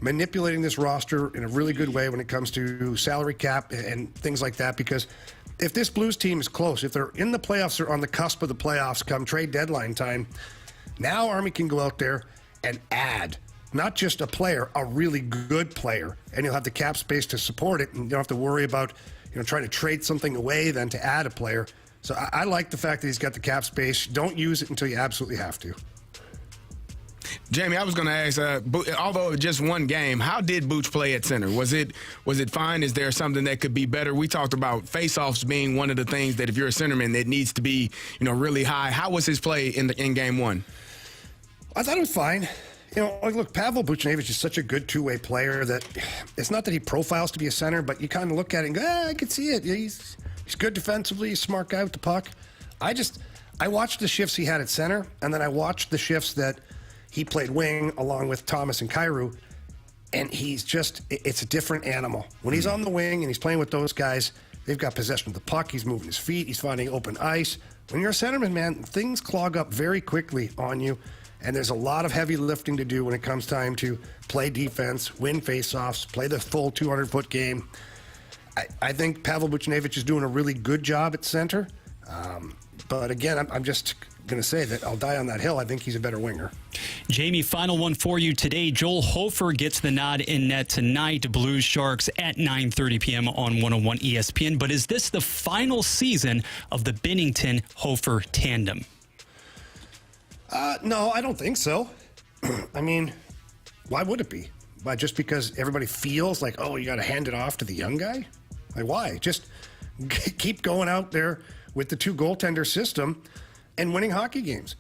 manipulating this roster in a really good way when it comes to salary cap and things like that, because if this Blues team is close, if they're in the playoffs or on the cusp of the playoffs come trade deadline time, now Army can go out there and add not just a player, a really good player, and you'll have the cap space to support it, and you don't have to worry about trying to trade something away then to add a player. So I like the fact that he's got the cap space. Don't use it until you absolutely have to. Jamie, I was going to ask, although just one game, how did Booch play at center? Was it fine? Is there something that could be better? We talked about faceoffs being one of the things that if you're a centerman, it needs to be really high. How was his play in game one? I thought it was fine. Look, Pavel Buchnevich is such a good two-way player that it's not that he profiles to be a center, but you kind of look at it and go, I can see it. He's good defensively, he's a smart guy with the puck. I watched the shifts he had at center, and then I watched the shifts that he played wing along with Thomas and Kyrou, and it's a different animal. When he's on the wing and he's playing with those guys, they've got possession of the puck, he's moving his feet, he's finding open ice. When you're a centerman, man, things clog up very quickly on you. And there's a lot of heavy lifting to do when it comes time to play defense, win faceoffs, play the full 200-foot game. I think Pavel Buchnevich is doing a really good job at center. But again, I'm just going to say that I'll die on that hill. I think he's a better winger. Jamie, final one for you today. Joel Hofer gets the nod in net tonight. Blues Sharks at 9:30 p.m. on 101 ESPN. But is this the final season of the Binnington-Hofer tandem? No, I don't think so. I mean, why would it be? Why, just because everybody feels like, you got to hand it off to the young guy? Like, why? Just keep going out there with the two goaltender system and winning hockey games.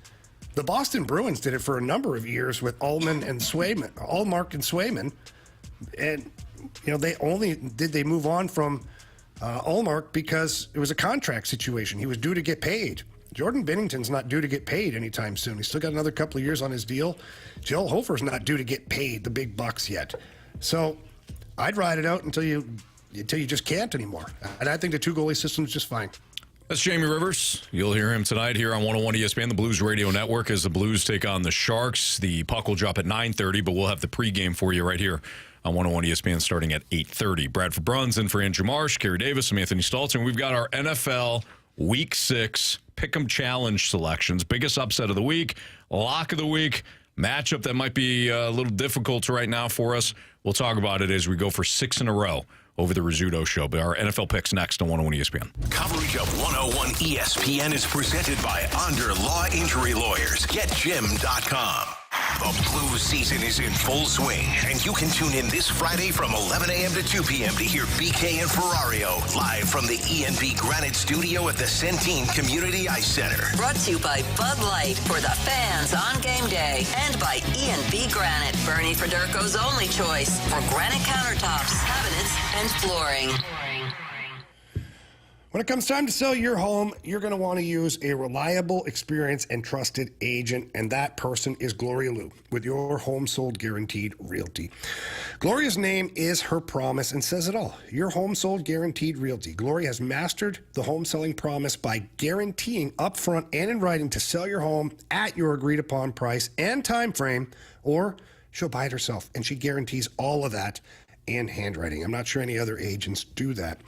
The Boston Bruins did it for a number of years with Ullmark and Swayman. And, they move on from Ullmark because it was a contract situation. He was due to get paid. Jordan Binnington's not due to get paid anytime soon. He's still got another couple of years on his deal. Joel Hofer's not due to get paid the big bucks yet. So I'd ride it out until you just can't anymore. And I think the two goalie system's just fine. That's Jamie Rivers. You'll hear him tonight here on 101 ESPN, the Blues Radio Network, as the Blues take on the Sharks. The puck will drop at 9:30, but we'll have the pregame for you right here on 101 ESPN starting at 8:30. Bradford Bruns in for Andrew Marsh, Carey Davis, and Anthony Stalter. And we've got our NFL Week 6 Pick'em Challenge selections. Biggest upset of the week, lock of the week, matchup that might be a little difficult right now for us. We'll talk about it as we go for 6 in a row over the Rizzuto Show. But our NFL picks next on 101 ESPN. Coverage of 101 ESPN is presented by Under Law Injury Lawyers. GetJim.com. The Blues season is in full swing, and you can tune in this Friday from 11 a.m. to 2 p.m. to hear BK and Ferrario live from the E&B Granite Studio at the Centene Community Ice Center. Brought to you by Bud Light for the fans on game day, and by E&B Granite, Bernie Federko's only choice for granite countertops, cabinets, and flooring. When it comes time to sell your home, you're going to want to use a reliable, experienced, and trusted agent, and that person is Gloria Liu with your Home Sold Guaranteed Realty. Gloria's name is her promise and says it all. Your Home Sold Guaranteed Realty. Gloria has mastered the home selling promise by guaranteeing upfront and in writing to sell your home at your agreed-upon price and time frame, or she'll buy it herself, and she guarantees all of that. and handwriting. I'm not sure any other agents do that.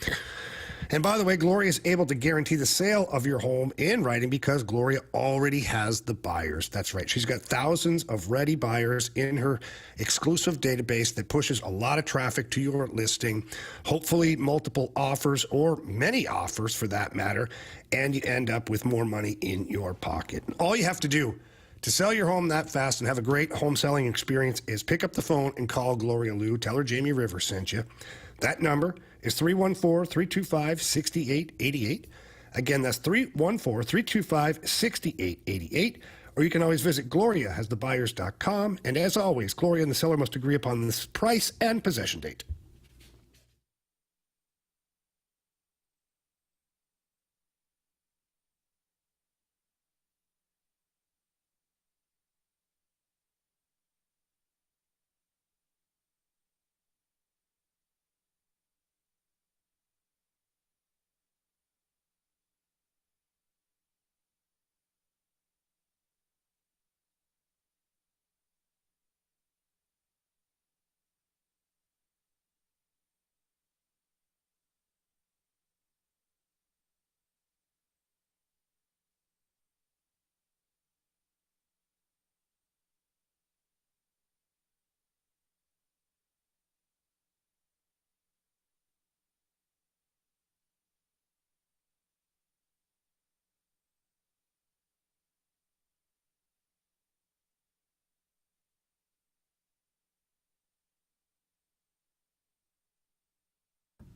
And by the way, Gloria is able to guarantee the sale of your home in writing because Gloria already has the buyers. That's right. She's got thousands of ready buyers in her exclusive database that pushes a lot of traffic to your listing, hopefully multiple offers or many offers for that matter, and you end up with more money in your pocket. All you have to do to sell your home that fast and have a great home selling experience is pick up the phone and call Gloria Liu. Tell her Jamie Rivers sent you. That number is 314-325-6888. Again, that's 314-325-6888. Or you can always visit GloriaHasTheBuyers.com. And as always, Gloria and the seller must agree upon this price and possession date.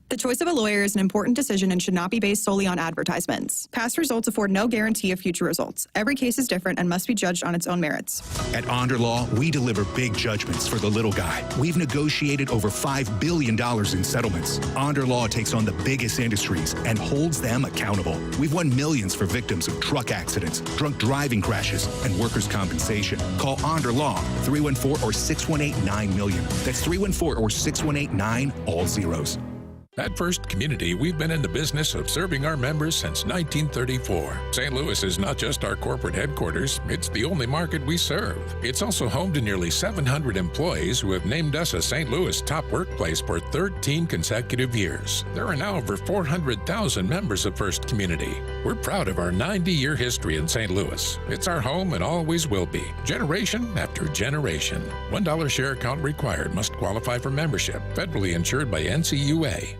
The choice of a lawyer is an important decision and should not be based solely on advertisements. Past results afford no guarantee of future results. Every case is different and must be judged on its own merits. At Onder Law, we deliver big judgments for the little guy. We've negotiated over $5 billion in settlements. Onder Law takes on the biggest industries and holds them accountable. We've won millions for victims of truck accidents, drunk driving crashes, and workers' compensation. Call Onder Law, 314 or 618-9-million. That's 314 or 618-9, all zeros. At First Community, we've been in the business of serving our members since 1934. St. Louis is not just our corporate headquarters, it's the only market we serve. It's also home to nearly 700 employees who have named us a St. Louis top workplace for 13 consecutive years. There are now over 400,000 members of First Community. We're proud of our 90-year history in St. Louis. It's our home and always will be, generation after generation. $1 share account required. Must qualify for membership. Federally insured by NCUA.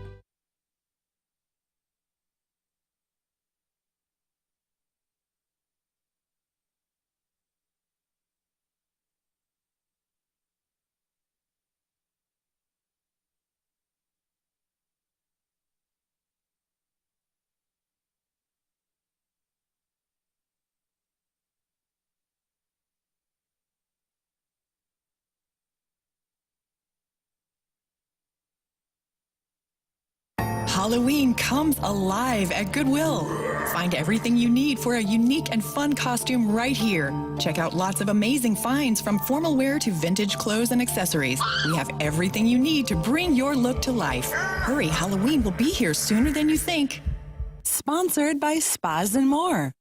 Halloween comes alive at Goodwill. Find everything you need for a unique and fun costume right here. Check out lots of amazing finds from formal wear to vintage clothes and accessories. We have everything you need to bring your look to life. Hurry, Halloween will be here sooner than you think. Sponsored by Spas and More.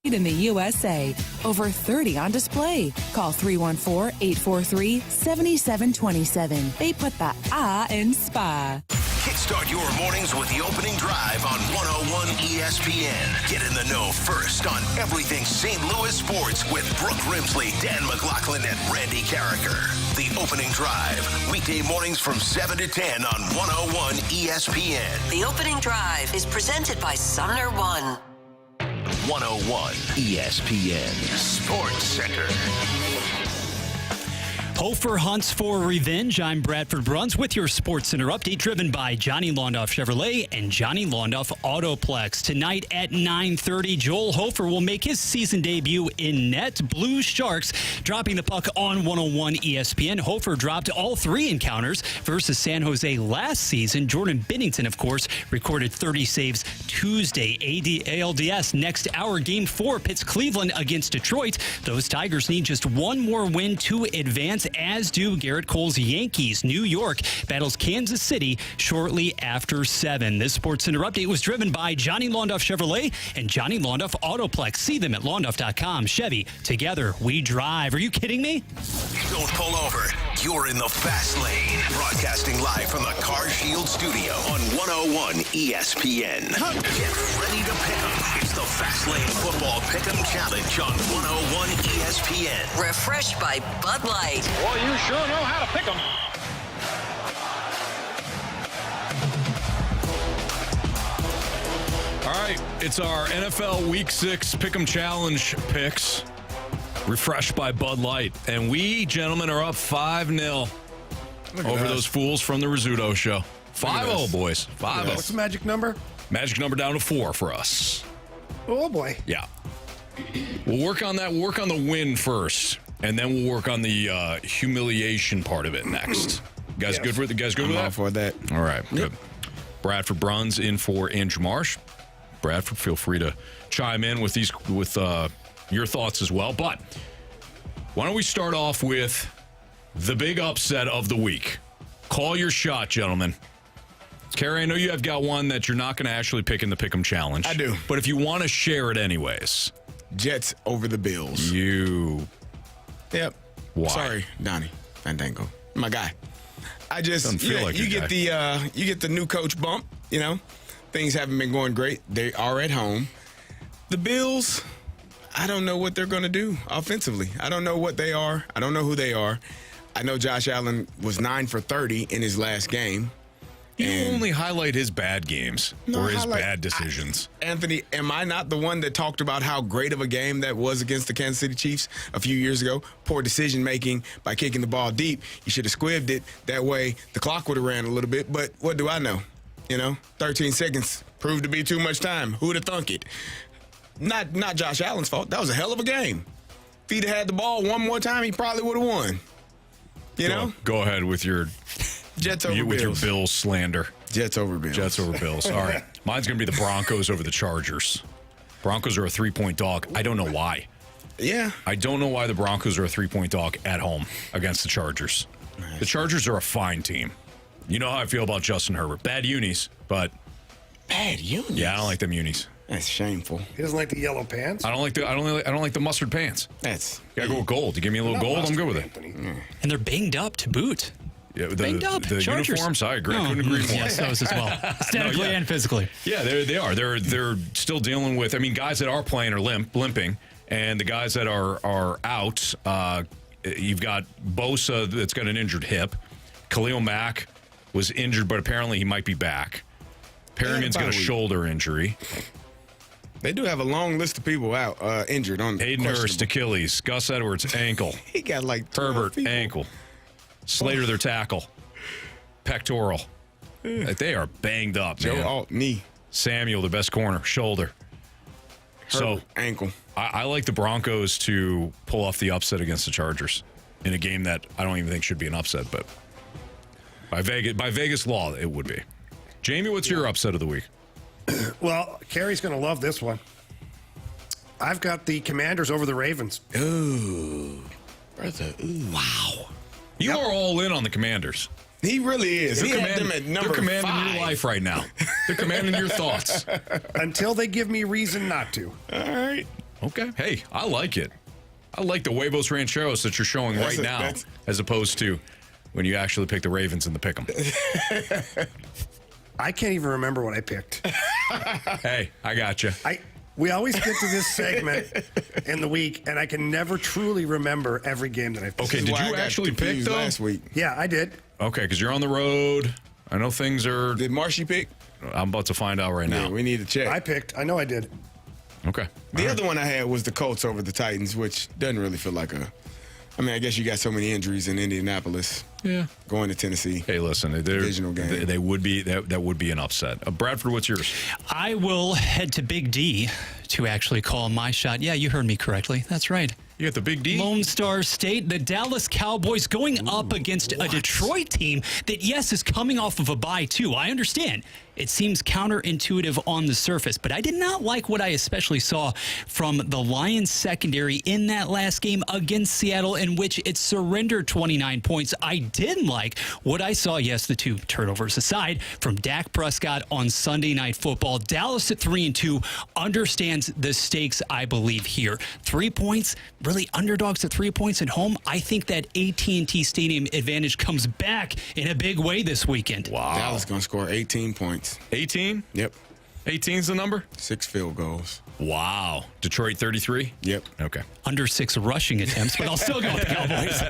In the USA, over 30 on display. Call 314-843-7727. They put the "ah" in spa. Kickstart your mornings with the opening drive on 101 ESPN. Get in the know first on everything St. Louis sports with Brooke Rimsley, Dan McLaughlin, and Randy Carricker. The opening drive, weekday mornings from 7 to 10 on 101 ESPN. The opening drive is presented by Sumner One. 101 ESPN Sports Center. Hofer hunts for revenge. I'm Bradford Bruns with your Sports Center update, driven by Johnny Londoff Chevrolet and Johnny Londoff Autoplex. Tonight at 9:30, Joel Hofer will make his season debut in net. Blue Sharks dropping the puck on 101 ESPN. Hofer dropped all three encounters versus San Jose last season. Jordan Binnington, of course, recorded 30 saves Tuesday. ALDS next hour, Game 4 pits Cleveland against Detroit. Those Tigers need just one more win to advance. as do Garrett Cole's Yankees. New York battles Kansas City shortly after 7. This SportsCenter update was driven by Johnny Londoff Chevrolet and Johnny Londoff Autoplex. See them at londoff.com. Chevy, together we drive. Are you kidding me? Don't pull over. You're in the fast lane. Broadcasting live from the Car Shield studio on 101 ESPN. Get ready to pick 'em. It's the Fast Lane Football Pick'em Challenge on 101 ESPN. Refreshed by Bud Light. Well, you sure know how to pick 'em. All right, it's our NFL Week 6 Pick'em Challenge picks, refreshed by Bud Light. And we, gentlemen, are up 5-0 over those fools from the Rizzuto Show. 5-0, boys. 5-0. What's the magic number? Magic number down to 4 for us. Oh, boy. Yeah. We'll work on that. We'll work on the win first, and then we'll work on the humiliation part of it next. You guys good with it? You guys good with that? I'm all for that. All right, good. Bradford Bruns in for Andrew Marsh. Bradford, feel free to chime in with your thoughts as well. But why don't we start off with the big upset of the week? Call your shot, gentlemen. Carey, I know you have got one that you're not going to actually pick in the Pick'em Challenge. I do. But if you want to share it anyways. Jets over the Bills. Yep. Why? Sorry, Donnie Fandango. My guy. I just Doesn't feel like you a get you get the new coach bump, you know. Things haven't been going great. They are at home. The Bills, I don't know what they're going to do offensively. I don't know what they are. I don't know who they are. I know Josh Allen was 9 for 30 in his last game. You only highlight his bad games or his bad decisions. Anthony, am I not the one that talked about how great of a game that was against the Kansas City Chiefs a few years ago? Poor decision-making by kicking the ball deep. You should have squibbed it. That way the clock would have ran a little bit. But what do I know? 13 seconds proved to be too much time. Who'd have thunk it? Not Josh Allen's fault. That was a hell of a game. If he'd have had the ball one more time, he probably would have won. Go ahead with your Jets over Bills. With your Bills slander. Jets over Bills. Jets over Bills. All right. Mine's going to be the Broncos over the Chargers. Broncos are a 3-point dog. I don't know why. Yeah. I don't know why the Broncos are a 3-point dog at home against the Chargers. The Chargers are a fine team. You know how I feel about Justin Herbert. Bad unis, but bad unis. Yeah, I don't like them unis. That's shameful. He doesn't like the yellow pants. I don't like the mustard pants. That's gotta go with gold. You give me a little gold, I'm good with it. And they're banged up to boot. Yeah, banged up. The Chargers. uniforms, I agree. I couldn't agree more. Yes, those as well. Aesthetically and physically. Yeah, they are. They're still dealing with. I mean, guys that are playing are limping, and the guys that are out. You've got Bosa that's got an injured hip. Khalil Mack was injured, but apparently he might be back. Perriman's got a shoulder injury. They do have a long list of people out injured on Hayden Hurst, Achilles. Gus Edwards, ankle. He got like Herbert, people. ankle. Slater, their tackle. Pectoral. They are banged up, man. Joe Alt, knee. Samuel, the best corner, shoulder. Herbert, ankle. I like the Broncos to pull off the upset against the Chargers in a game that I don't even think should be an upset, but by Vegas law, it would be. Jamie, what's your upset of the week? Well, Carey's going to love this one. I've got the Commanders over the Ravens. Ooh. Brother, ooh. Wow. You are all in on the Commanders. He really is. They're They're commanding 5. your life right now. They're commanding your thoughts. Until they give me reason not to. All right. Okay. Hey, I like it. I like the huevos rancheros that you're showing right now, as opposed to when you actually pick the Ravens in the pick'em. I can't even remember what I picked. Hey, I got you. We always get to this segment in the week, and I can never truly remember every game that I picked. Okay, did you actually pick, though? Last week. Yeah, I did. Okay, because you're on the road. I know things are... Did Marshy pick? I'm about to find out right now. Yeah, we need to check. I picked. I know I did. Okay. The other one I had was the Colts over the Titans, which doesn't really feel like a... I mean, I guess you got so many injuries in Indianapolis. Yeah. Going to Tennessee. Hey, listen, divisional game. They would be that would be an upset. Bradford, what's yours? I will head to Big D to actually call my shot. Yeah, you heard me correctly. That's right. You got the Big D? Lone Star State, the Dallas Cowboys going up against a Detroit team that, yes, is coming off of a bye, too. I understand. It seems counterintuitive on the surface, but I did not like what I especially saw from the Lions secondary in that last game against Seattle, in which it surrendered 29 points. I did like what I saw, yes, the 2 turnovers aside, from Dak Prescott on Sunday Night Football. Dallas at 3-2 understands the stakes, I believe, here. 3 points, really underdogs at 3 points at home. I think that AT&T Stadium advantage comes back in a big way this weekend. Wow. Dallas going to score 18 points. 18? Yep. 18's the number? 6 field goals. Wow. Detroit 33? Yep. Okay. Under 6 rushing attempts, but I'll still go with the Cowboys.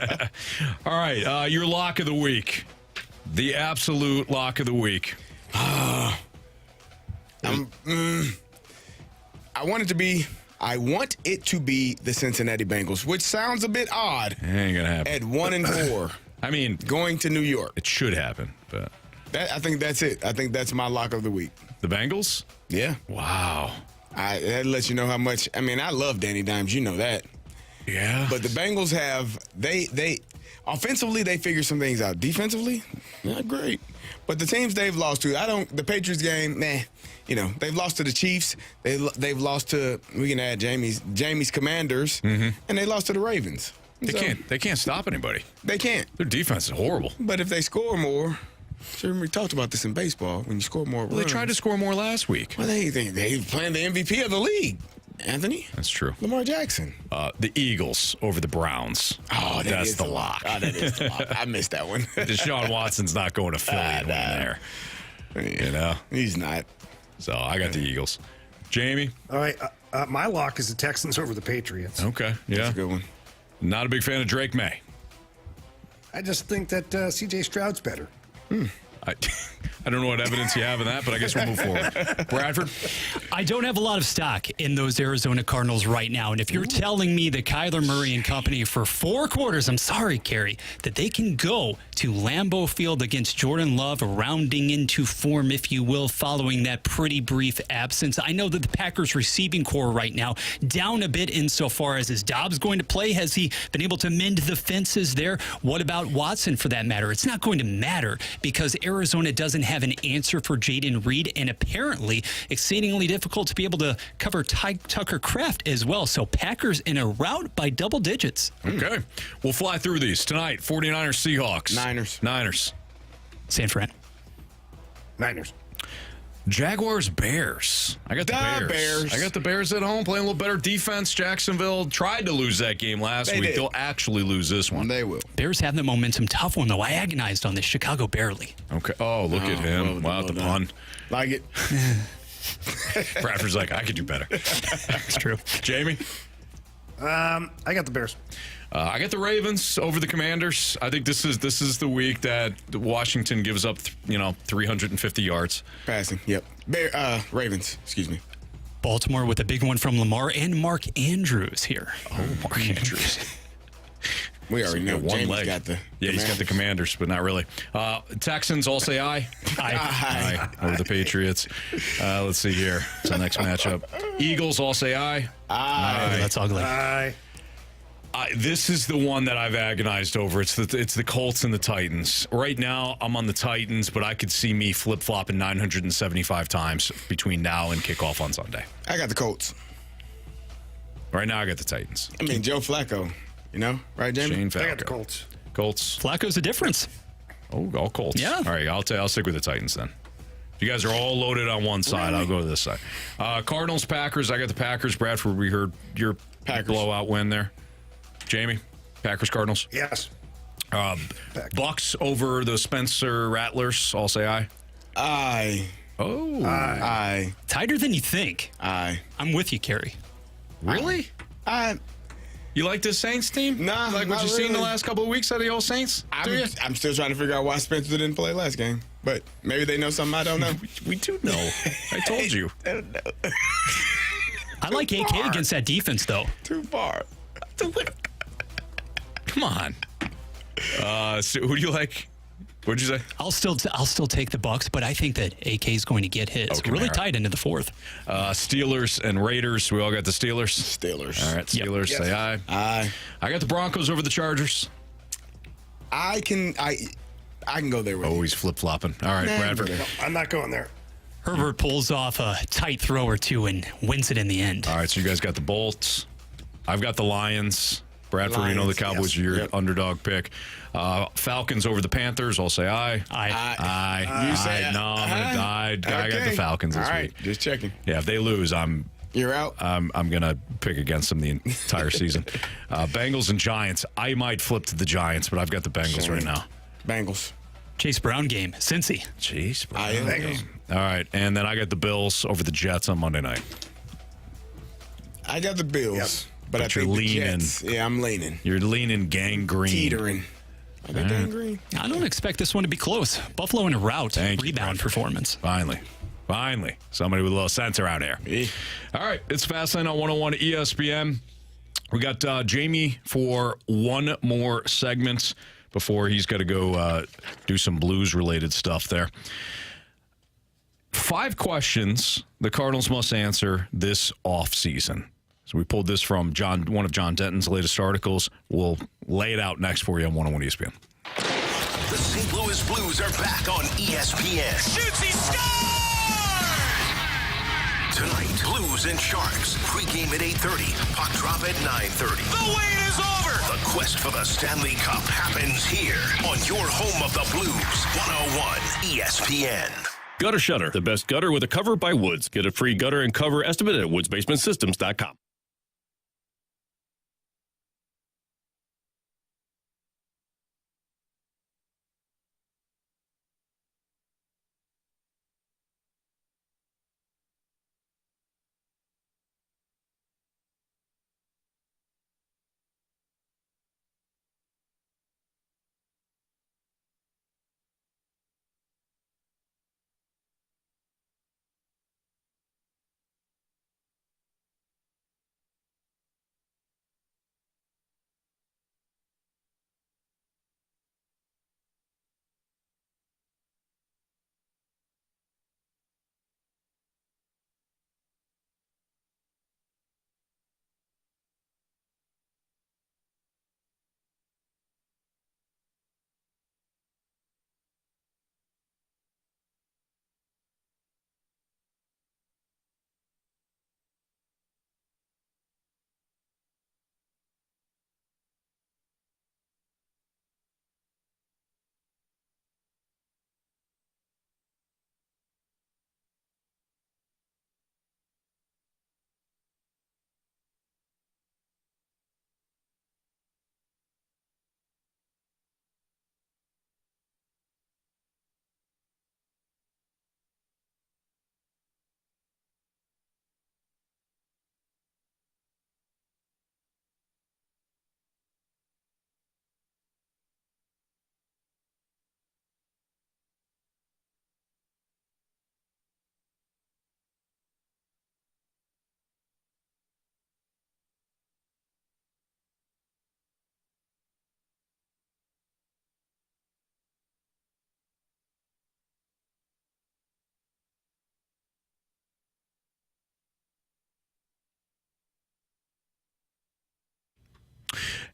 All right. Your lock of the week. The absolute lock of the week. I want it to be the Cincinnati Bengals, which sounds a bit odd. It ain't going to happen. At 1-4. I mean, going to New York. It should happen, but I think that's it. I think that's my lock of the week. The Bengals? Yeah. Wow. That lets you know how much. I mean, I love Danny Dimes. You know that. Yeah. But the Bengals have they offensively they figure some things out. Defensively, not great. But the teams they've lost to, the Patriots game, they've lost to the Chiefs. They've lost to, we can add Jamie's Commanders, and they lost to the Ravens. They can't stop anybody. They can't. Their defense is horrible. But if they score more, we talked about this in baseball. When you score more runs. They tried to score more last week. Well, they playing the MVP of the league, Anthony. That's true. Lamar Jackson. The Eagles over the Browns. Oh, that's the lock. Oh, that is the lock. I missed that one. Deshaun Watson's not going to Philly and win there. You know? He's not. So I got the Eagles. Jamie? All right. My lock is the Texans over the Patriots. Okay. Yeah. That's a good one. Not a big fan of Drake May. I just think that C.J. Stroud's better. I don't know what evidence you have in that, but I guess we'll move forward. Bradford? I don't have a lot of stock in those Arizona Cardinals right now. And if you're telling me that Kyler Murray and company for 4 quarters, I'm sorry, Carey, that they can go to Lambeau Field against Jordan Love, rounding into form, if you will, following that pretty brief absence. I know that the Packers receiving core right now down a bit insofar as is Dobbs going to play? Has he been able to mend the fences there? What about Watson for that matter? It's not going to matter because Arizona doesn't have an answer for Jaden Reed, and apparently exceedingly difficult to be able to cover Tucker Kraft as well. So Packers in a rout by double digits. Okay. We'll fly through these tonight. 49ers, Seahawks. Niners. San Fran. Niners. Jaguars, Bears. I got the Bears. I got the Bears at home playing a little better defense. Jacksonville tried to lose that game last week. They'll actually lose this one. They will. Bears have the momentum. Tough one, though. I agonized on this. Chicago barely. Okay. Oh, look at him. Wow, the pun. Like it. Bradford's like, I could do better. It's true. Jamie? I got the Bears. I got the Ravens over the Commanders. I think this is the week that Washington gives up, 350 yards. Passing, yep. Ravens, excuse me. Baltimore with a big one from Lamar and Mark Andrews here. Oh, Mark Andrews. We already know. One Jamie's leg. got the He's got the Commanders, but not really. Texans, all say aye. Aye. Over the Patriots. Let's see here. It's the next matchup. Eagles, all say aye. Aye. That's ugly. Aye. This is the one that I've agonized over. It's the Colts and the Titans. Right now, I'm on the Titans, but I could see me flip-flopping 975 times between now and kickoff on Sunday. I got the Colts. Right now, I got the Titans. I mean, Joe Flacco, right, Jamie? Shane Falco. I got the Colts. Colts. Flacco's the difference. Oh, all Colts. Yeah. All right, I'll stick with the Titans then. You guys are all loaded on one side. I'll go to this side. Cardinals, Packers. I got the Packers. Bradford, we heard your Packers blowout win there. Jamie, Packers, Cardinals. Yes. Bucks over the Spencer Rattlers. All say aye. Aye. Oh. Aye. Tighter than you think. Aye. I'm with you, Carey. Really? You like this Saints team? Nah. Like what you've seen the last couple of weeks out of the old Saints? I'm still trying to figure out why Spencer didn't play last game. But maybe they know something I don't know. We do know. I told you. I don't know. I like AK against that defense, though. Too far. Come on. So who do you like? What'd you say? I'll still take the Bucks, but I think that AK is going to get his. Okay, really tight into the fourth. Steelers and Raiders. We all got the Steelers. Steelers. All right, Steelers. Yep. Say aye. Aye. I got the Broncos over the Chargers. I can go there with you. Always flip flopping. All right, Bradford. I'm not going there. Herbert pulls off a tight throw or two and wins it in the end. All right, so you guys got the Bolts. I've got the Lions. Bradford, you know the Cowboys are your underdog pick. Falcons over the Panthers. I'll say aye. You say no, I'm going to die. I got the Falcons this week. Just checking. Yeah, if they lose, you're out. I'm going to pick against them the entire season. Bengals and Giants. I might flip to the Giants, but I've got the Bengals right now. Bengals. Chase Brown game. Cincy. Chase Brown game. All right, and then I got the Bills over the Jets on Monday night. I got the Bills. Yep. But I you're think leaning. The Jets, I'm leaning. You're leaning gangrene. Teetering. Are they gangrene? I don't expect this one to be close. Buffalo in a rout. Rebound performance. Finally. Somebody with a little sense around here. All right. It's Fastlane on 101 ESPN. We got Jamie for one more segment before he's got to go do some Blues-related stuff there. 5 questions the Cardinals must answer this offseason. So we pulled this from one of John Denton's latest articles. We'll lay it out next for you on 101 ESPN. The St. Louis Blues are back on ESPN. Shoots, he scores! Tonight, Blues and Sharks. Pre-game at 8:30. Puck drop at 9:30. The wait is over! The quest for the Stanley Cup happens here on your home of the Blues. 101 ESPN. Gutter Shutter, the best gutter with a cover by Woods. Get a free gutter and cover estimate at woodsbasementsystems.com.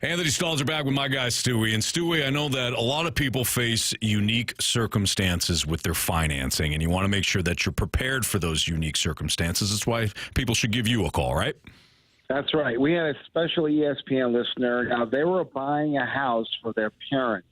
Anthony Stalter back with my guy, Stewie. And Stewie, I know that a lot of people face unique circumstances with their financing, and you want to make sure that you're prepared for those unique circumstances. That's why people should give you a call, right? That's right. We had a special ESPN listener. Now, they were buying a house for their parents.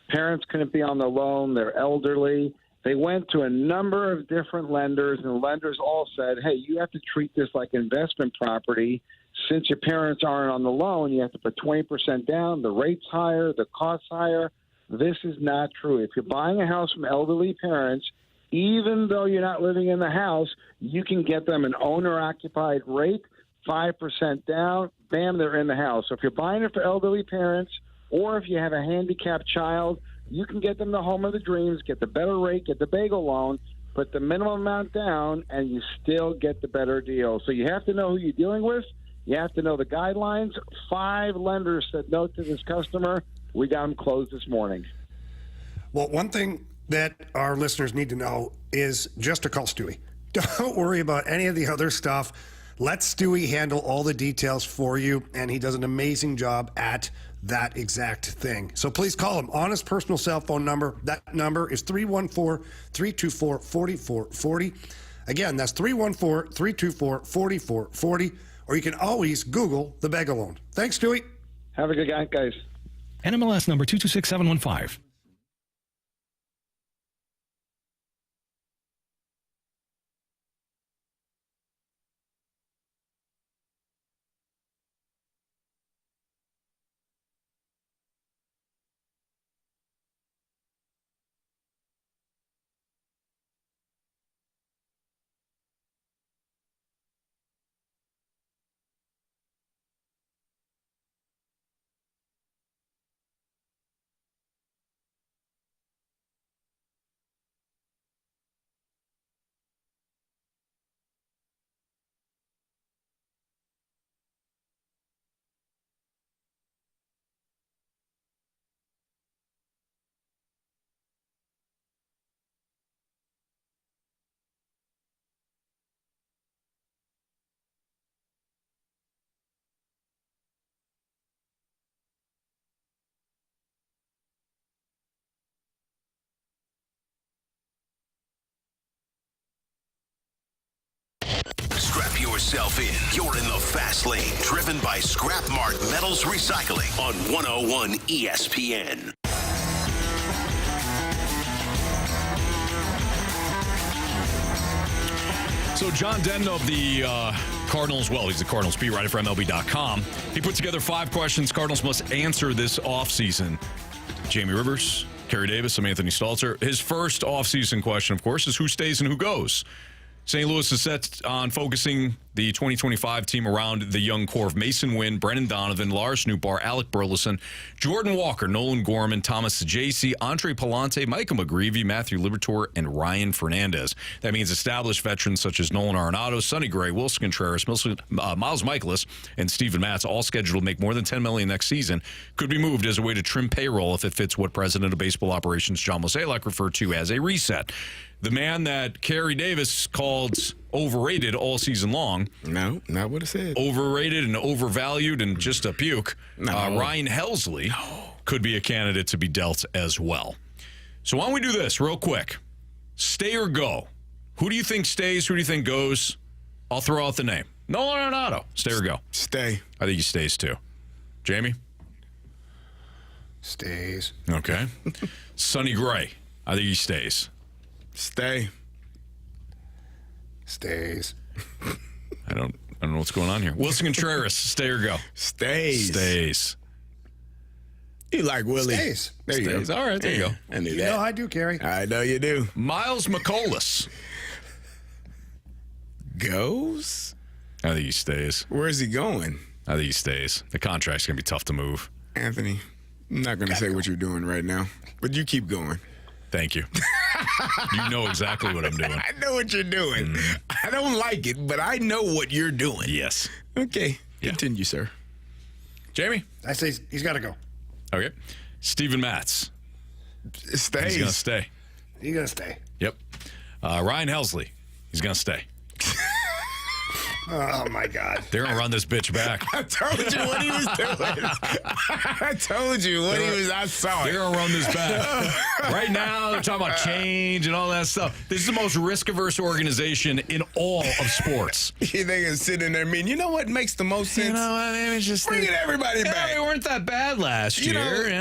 Parents couldn't be on the loan. They're elderly. They went to a number of different lenders, and the lenders all said, hey, you have to treat this like investment property. Since your parents aren't on the loan, you have to put 20% down. The rate's higher, the cost's higher. This is not true. If you're buying a house from elderly parents, even though you're not living in the house, you can get them an owner-occupied rate, 5% down, bam, they're in the house. So if you're buying it for elderly parents, or if you have a handicapped child, you can get them the home of the dreams, get the better rate, get the bagel loan, put the minimum amount down, and you still get the better deal. So you have to know who you're dealing with. You have to know the guidelines. 5 lenders said no to this customer. We got them closed this morning. Well, one thing that our listeners need to know is just to call Stewie. Don't worry about any of the other stuff. Let Stewie handle all the details for you, and he does an amazing job at that exact thing. So please call him on his personal cell phone number. That number is 314-324-4440. Again, that's 314-324-4440. Or you can always Google the Begalone. Thanks, Stewie. Have a good night, guys. NMLS number 226715. Strap yourself in. You're in the fast lane, driven by Scrap Mart Metals Recycling on 101 ESPN. So John Denton of the Cardinals, well, he's the Cardinals beat writer for MLB.com. He put together 5 questions Cardinals must answer this offseason. Jamie Rivers, Carey Davis, I'm Anthony Stalter. His first offseason question, of course, is who stays and who goes. St. Louis is set on focusing the 2025 team around the young core of Mason Wynn, Brendan Donovan, Lars Nootbaar, Alec Burleson, Jordan Walker, Nolan Gorman, Thomas Saggese, Andre Palante, Micah McGreevy, Matthew Liberatore, and Ryan Fernandez. That means established veterans such as Nolan Arenado, Sonny Gray, Wilson Contreras, Miles Michaelis, and Steven Matz, all scheduled to make more than $10 million next season, could be moved as a way to trim payroll if it fits what President of Baseball Operations John Mozeliak referred to as a reset. The man that Carey Davis called overrated all season long. No, not what it said. Overrated and overvalued and just a puke. No. Ryan Helsley could be a candidate to be dealt as well. So why don't we do this real quick? Stay or go? Who do you think stays? Who do you think goes? I'll throw out the name. Nolan Arenado. Stay or go? Stay. I think he stays too. Jamie? Stays. Okay. Sonny Gray. I think he stays. Stay. Stays. I don't know what's going on here. Wilson Contreras, stay or go? Stays. Stays. You like Willie. Stays. There you Stays. go. All right, there you go. I knew You that. know I do, Carey. I know you do. Miles McColas. Goes? I think he stays. Where's he going? I think he stays. The contract's going to be tough to move. Anthony, I'm not going to say what you're doing right now, but you keep going. Thank you. You know exactly what I'm doing. I know what you're doing. I don't like it, but I know what you're doing. Yes. Okay. Continue, sir. Jamie? I say he's got to go. Okay. Steven Matz. Stays. He's going to stay. He's going to stay. Yep. Ryan Helsley. He's going to stay. Oh, my God. They're going to run this bitch back. I told you what he was doing. I told you what he was. I saw it. They're going to run this back. Right now, they're talking about change and all that stuff. This is the most risk-averse organization in all of sports. They can sit in there and mean, you know what makes the most sense? You know what? It was just bringing everybody back. They weren't that bad last year.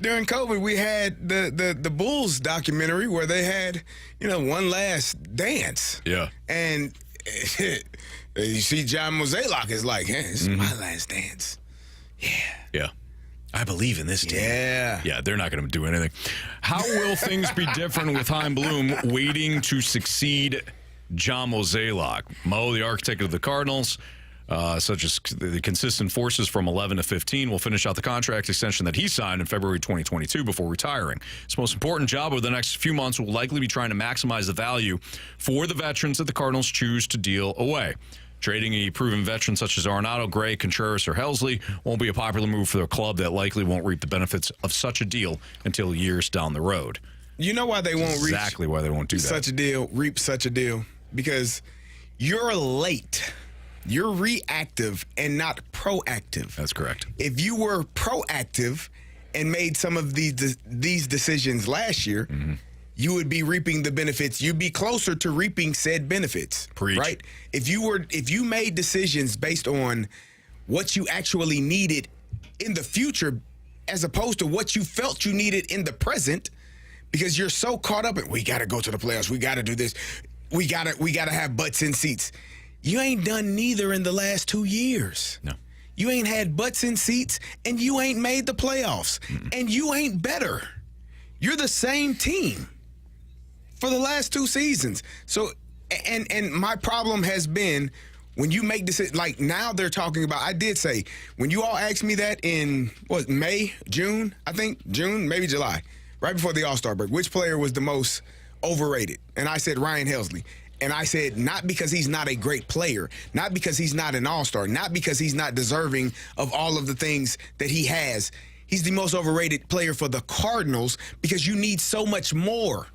During COVID, we had the Bulls documentary where they had, one last dance. Yeah. And you see John Mozeliak is like, hey, this is my last dance. Yeah. Yeah. I believe in this team. Yeah. Yeah, they're not going to do anything. How will things be different with Chaim Bloom waiting to succeed John Mozeliak? Mo, the architect of the Cardinals, such as the consistent forces from 11 to 15, will finish out the contract extension that he signed in February 2022 before retiring. His most important job over the next few months will likely be trying to maximize the value for the veterans that the Cardinals choose to deal away. Trading a proven veteran such as Arenado, Gray, Contreras, or Helsley won't be a popular move for their club that likely won't reap the benefits of such a deal until years down the road. You know why they won't reap exactly why they won't do that. Reap such a deal? Because you're late You're reactive and not proactive. That's correct. If you were proactive and made some of these decisions last year, you would be reaping the benefits. You'd be closer to reaping said benefits. Preach. Right? If you made decisions based on what you actually needed in the future as opposed to what you felt you needed in the present, because you're so caught up in, we got to go to the playoffs, we got to do this, we got to have butts in seats. You ain't done neither in the last 2 years. No. You ain't had butts in seats, and you ain't made the playoffs, and you ain't better. You're the same team for the last 2 seasons. So, and my problem has been when you make decisions, like now they're talking about, I did say, when you all asked me that in, May, June, I think, June, maybe July, right before the All-Star break, which player was the most overrated? And I said Ryan Helsley. And I said, not because he's not a great player, not because he's not an all-star, not because he's not deserving of all of the things that he has. He's the most overrated player for the Cardinals because you need so much more.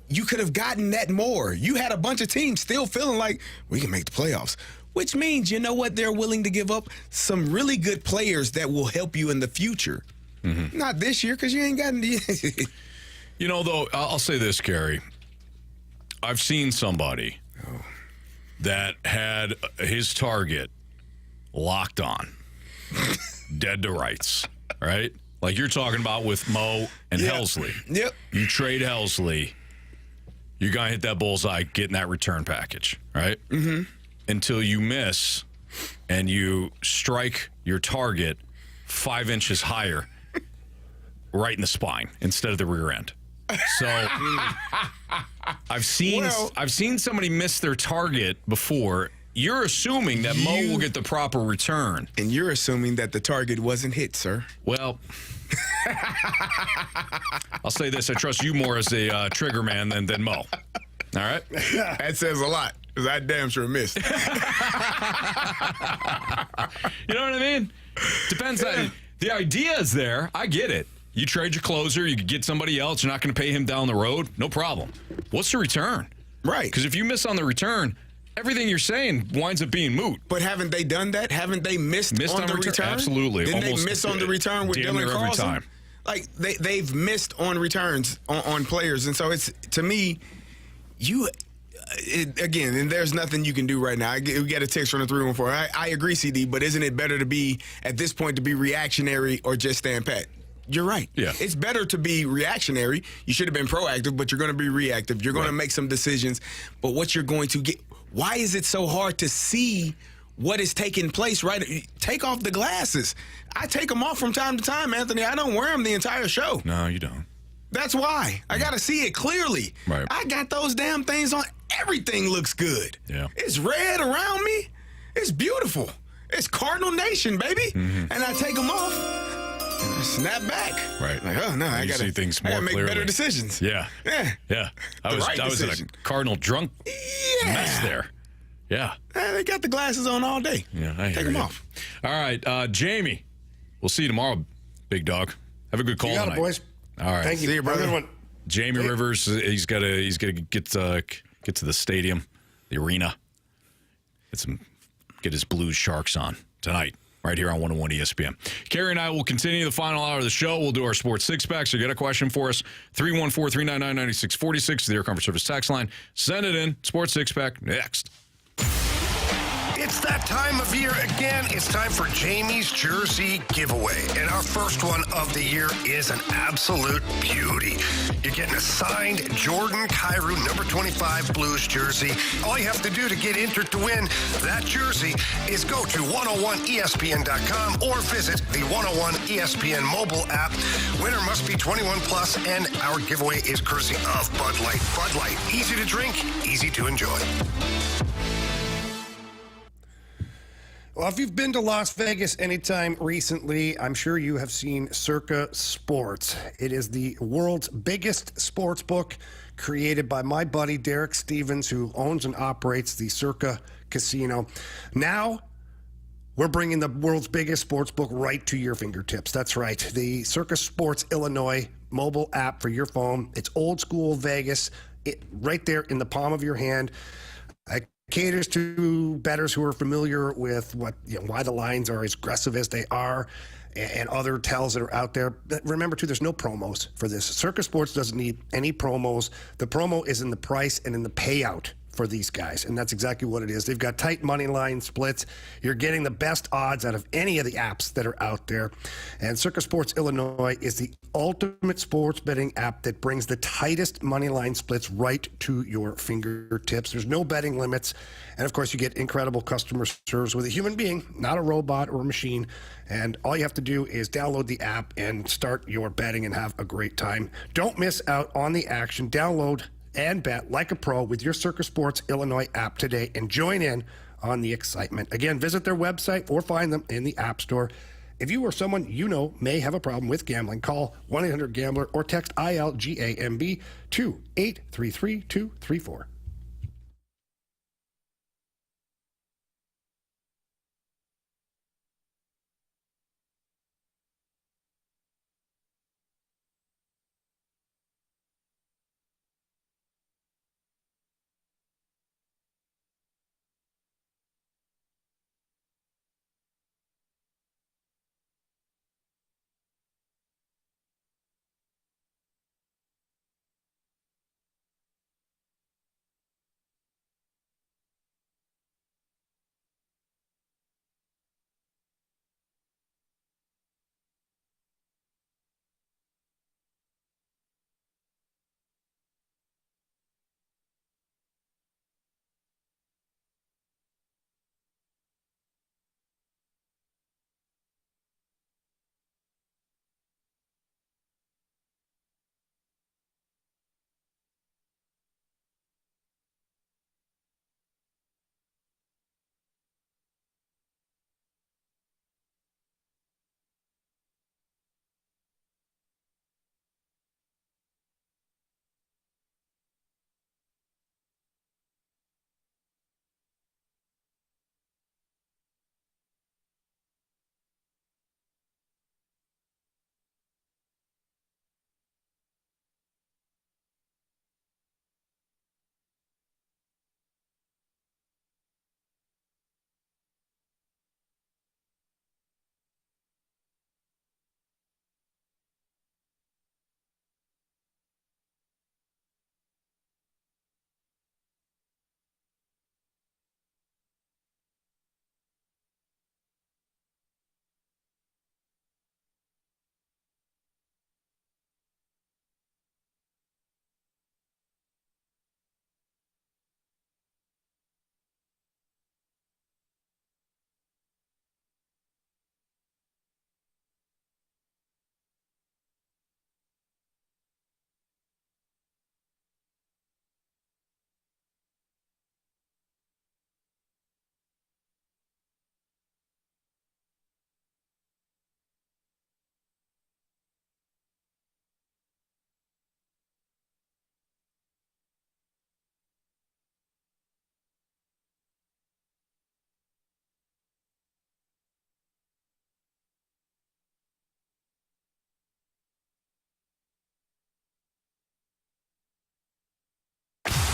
You could have gotten that more. You had a bunch of teams still feeling like we can make the playoffs, which means, you know what, they're willing to give up some really good players that will help you in the future. Not this year because you ain't gotten the You know, though, I'll say this, Carey. I've seen somebody that had his target locked on, dead to rights, right? Like you're talking about with Mo and Helsley. Yep. You trade Helsley, you're going to hit that bullseye, getting that return package, right? Until you miss and you strike your target 5 inches higher right in the spine instead of the rear end. So I've seen somebody miss their target before. You're assuming that Mo will get the proper return. And you're assuming that the target wasn't hit, sir. Well, I'll say this. I trust you more as a trigger man than Mo. All right? That says a lot, because I damn sure missed. You know what I mean? Depends on the idea is there. I get it. You trade your closer, you could get somebody else, you're not going to pay him down the road, no problem. What's the return? Right. Because if you miss on the return, everything you're saying winds up being moot. But haven't they done that? Haven't they missed on the return? Absolutely. Didn't they miss on the return with Dylan Carlson? Every time. Like, they've missed on returns on players. And so it's, to me, again, and there's nothing you can do right now. We get a text from the 314. I agree, CD, but isn't it better to be, at this point, to be reactionary or just stand pat? You're right. Yeah. It's better to be reactionary. You should have been proactive, but you're going to be reactive. You're going to make some decisions. But what you're going to get, why is it so hard to see what is taking place, right? Take off the glasses. I take them off from time to time, Anthony. I don't wear them the entire show. No, you don't. That's why. I got to see it clearly. Right. I got those damn things on. Everything looks good. Yeah. It's red around me. It's beautiful. It's Cardinal Nation, baby. And I take them off. And I snap back. Right. Like, oh, no, I got to see things more make clearly. Better decisions. Yeah. Yeah. I was in a Cardinal drunk mess there. Yeah. They got the glasses on all day. Yeah, I Take them off. All right, Jamie. We'll see you tomorrow, big dog. Have a good call tonight. You got it, boys. All right. Thank you. See you, brother. Have a good one. Jamie Rivers, he's got to get to the stadium, the arena. Get his Blues Sharks on tonight, right here on 101 ESPN. Carey and I will continue the final hour of the show. We'll do our sports six-pack. So you got a question for us, 314-399-9646, the Air Comfort Service tax line. Send it in. Sports six-pack next. It's that time of year again. It's time for Jamie's Jersey giveaway. And our first one of the year is an absolute beauty. You're getting a signed Jordan Kyrou number 25 Blues jersey. All you have to do to get entered to win that jersey is go to 101ESPN.com or visit the 101 ESPN mobile app. Winner must be 21 plus, and our giveaway is courtesy of Bud Light. Bud Light, easy to drink, easy to enjoy. Well, if you've been to Las Vegas anytime recently, I'm sure you have seen Circa Sports. It is the world's biggest sports book, created by my buddy Derek Stevens, who owns and operates the Circa Casino. Now, we're bringing the world's biggest sports book right to your fingertips. That's right. The Circa Sports Illinois mobile app for your phone. It's old school Vegas, right there in the palm of your hand. I caters to bettors who are familiar with why the lines are as aggressive as they are, and other tells that are out there. But remember, too, there's no promos for this. Circus Sports doesn't need any promos. The promo is in the price and in the payout for these guys, and that's exactly what it is. They've got tight money line splits. You're getting the best odds out of any of the apps that are out there. And Circus Sports Illinois is the ultimate sports betting app that brings the tightest money line splits right to your fingertips. There's no betting limits. And of course, you get incredible customer service with a human being, not a robot or a machine. And all you have to do is download the app and start your betting and have a great time. Don't miss out on the action. Download and bet like a pro with your Circus Sports Illinois app today and join in on the excitement. Again, visit their website or find them in the App Store. If you or someone you know may have a problem with gambling, call 1-800-GAMBLER or text ILGAMB to 833-234.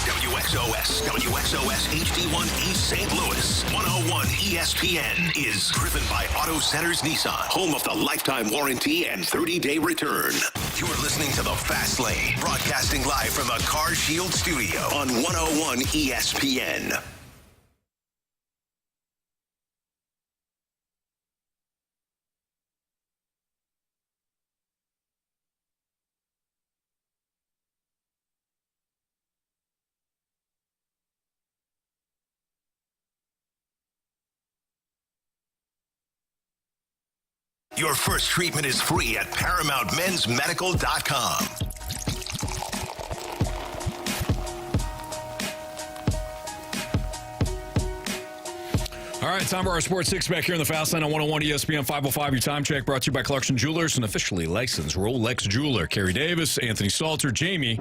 WXOS HD1 East St. Louis. 101 ESPN is driven by Auto Centers Nissan, home of the lifetime warranty and 30-day return. You're listening to The Fast Lane, broadcasting live from the Car Shield studio on 101 ESPN. Your first treatment is free at ParamountMen'sMedical.com. All right, time for our Sports Six back here in the Fast Lane on 101 ESPN 505. Your time check brought to you by Clarkson Jewelers, an officially licensed Rolex jeweler. Carey Davis, Anthony Stalter, Jamie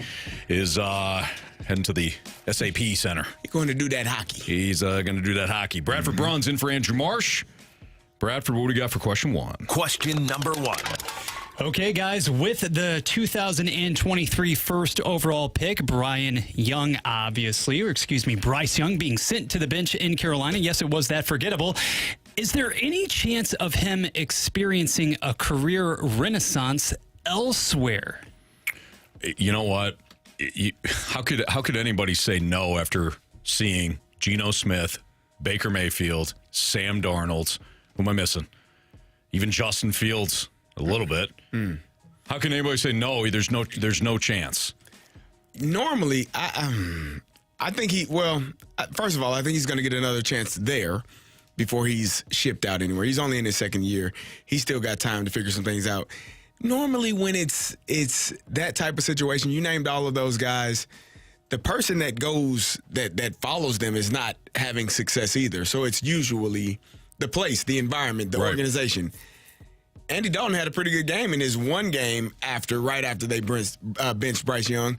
is heading to the SAP Center. He's going to do that hockey. He's going to do that hockey. Bradford Braun's in for Andrew Marsh. Bradford, what do we got for question one? Question number one. Okay, guys, with the 2023 first overall pick, Bryce Young being sent to the bench in Carolina. Yes, it was that forgettable. Is there any chance of him experiencing a career renaissance elsewhere? You know what? How could anybody say no after seeing Geno Smith, Baker Mayfield, Sam Darnold? Who am I missing? Even Justin Fields a little bit. How can anybody say no? There's no chance. Normally, I think first of all, I think he's going to get another chance there before he's shipped out anywhere. He's only in his second year. He's still got time to figure some things out. Normally, when it's that type of situation, you named all of those guys, the person that goes that follows them is not having success either. So it's usually the place, the environment, the organization. Andy Dalton had a pretty good game in his one game right after they benched Bryce Young.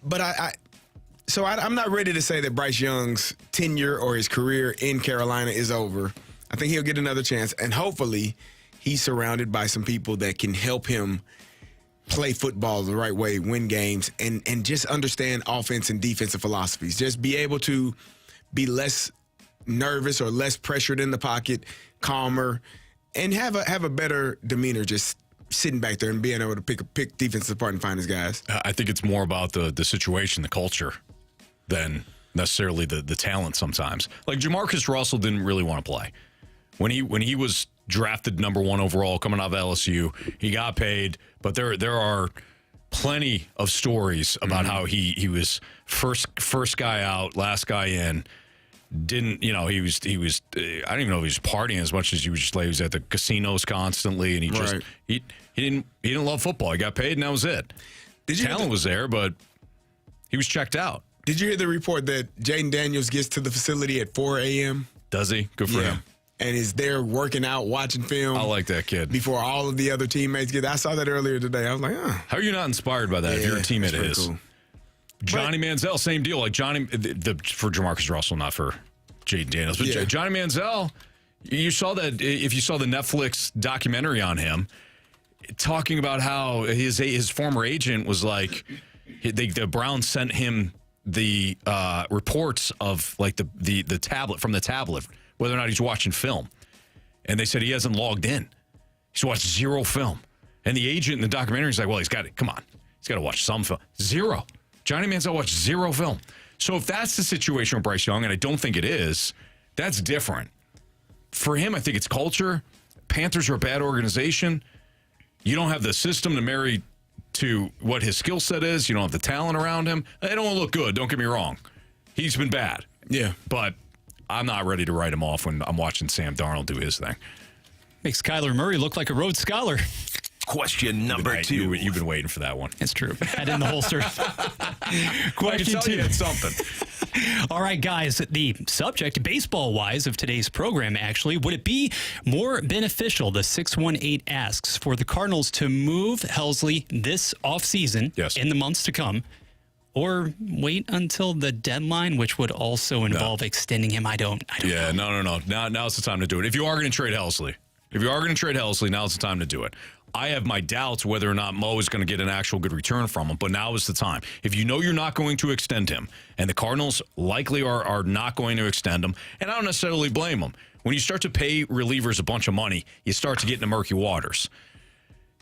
But I'm not ready to say that Bryce Young's tenure or his career in Carolina is over. I think he'll get another chance, and hopefully he's surrounded by some people that can help him play football the right way, win games, and just understand offense and defensive philosophies. Just be able to be less nervous or less pressured in the pocket, calmer, and have a better demeanor just sitting back there and being able to pick defenses apart and find his guys. I think it's more about the situation, the culture, than necessarily the talent sometimes. Like Jamarcus Russell didn't really want to play. When he was drafted number 1 overall coming out of LSU, he got paid, but there are plenty of stories about how he was first guy out, last guy in. Didn't he was I don't even know if he was partying as much as he was just like he was at the casinos constantly, and he didn't love football. He got paid and that was it. Talent was there, but he was checked out. Did you hear the report that Jaden Daniels gets to the facility at 4 a.m.? Does he? Good for him. And is there working out, watching film. I like that kid. Before all of the other teammates get. I saw that earlier today. I was like, How are you not inspired by that if you're a teammate of his? Cool. Johnny Manziel, same deal. Like Johnny, for Jamarcus Russell, not for Jaden Daniels. But Johnny Manziel, you saw that if you saw the Netflix documentary on him, talking about how his former agent was like, the Browns sent him the reports of like the tablet from the tablet, whether or not he's watching film, and they said he hasn't logged in. He's watched zero film, and the agent in the documentary is like, well, he's got to watch some film. Zero. Johnny Manziel watched zero film. So if that's the situation with Bryce Young, and I don't think it is, that's different. For him, I think it's culture. Panthers are a bad organization. You don't have the system to marry to what his skill set is. You don't have the talent around him. They don't look good, don't get me wrong. He's been bad. Yeah. But I'm not ready to write him off when I'm watching Sam Darnold do his thing. Makes Kyler Murray look like a Rhodes Scholar. Question number 2. You've been waiting for that one. It's true. Had in the holster. Question 2. You had something. All right, guys. The subject, baseball-wise, of today's program, actually, would it be more beneficial, the 618 asks, for the Cardinals to move Helsley this offseason in the months to come, or wait until the deadline, which would also involve extending him? I don't know. No. Now's the time to do it. If you are going to trade Helsley, now's the time to do it. I have my doubts whether or not Mo is going to get an actual good return from him, but now is the time. If you know you're not going to extend him, and the Cardinals likely are not going to extend him, and I don't necessarily blame them. When you start to pay relievers a bunch of money, you start to get into murky waters.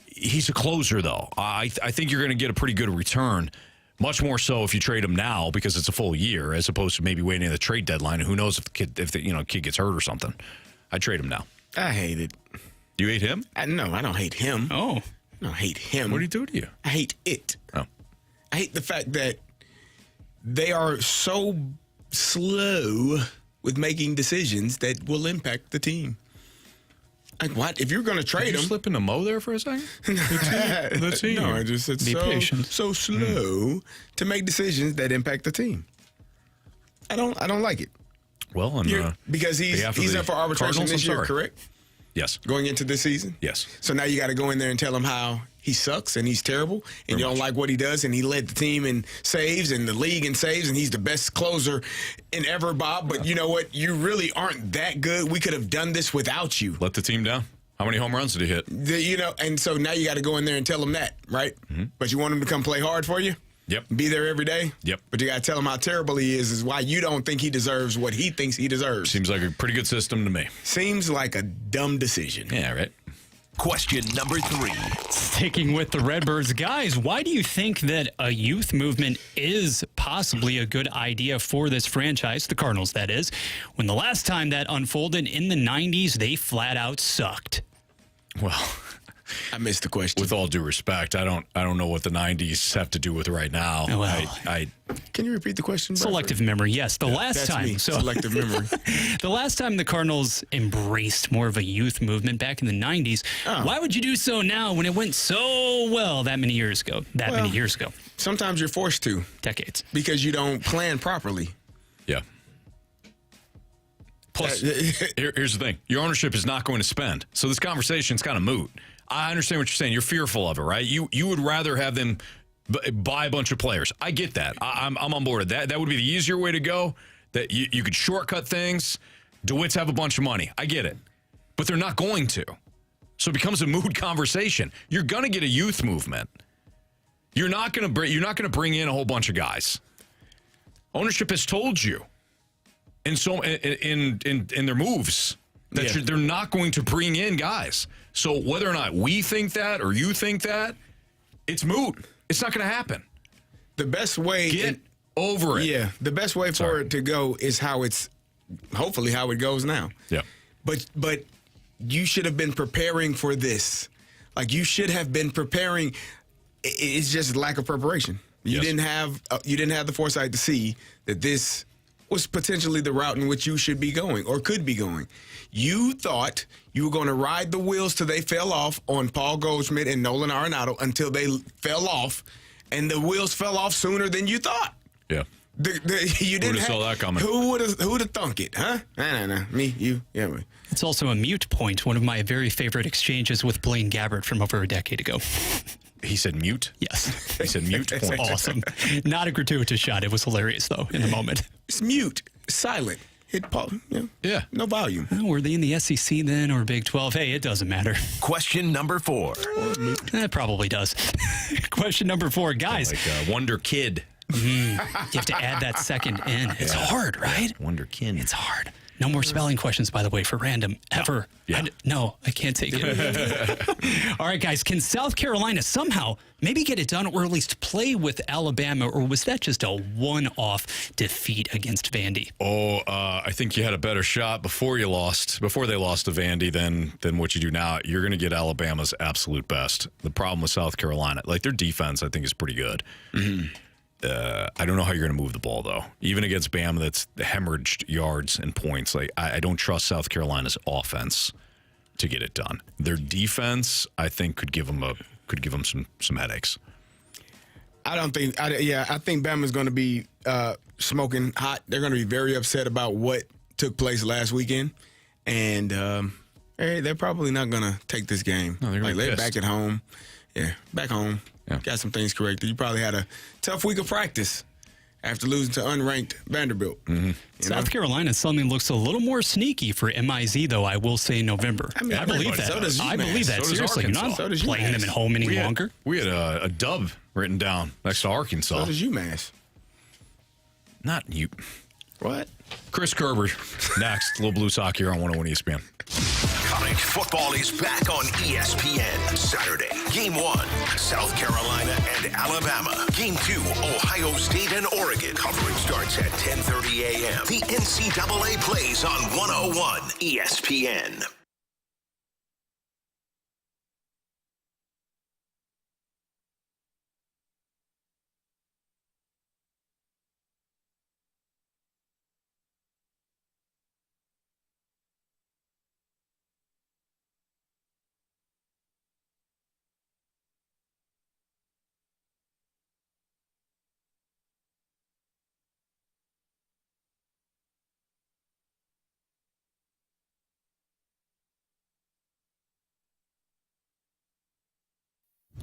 He's a closer, though. I think you're going to get a pretty good return, much more so if you trade him now because it's a full year, as opposed to maybe waiting at the trade deadline. And who knows if the kid gets hurt or something. I'd trade him now. I hate it. You hate him? No, I don't hate him. Oh. I don't hate him. What did he do to you? I hate it. Oh. I hate the fact that they are so slow with making decisions that will impact the team. Like, what? If you're going to trade him... Did you slip into Mo there for a second? The team. No, I just said so slow to make decisions that impact the team. I don't like it. Well, because he's up for arbitration this year, correct? Yes. Going into this season? Yes. So now you got to go in there and tell him how he sucks and he's terrible and you don't like what he does, and he led the team in saves and the league in saves, and he's the best closer in ever, Bob. But you know what? You really aren't that good. We could have done this without you. Let the team down. How many home runs did he hit? And so now you got to go in there and tell him that, right? But you want him to come play hard for you? Yep. Be there every day? Yep. But you got to tell him how terrible he is why you don't think he deserves what he thinks he deserves. Seems like a pretty good system to me. Seems like a dumb decision. Yeah, right. Question number 3. Sticking with the Redbirds, guys, why do you think that a youth movement is possibly a good idea for this franchise, the Cardinals, that is, when the last time that unfolded in the 90s, they flat out sucked? Well, I missed the question. With all due respect, I don't know what the 90s have to do with right now. Well, can you repeat the question? Selective memory, yes. The last that's time. Me. Selective memory. The last time the Cardinals embraced more of a youth movement back in the 90s, why would you do so now when it went so well that many years ago? Many years ago. Sometimes you're forced to. Decades. Because you don't plan properly. Yeah. Plus, here's the thing. Your ownership is not going to spend. So this conversation's kind of moot. I understand what you're saying. You're fearful of it, right? You would rather have them buy a bunch of players. I get that. I'm on board with that. That would be the easier way to go. That you could shortcut things. DeWitt's have a bunch of money. I get it. But they're not going to. So it becomes a moot conversation. You're going to get a youth movement. You're not going to bring in a whole bunch of guys. Ownership has told you. And so in their moves that they're not going to bring in guys. So whether or not we think that or you think that, it's moot. It's not going to happen. The best way get over it. Yeah, the best way for it to go is hopefully how it goes now. Yeah. But you should have been preparing for this. Like you should have been preparing. It's just lack of preparation. You didn't have the foresight to see that this was potentially the route in which you should be going or could be going. You thought you were going to ride the wheels till they fell off on Paul Goldschmidt and Nolan Arenado until they fell off, and the wheels fell off sooner than you thought. Yeah. You didn't saw that coming. Who would have thunk it, huh? Nah. Me, you, yeah. It's also a mute point, one of my very favorite exchanges with Blaine Gabbert from over a decade ago. He said mute? Yes. He said mute point. Awesome. Not a gratuitous shot. It was hilarious, though, in the moment. It's mute. Silent. Hit pause. Yeah. No volume. Oh, were they in the SEC then or Big 12? Hey, it doesn't matter. Question number 4. It probably does. Question number 4. Guys. Like Wonder Kid. You have to add that second in. It's hard, right? Wonder Kid. It's hard. No more spelling questions, by the way, for random, ever. No. I can't take it. All right, guys, can South Carolina somehow maybe get it done or at least play with Alabama, or was that just a one-off defeat against Vandy? I think you had a better shot before they lost to Vandy than what you do now. You're going to get Alabama's absolute best. The problem with South Carolina, like their defense, I think is pretty good. Mm-hmm. I don't know how you're going to move the ball, though. Even against Bama, that's hemorrhaged yards and points. Like I don't trust South Carolina's offense to get it done. Their defense, I think, could give them some headaches. I think Bama's going to be smoking hot. They're going to be very upset about what took place last weekend, and they're probably not going to take this game. No, they're back at home. Yeah, back home. Yeah. Got some things corrected. You probably had a tough week of practice after losing to unranked Vanderbilt. Mm-hmm. South Carolina suddenly looks a little more sneaky for MIZ, though, I will say in November. I believe that. So does UMass. I believe that. So does Seriously, you're not Arkansas. playing them at home any longer. We had a dub written down next to Arkansas. So does UMass. Not you. What? Chris Kerber next. Little Blue Sock here on 101 ESPN. College football is back on ESPN Saturday. Game 1, South Carolina and Alabama. Game 2, Ohio State and Oregon. Coverage starts at 10:30 a.m. The NCAA plays on 101 ESPN.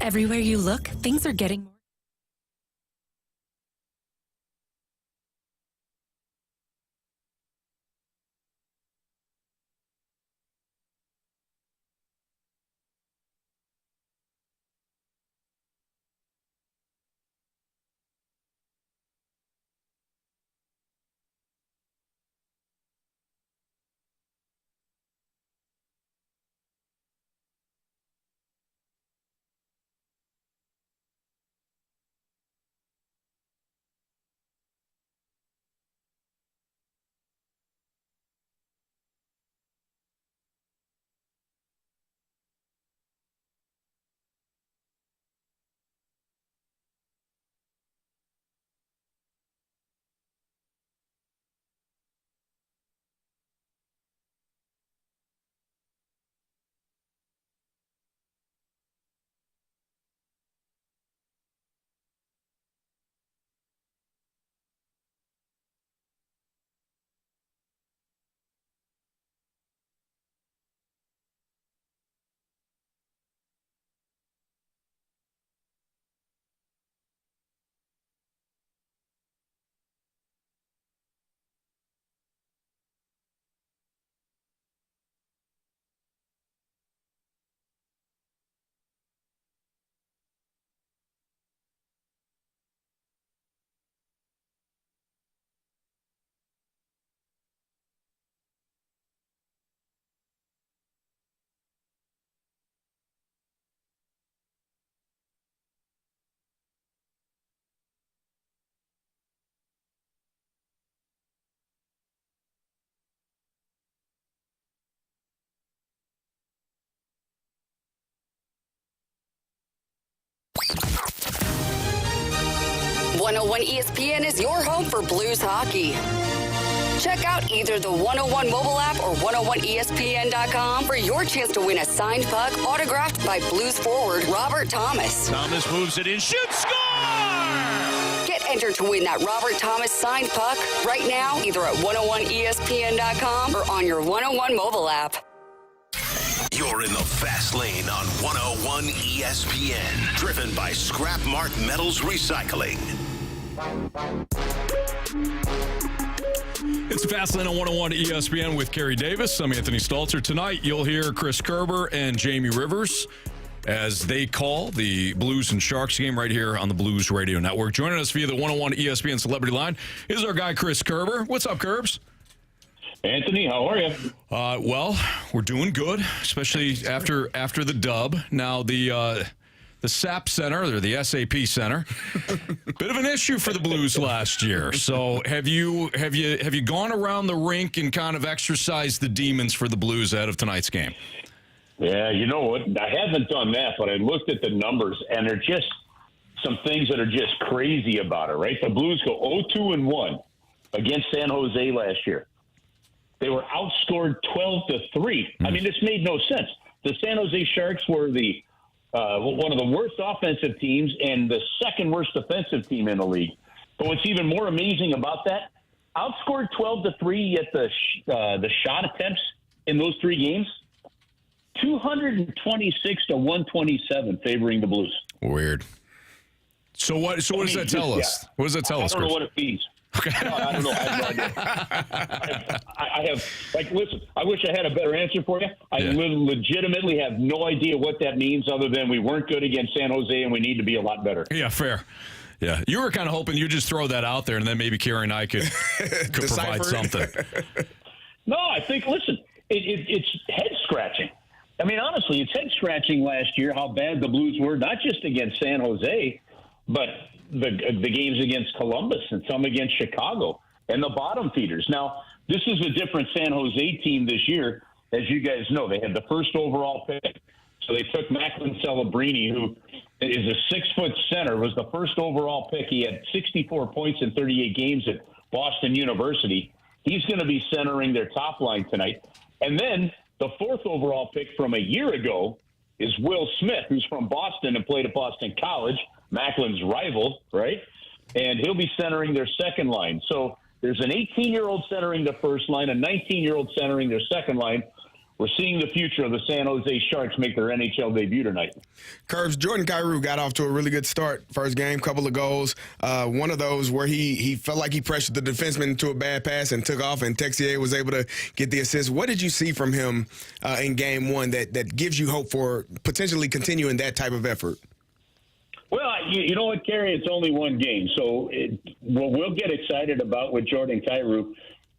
Everywhere you look, things are getting more. 101 ESPN is your home for Blues hockey. Check out either the 101 mobile app or 101ESPN.com for your chance to win a signed puck autographed by Blues forward Robert Thomas. Thomas moves it in, shoots, score! Get entered to win that Robert Thomas signed puck right now, either at 101ESPN.com or on your 101 mobile app. You're in the fast lane on 101 ESPN, driven by Scrap Mart Metals Recycling. It's the Fast Lane on 101 ESPN with Carey Davis. I'm Anthony Stalter. Tonight, you'll hear Chris Kerber and Jamie Rivers as they call the Blues and Sharks game right here on the Blues Radio Network. Joining us via the 101 ESPN Celebrity Line is our guy, Chris Kerber. What's up, Kerbs? Anthony, how are you? Well, we're doing good, especially after the dub. Now, the SAP Center, or the SAP Center, bit of an issue for the Blues last year. So have you gone around the rink and kind of exercised the demons for the Blues ahead of tonight's game? Yeah, you know what? I haven't done that, but I looked at the numbers, and there are just some things that are just crazy about it, right? The Blues go 0-2-1 against San Jose last year. They were outscored 12-3. I mean, this made no sense. The San Jose Sharks were one of the worst offensive teams and the second worst defensive team in the league. But what's even more amazing about that, outscored 12-3 at the shot attempts in those three games, 226-127 favoring the Blues. Weird. So what does that tell us? What does that tell us, I don't Chris? know what it means. Okay. No, I don't know. I have, listen, I wish I had a better answer for you. I legitimately have no idea what that means other than we weren't good against San Jose and we need to be a lot better. Yeah, fair. Yeah, you were kind of hoping you'd just throw that out there and then maybe Carey and I could provide something. No, I think, listen, it's head-scratching. I mean, honestly, it's head-scratching last year how bad the Blues were, not just against San Jose, but the games against Columbus and some against Chicago and the bottom feeders. Now, this is a different San Jose team this year. As you guys know, they had the first overall pick. So they took Macklin Celebrini, who is a 6-foot center, was the first overall pick. He had 64 points in 38 games at Boston University. He's going to be centering their top line tonight. And then the fourth overall pick from a year ago is Will Smith, who's from Boston and played at Boston College, Macklin's rival, right? And he'll be centering their second line. So there's an 18-year-old centering the first line, a 19-year-old centering their second line. We're seeing the future of the San Jose Sharks make their NHL debut tonight. Curbs, Jordan Carey got off to a really good start. First game, couple of goals. One of those where he felt like he pressured the defenseman into a bad pass and took off, and Texier was able to get the assist. What did you see from him in game one that gives you hope for potentially continuing that type of effort? Well, you know what, Carey? It's only one game. So what we'll get excited about with Jordan Carey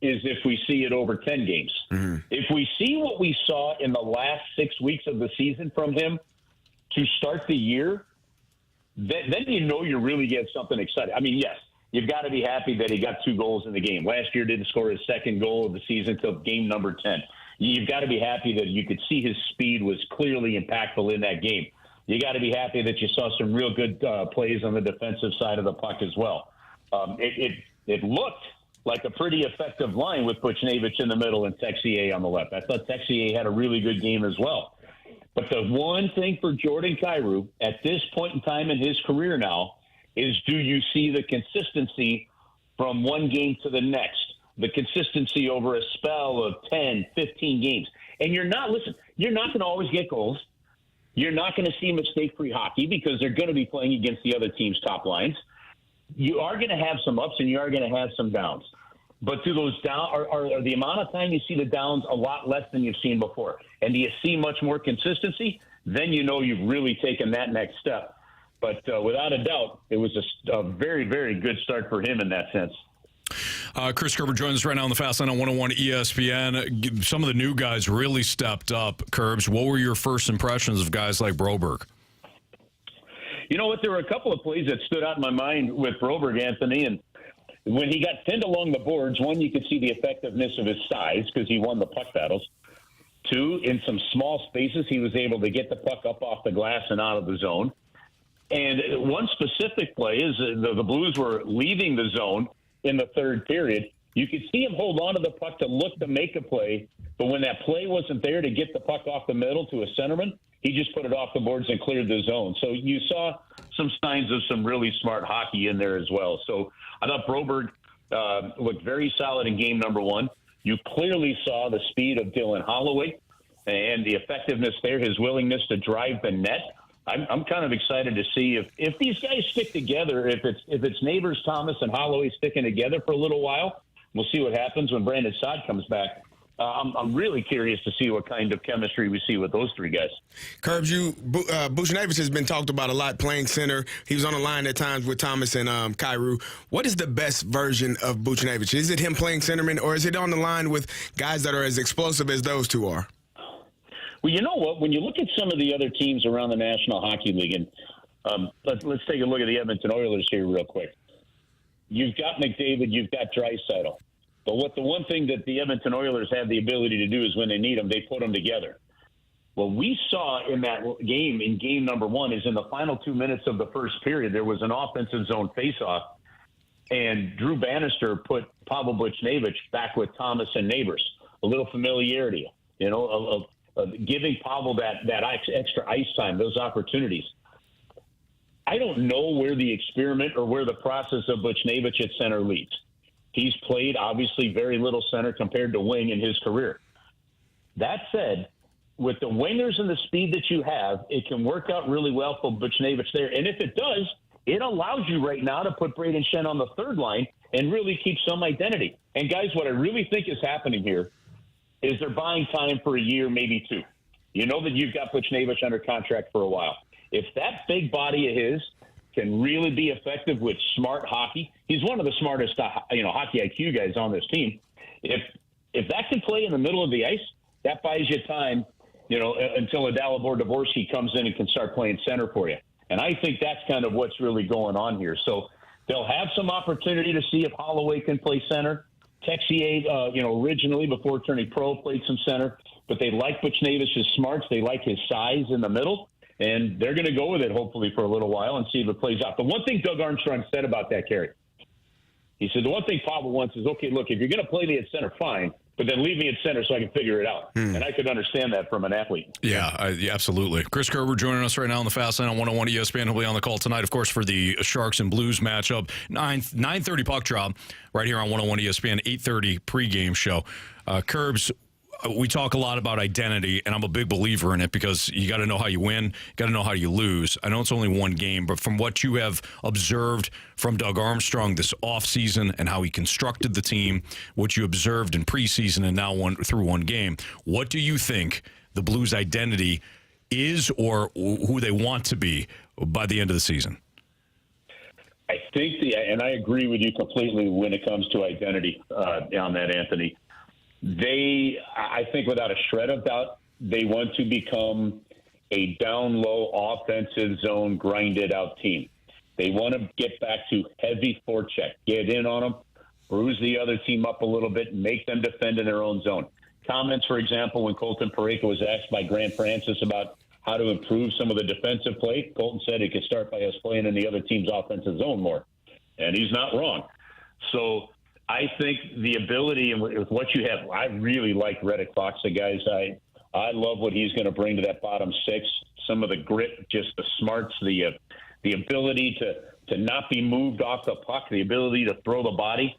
is if we see it over 10 games. Mm-hmm. If we see what we saw in the last 6 weeks of the season from him to start the year, then you know you really get something exciting. I mean, yes, you've got to be happy that he got 2 goals in the game. Last year didn't score his second goal of the season until game number 10. You've got to be happy that you could see his speed was clearly impactful in that game. You got to be happy that you saw some real good plays on the defensive side of the puck as well. It looked like a pretty effective line with Buchnevich in the middle and Texier on the left. I thought Texier had a really good game as well. But the one thing for Jordan Carey at this point in time in his career now is, do you see the consistency from one game to the next? The consistency over a spell of 10, 15 games. And you're not going to always get goals. You're not going to see mistake-free hockey because they're going to be playing against the other team's top lines. You are going to have some ups and you are going to have some downs. But do those down are the amount of time you see the downs a lot less than you've seen before? And do you see much more consistency? Then you know you've really taken that next step. But without a doubt, it was a very, very good start for him in that sense. Chris Kerber joins us right now on the Fast Line on 101 ESPN. Some of the new guys really stepped up. Curbs, what were your first impressions of guys like Broberg? You know what? There were a couple of plays that stood out in my mind with Broberg, Anthony. And when he got thinned along the boards, one, you could see the effectiveness of his size because he won the puck battles. Two, in some small spaces, he was able to get the puck up off the glass and out of the zone. And one specific play is the Blues were leaving the zone in the third period. You could see him hold on to the puck to look to make a play, but when that play wasn't there to get the puck off the middle to a centerman, he just put it off the boards and cleared the zone. So you saw some signs of some really smart hockey in there as well. So I thought Broberg looked very solid in game number one. You clearly saw the speed of Dylan Holloway and the effectiveness there, his willingness to drive the net. I'm kind of excited to see if these guys stick together, if it's Neighbors, Thomas, and Holloway sticking together for a little while. We'll see what happens when Brandon Saad comes back. I'm really curious to see what kind of chemistry we see with those three guys. Curbs, Buchnevich has been talked about a lot playing center. He was on the line at times with Thomas and Carey. What is the best version of Buchnevich? Is it him playing centerman, or is it on the line with guys that are as explosive as those two are? Well, you know what? When you look at some of the other teams around the National Hockey League, and let's take a look at the Edmonton Oilers here real quick. You've got McDavid, you've got Draisaitl. But the one thing that the Edmonton Oilers have the ability to do is when they need them, they put them together. What we saw in that game, in game number one, is in the final 2 minutes of the first period, there was an offensive zone faceoff, and Drew Bannister put Pavel Buchnevich back with Thomas and Neighbors. A little familiarity, of giving Pavel that extra ice time, those opportunities. I don't know where the experiment or where the process of Buchnevich at center leads. He's played, obviously, very little center compared to wing in his career. That said, with the wingers and the speed that you have, it can work out really well for Buchnevich there. And if it does, it allows you right now to put Braden Shen on the third line and really keep some identity. And, guys, what I really think is happening here is they're buying time for a year, maybe two. You know that you've got Buchnevich under contract for a while. If that big body of his can really be effective with smart hockey, he's one of the smartest, hockey IQ guys on this team. If that can play in the middle of the ice, that buys you time, until a Dalibor Dvorsky comes in and can start playing center for you. And I think that's kind of what's really going on here. So they'll have some opportunity to see if Holloway can play center. Texier, originally before turning pro, played some center, but they like Buchnevich's smarts. They like his size in the middle. And they're going to go with it, hopefully, for a little while and see if it plays out. The one thing Doug Armstrong said about that, Carey, he said, the one thing Pavel wants is, okay, look, if you're going to play me at center, fine, but then leave me at center so I can figure it out. And I could understand that from an athlete. Yeah, absolutely. Chris Kerber joining us right now on the Fast Lane on 101 ESPN. He'll be on the call tonight, of course, for the Sharks and Blues matchup. 9:30 puck drop right here on 101 ESPN, 8:30 pregame show. Curbs, we talk a lot about identity, and I'm a big believer in it because you got to know how you win, got to know how you lose. I know it's only one game, but from what you have observed from Doug Armstrong this offseason and how he constructed the team, what you observed in preseason and now through one game, what do you think the Blues' identity is or who they want to be by the end of the season? I think and I agree with you completely when it comes to identity on that, Anthony. I think without a shred of doubt, they want to become a down-low offensive zone grinded out team. They want to get back to heavy forecheck, get in on them, bruise the other team up a little bit, and make them defend in their own zone. Comments, for example, when Colton Parayko was asked by Grant Francis about how to improve some of the defensive play, Colton said it could start by us playing in the other team's offensive zone more. And he's not wrong. So I think the ability and with what you have, I really like Reddick Fox, the guys. I love what he's going to bring to that bottom six. Some of the grit, just the smarts, the ability to not be moved off the puck, the ability to throw the body.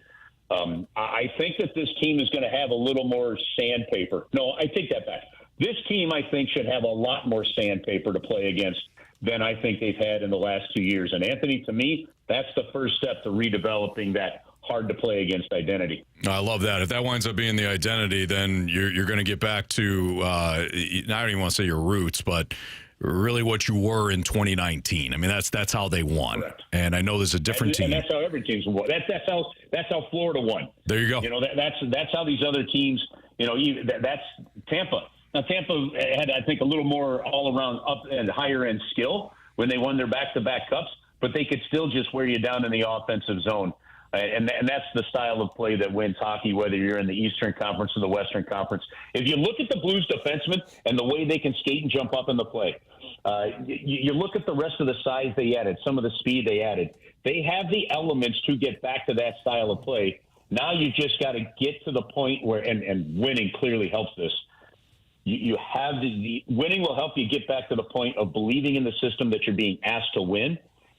I think that this team is going to have a little more sandpaper. No, I take that back. This team, I think, should have a lot more sandpaper to play against than I think they've had in the last 2 years. And Anthony, to me, that's the first step to redeveloping that hard to play against identity. I love that. If that winds up being the identity, then you're going to get back to, I don't even want to say your roots, but really what you were in 2019. I mean, that's how they won. Correct. And I know there's a different team. And that's how every team's won. That's how Florida won. There you go. That's how these other teams, that's Tampa. Now, Tampa had, I think, a little more all-around up and higher-end skill when they won their back-to-back cups, but they could still just wear you down in the offensive zone. And that's the style of play that wins hockey, whether you're in the Eastern Conference or the Western Conference. If you look at the Blues defensemen and the way they can skate and jump up in the play, You look at the rest of the size they added, some of the speed they added. They have the elements to get back to that style of play. Now you just got to get to the point where, and winning clearly helps this. You have the winning will help you get back to the point of believing in the system that you're being asked to win.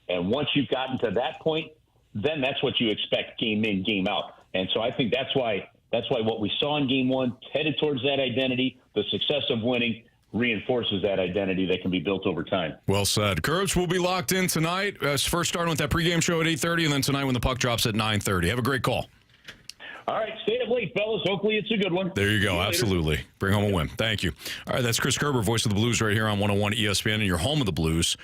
And once you've gotten to that point, then that's what you expect game in, game out. And so I think that's why what we saw in game one headed towards that identity. The success of winning reinforces that identity that can be built over time. Well said. Curbs will be locked in tonight. First starting with that pregame show at 8:30, and then tonight when the puck drops at 9:30. Have a great call. All right, stay up late, fellas. Hopefully it's a good one. There you go. Absolutely. Bring home a win. Thank you. All right, that's Chris Kerber, voice of the Blues, right here on 101 ESPN, and your home of the Blues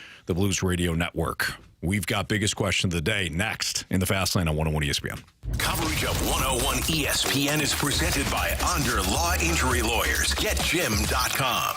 Radio Network. We've got biggest question of the day next in the Fast Lane on 101 ESPN. Coverage of 101 ESPN is presented by Under Law Injury Lawyers. GetJim.com.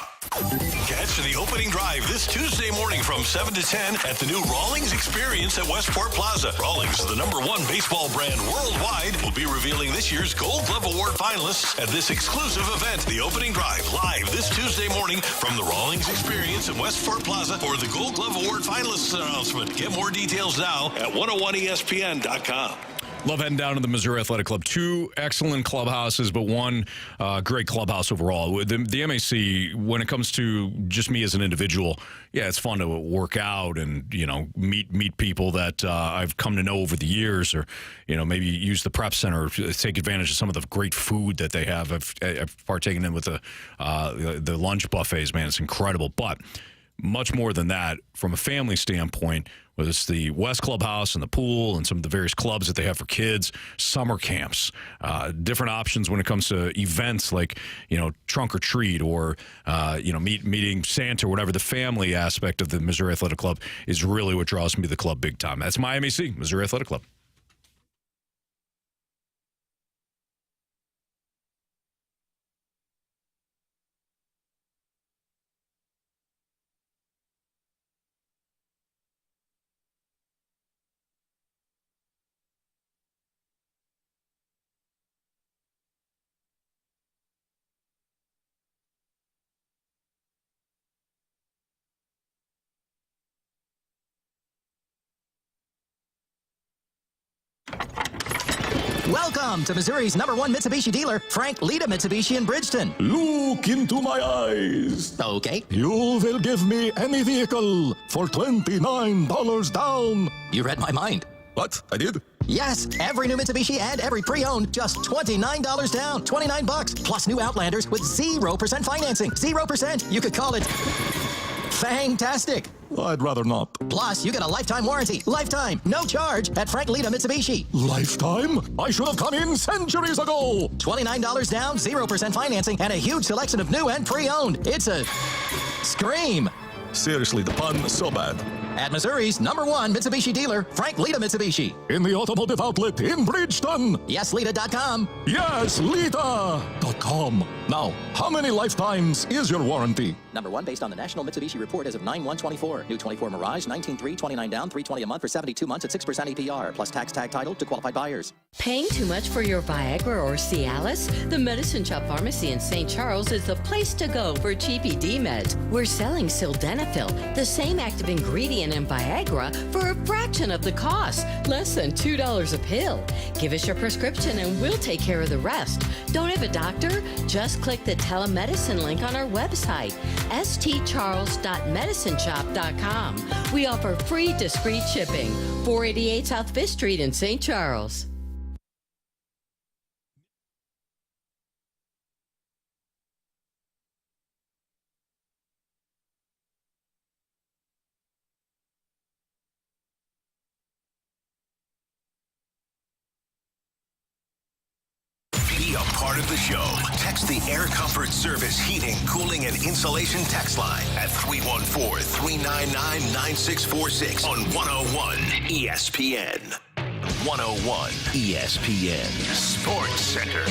Catch the opening drive this Tuesday morning from 7 to 10 at the new Rawlings Experience at Westport Plaza. Rawlings, the #1 baseball brand worldwide, will be revealing this year's Gold Glove Award finalists at this exclusive event. The opening drive live this Tuesday morning from the Rawlings Experience at Westport Plaza for the Gold Glove Award finalists announcement. Get more details now at 101ESPN.com. Love heading down to the Missouri Athletic Club. 2 excellent clubhouses, but 1 great clubhouse overall. The MAC, when it comes to just me as an individual, yeah, it's fun to work out and, meet people that I've come to know over the years, or, maybe use the prep center, take advantage of some of the great food that they have. I've partaken in with the lunch buffets, man. It's incredible. But much more than that, from a family standpoint, whether it's the West Clubhouse and the pool and some of the various clubs that they have for kids, summer camps, different options when it comes to events like, trunk or treat or, meeting Santa or whatever. The family aspect of the Missouri Athletic Club is really what draws me to the club big time. That's my MAC, Missouri Athletic Club. Welcome to Missouri's #1 Mitsubishi dealer, Frank Lita Mitsubishi in Bridgeton. Look into my eyes. Okay. You will give me any vehicle for $29 down. You read my mind. What? I did? Yes, every new Mitsubishi and every pre-owned, just $29 down, $29 plus new Outlanders with 0% financing. 0%. You could call it fantastic. I'd rather not. Plus, you get a lifetime warranty. Lifetime, no charge at Frank Lita Mitsubishi. Lifetime? I should have come in centuries ago. $29 down, 0% financing, and a huge selection of new and pre-owned. It's a scream. Seriously, the pun is so bad. At Missouri's #1 Mitsubishi dealer, Frank Lita Mitsubishi. In the automotive outlet in Bridgeton. YesLita.com. YesLita.com. Now, how many lifetimes is your warranty? #1 based on the National Mitsubishi Report as of 9/1/24. New 24 Mirage, 19.3, 29 down, $320 a month for 72 months at 6% APR, plus tax tag title to qualified buyers. Paying too much for your Viagra or Cialis? The Medicine Shop Pharmacy in St. Charles is the place to go for cheap ED meds. We're selling sildenafil, the same active ingredient in Viagra, for a fraction of the cost, less than $2 a pill. Give us your prescription and we'll take care of the rest. Don't have a doctor? Just click the telemedicine link on our website, stcharles.medicineshop.com. We offer free discreet shipping. 488 South 5th Street in St. Charles. Be a part of the show. Text the Air Comfort Service Heating, Cooling, and Insulation text line at 314-399-9646 on 101 ESPN. 101 ESPN Sports Center.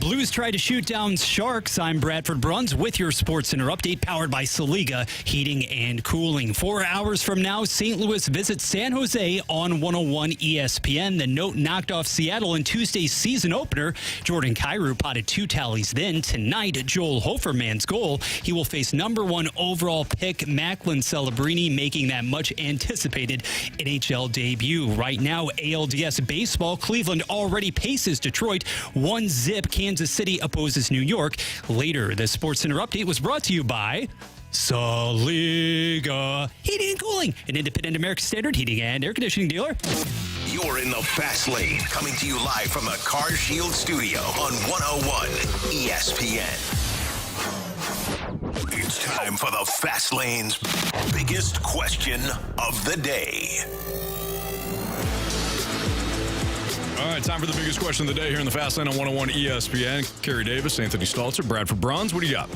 Blues try to shoot down Sharks. I'm Bradford Bruns with your Sports Center update powered by Saliga Heating and Cooling. 4 hours from now, St. Louis visits San Jose on 101 ESPN. The Note knocked off Seattle in Tuesday's season opener. Jordan Kyrou potted 2 tallies then. Tonight, Joel Hoferman's goal. He will face number 1 overall pick Macklin Celebrini, making that much anticipated NHL debut. Right now, ALDS baseball, Cleveland already paces Detroit 1-0. Kansas City opposes New York. Later, the Sports Center update was brought to you by Saliga Heating and Cooling, an independent American Standard heating and air conditioning dealer. You're in the Fast Lane, coming to you live from the Car Shield studio on 101 ESPN. It's time for the Fast Lane's biggest question of the day. All right, time for the biggest question of the day here in the Fast Lane on 101 ESPN. Carey Davis, Anthony Stalter, Bradford Bruns. What do you got?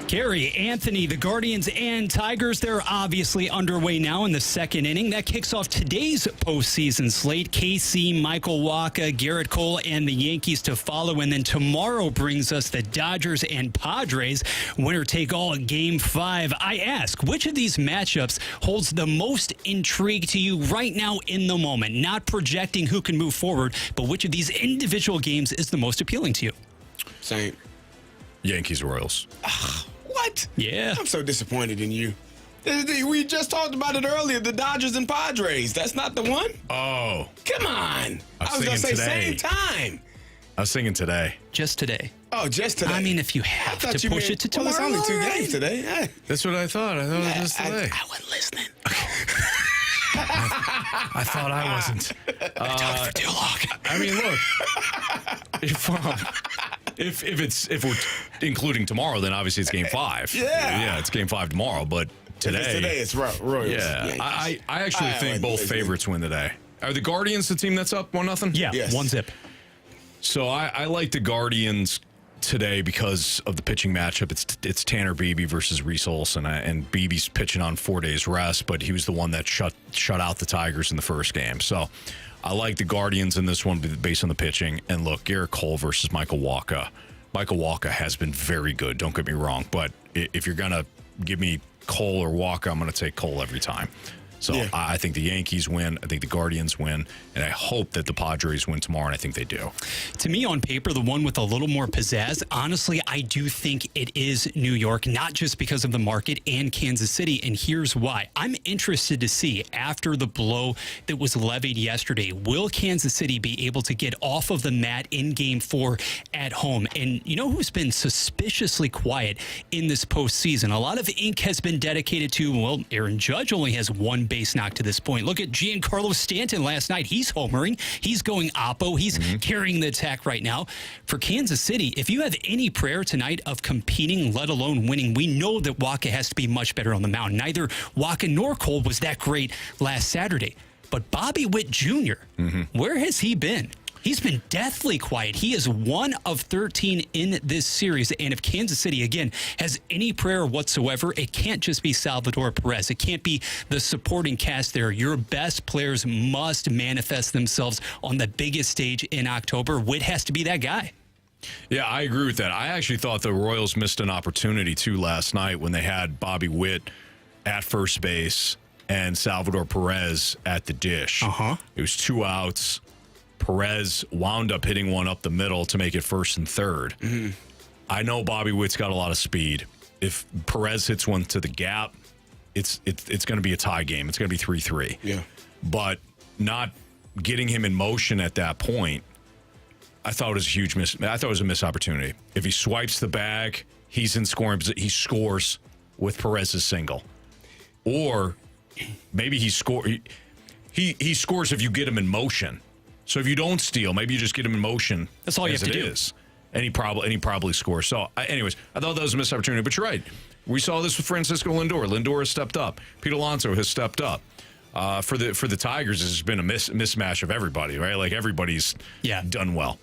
Carey, Anthony, the Guardians and Tigers, they're obviously underway now in the second inning. That kicks off today's postseason slate. KC, Michael Wacha, Garrett Cole, and the Yankees to follow. And then tomorrow brings us the Dodgers and Padres. Winner take all at Game 5. I ask, which of these matchups holds the most intrigue to you right now in the moment? Not projecting who can move forward, but which of these individual games is the most appealing to you? Same. Yankees-Royals. What? Yeah. I'm so disappointed in you. We just talked about it earlier, the Dodgers and Padres. That's not the one? Oh. Come on. I was going to say today. same time. I was thinking today. Just today. Oh, just today. I mean, if you have to push it to tomorrow. Well, it's only 2 games today. Hey. That's what I thought. I thought it was just today. I wasn't listening. I thought I wasn't. I talked for too long. I mean, look, if we're including tomorrow, then obviously it's Game 5. Yeah, it's Game 5 tomorrow. But today, it's Royals. Yeah, I actually think both favorites win today. Are the Guardians the team that's up 1-0? Yeah, yes. 1-0. So I like the Guardians today because of the pitching matchup. It's Tanner Beebe versus Reese Olson, and Beebe's pitching on 4 days rest, but he was the one that shut out the Tigers in the first game. So I like the Guardians in this one based on the pitching. And look, Garrett Cole versus Michael Wacha. Michael Wacha has been very good, don't get me wrong, but if you're going to give me Cole or Wacha, I'm going to take Cole every time. So yeah. I think the Yankees win. I think the Guardians win. And I hope that the Padres win tomorrow, and I think they do. To me, on paper, the one with a little more pizzazz, honestly, I do think it is New York, not just because of the market and Kansas City. And here's why. I'm interested to see, after the blow that was levied yesterday, will Kansas City be able to get off of the mat in Game 4 at home? And you know who's been suspiciously quiet in this postseason? A lot of ink has been dedicated to, well, Aaron Judge only has one base knock to this point. Look at Giancarlo Stanton last night. He's homering. He's going oppo. He's carrying the attack right now. For Kansas City, if you have any prayer tonight of competing, let alone winning, we know that Wacha has to be much better on the mound. Neither Wacha nor Cole was that great last Saturday. But Bobby Witt Jr., where has he been? He's been deathly quiet. He is 1 of 13 in this series. And if Kansas City, again, has any prayer whatsoever, it can't just be Salvador Perez. It can't be the supporting cast there. Your best players must manifest themselves on the biggest stage in October. Witt has to be that guy. Yeah, I agree with that. I actually thought the Royals missed an opportunity, too, last night when they had Bobby Witt at first base and Salvador Perez at the dish. It was 2 outs. Perez wound up hitting one up the middle to make it 1st and 3rd. I know Bobby Witt's got a lot of speed. If Perez hits one to the gap, it's going to be a tie game. It's going to be 3-3. Yeah. But not getting him in motion at that point, I thought it was a huge miss. I thought it was a missed opportunity. If he swipes the bag, he's in scoring position. He scores with Perez's single, or maybe he scores if you get him in motion. So if you don't steal, maybe you just get him in motion. That's all you have to do. And he probably scores. So, anyways, I thought that was a missed opportunity. But you're right. We saw this with Francisco Lindor. Lindor has stepped up. Pete Alonso has stepped up. For the Tigers, it's been a mismatch of everybody, right? Like everybody's done well.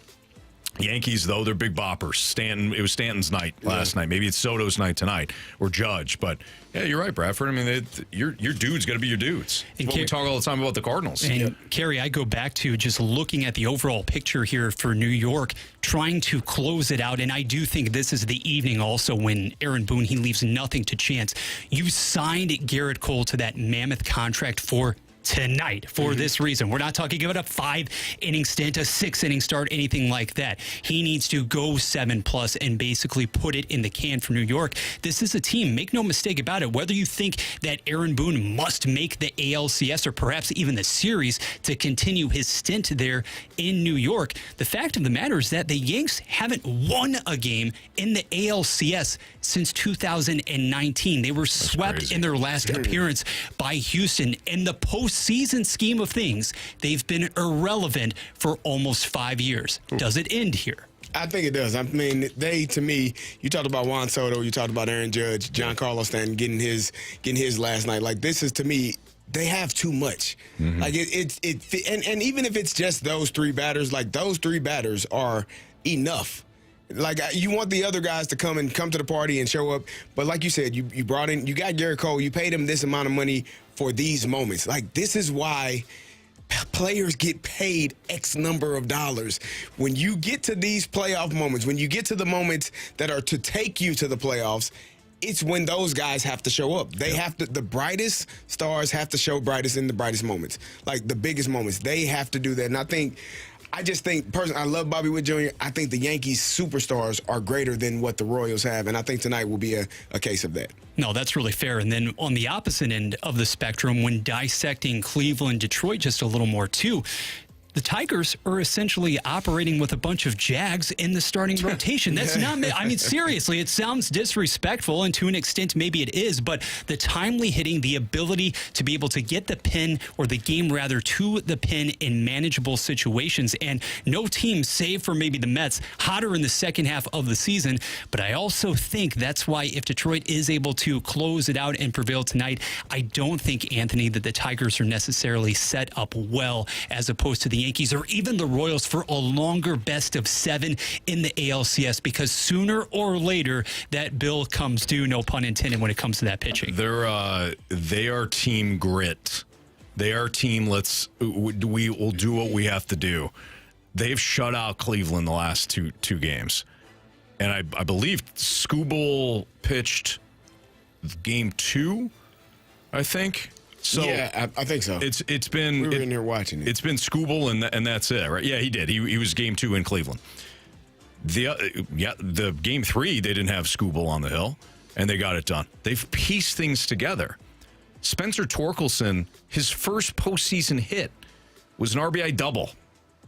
Yankees, though, they're big boppers. It was Stanton's night last night. Maybe it's Soto's night tonight, or Judge. But, yeah, you're right, Bradford. I mean, your dude's got to be your dudes. It's what we talk all the time about the Cardinals. And, Carey, I go back to just looking at the overall picture here for New York, trying to close it out. And I do think this is the evening also when Aaron Boone, he leaves nothing to chance. You signed Garrett Cole to that mammoth contract for tonight for this reason. We're not talking about a 5-inning stint, a 6-inning start, anything like that. He needs to go 7+ and basically put it in the can for New York. This is a team, make no mistake about it, whether you think that Aaron Boone must make the ALCS or perhaps even the series to continue his stint there in New York, the fact of the matter is that the Yanks haven't won a game in the ALCS since 2019. They were swept in their last appearance by Houston. In the postseason scheme of things, they've been irrelevant for almost 5 years. Does it end here? I think it does. I mean, to me, you talked about Juan Soto, you talked about Aaron Judge, Giancarlo Stanton getting his last night. Like, this is, to me, they have too much. Like, and even if it's just those three batters, like, those three batters are enough. Like, you want the other guys to come to the party and show up. But like you said, you brought in, you got Garrett Cole, you paid him this amount of money for these moments. Like, this is why players get paid X number of dollars. When you get to these playoff moments, when you get to the moments that are to take you to the playoffs, it's when those guys have to show up. They have to, the brightest stars have to show brightest in the brightest moments, like the biggest moments. They have to do that. And I just think, personally, I love Bobby Witt Jr. I think the Yankees superstars are greater than what the Royals have, and I think tonight will be a case of that. No, that's really fair. And then on the opposite end of the spectrum, when dissecting Cleveland, Detroit just a little more too, the Tigers are essentially operating with a bunch of Jags in the starting rotation. That's not, I mean, seriously, it sounds disrespectful, and to an extent, maybe it is, but the timely hitting, the ability to be able to get the pin, or the game rather, to the pin in manageable situations. And no team, save for maybe the Mets, hotter in the second half of the season. But I also think that's why if Detroit is able to close it out and prevail tonight, I don't think, Anthony, that the Tigers are necessarily set up well as opposed to the Yankees or even the Royals for a longer best of 7 in the ALCS, because sooner or later that bill comes due, no pun intended, when it comes to that pitching. They are team grit. They are team we will do what we have to do. They've shut out Cleveland the last two games. And I believe Skubal pitched game 2, I think. So yeah, I think so. It's been we were in here watching it. It's been Skubal and that's it, right? Yeah, he did. He was game 2 in Cleveland. The game 3 they didn't have Skubal on the hill, and they got it done. They've pieced things together. Spencer Torkelson, his first postseason hit was an RBI double.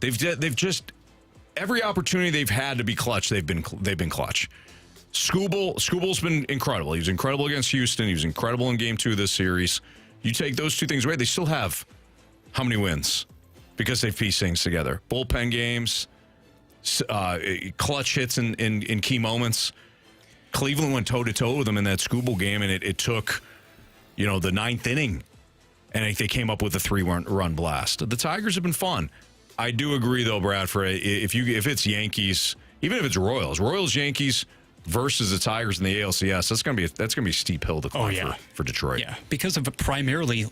They've just every opportunity they've had to be clutch, they've been clutch. Skubal's been incredible. He was incredible against Houston. He was incredible in game 2 of this series. You take those two things away, they still have how many wins? Because they've pieced things together. Bullpen games, clutch hits in key moments. Cleveland went toe-to-toe with them in that Skubal game, and it took, the 9th inning, and they came up with a 3-run blast. The Tigers have been fun. I do agree, though, Bradford, if it's Yankees, even if it's Royals, Yankees, versus the Tigers in the ALCS, that's gonna be a steep hill to climb for Detroit. Yeah, because of primarily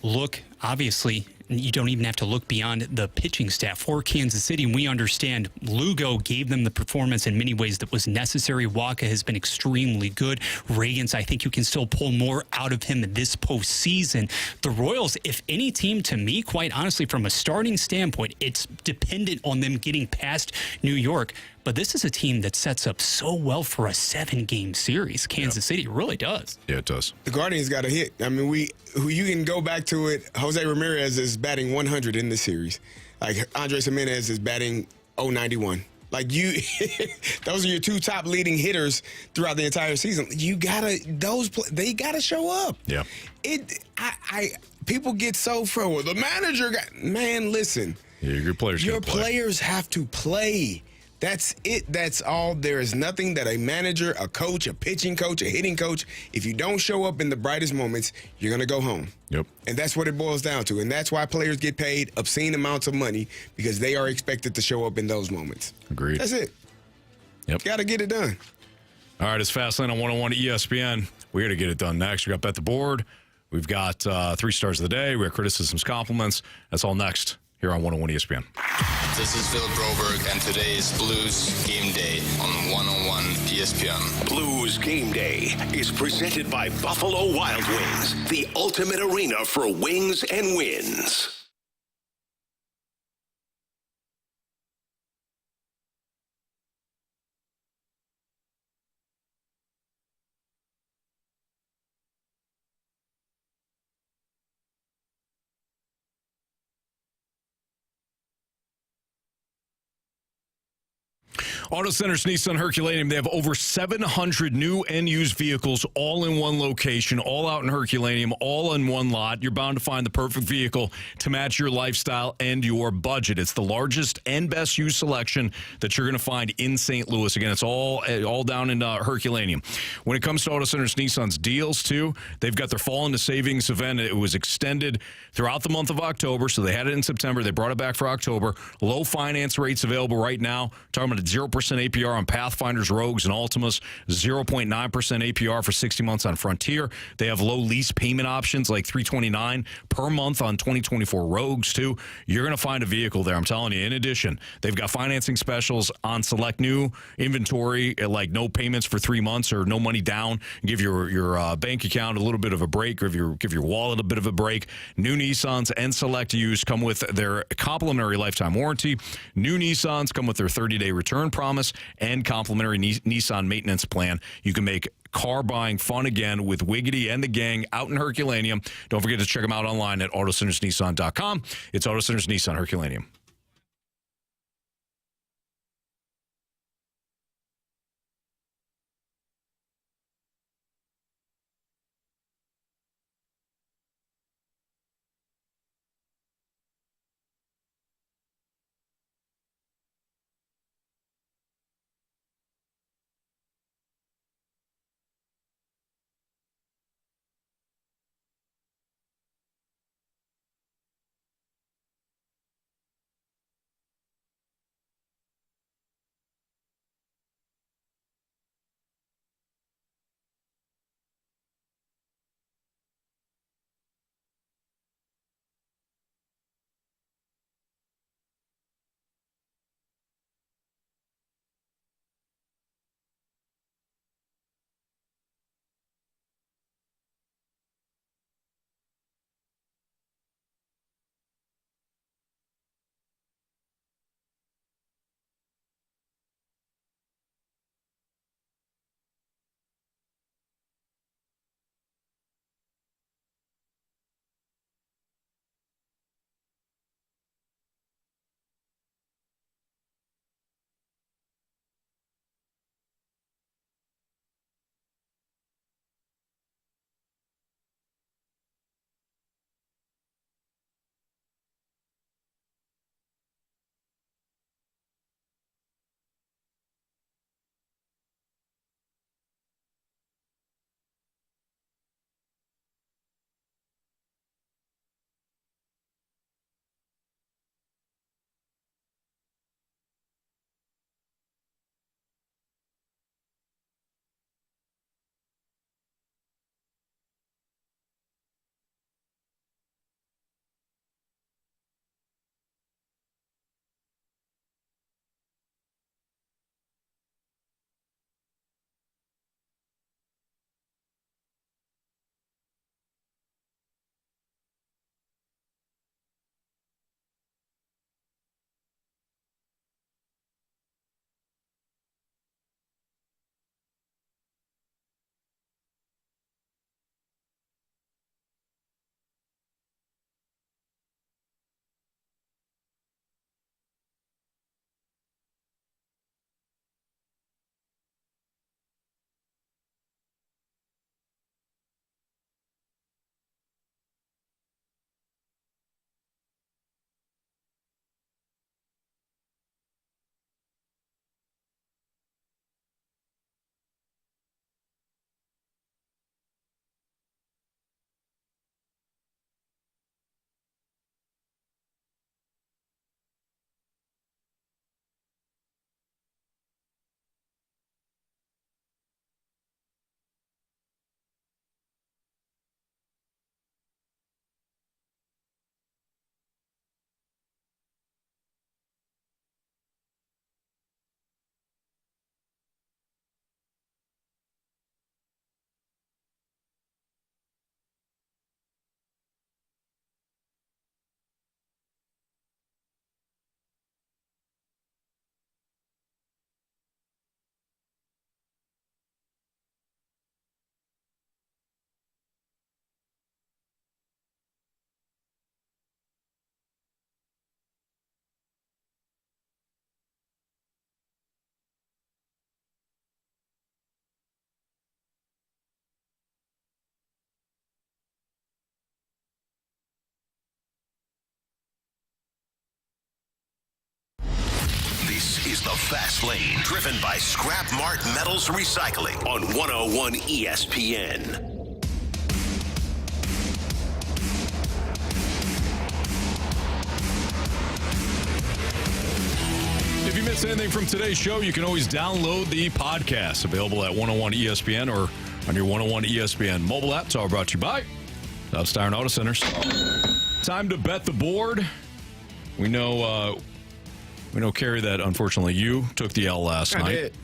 obviously, you don't even have to look beyond the pitching staff for Kansas City. And we understand Lugo gave them the performance in many ways that was necessary. Waka has been extremely good. Reagans, I think you can still pull more out of him this postseason. The Royals, if any team, to me, quite honestly, from a starting standpoint, it's dependent on them getting past New York. But this is a team that sets up so well for a 7-game series. Kansas City really does. Yeah, it does. The Guardians got a hit. I mean, you can go back to it. Jose Ramirez is batting 100 in this series. Like, Andres Jimenez is batting 091. Like, those are your 2 top leading hitters throughout the entire season. They gotta show up. Yeah. People get so the manager man, listen. Yeah, your players have to play. That's it. That's all. There is nothing that a manager, a coach, a pitching coach, a hitting coach, if you don't show up in the brightest moments, you're going to go home. Yep. And that's what it boils down to. And that's why players get paid obscene amounts of money, because they are expected to show up in those moments. Agreed. That's it. Yep. Got to get it done. All right, it's Fastlane on 101 ESPN. We're here to get it done next. We got Bet the Board. We've got 3 stars of the day. We got criticisms, compliments. That's all next here on 101 ESPN. This is Philip Broberg, and today is Blues Game Day on 101 ESPN. Blues Game Day is presented by Buffalo Wild Wings, the ultimate arena for wings and wins. Auto Centers Nissan Herculaneum, they have over 700 new and used vehicles all in one location, all out in Herculaneum, all in one lot. You're bound to find the perfect vehicle to match your lifestyle and your budget. It's the largest and best used selection that you're going to find in St. Louis. Again, it's all down in Herculaneum. When it comes to Auto Centers Nissan's deals, too, they've got their Fall into Savings event. It was extended throughout the month of October, so they had it in September. They brought it back for October. Low finance rates available right now. Talking about a 0% APR on Pathfinders, Rogues, and Altimas, 0.9% APR for 60 months on Frontier. They have low lease payment options like $329 per month on 2024 Rogues, too. You're going to find a vehicle there, I'm telling you. In addition, they've got financing specials on select new inventory, like no payments for 3 months or no money down. Give your bank account a little bit of a break, or give your wallet a bit of a break. New Nissans and select used come with their complimentary lifetime warranty. New Nissans come with their 30-day return promise and complimentary Nissan maintenance plan. You can make car buying fun again with Wiggity and the gang out in Herculaneum. Don't forget to check them out online at autocentersnissan.com. It's Auto Centers Nissan Herculaneum. The Fast Lane, driven by Scrap Mart Metals Recycling on 101 ESPN. If you missed anything from today's show, you can always download the podcast, available at 101 ESPN or on your 101 ESPN mobile app. It's all brought to you by South Star and Auto Centers. Time to bet the board. We know, Carey, that unfortunately you took the L last night.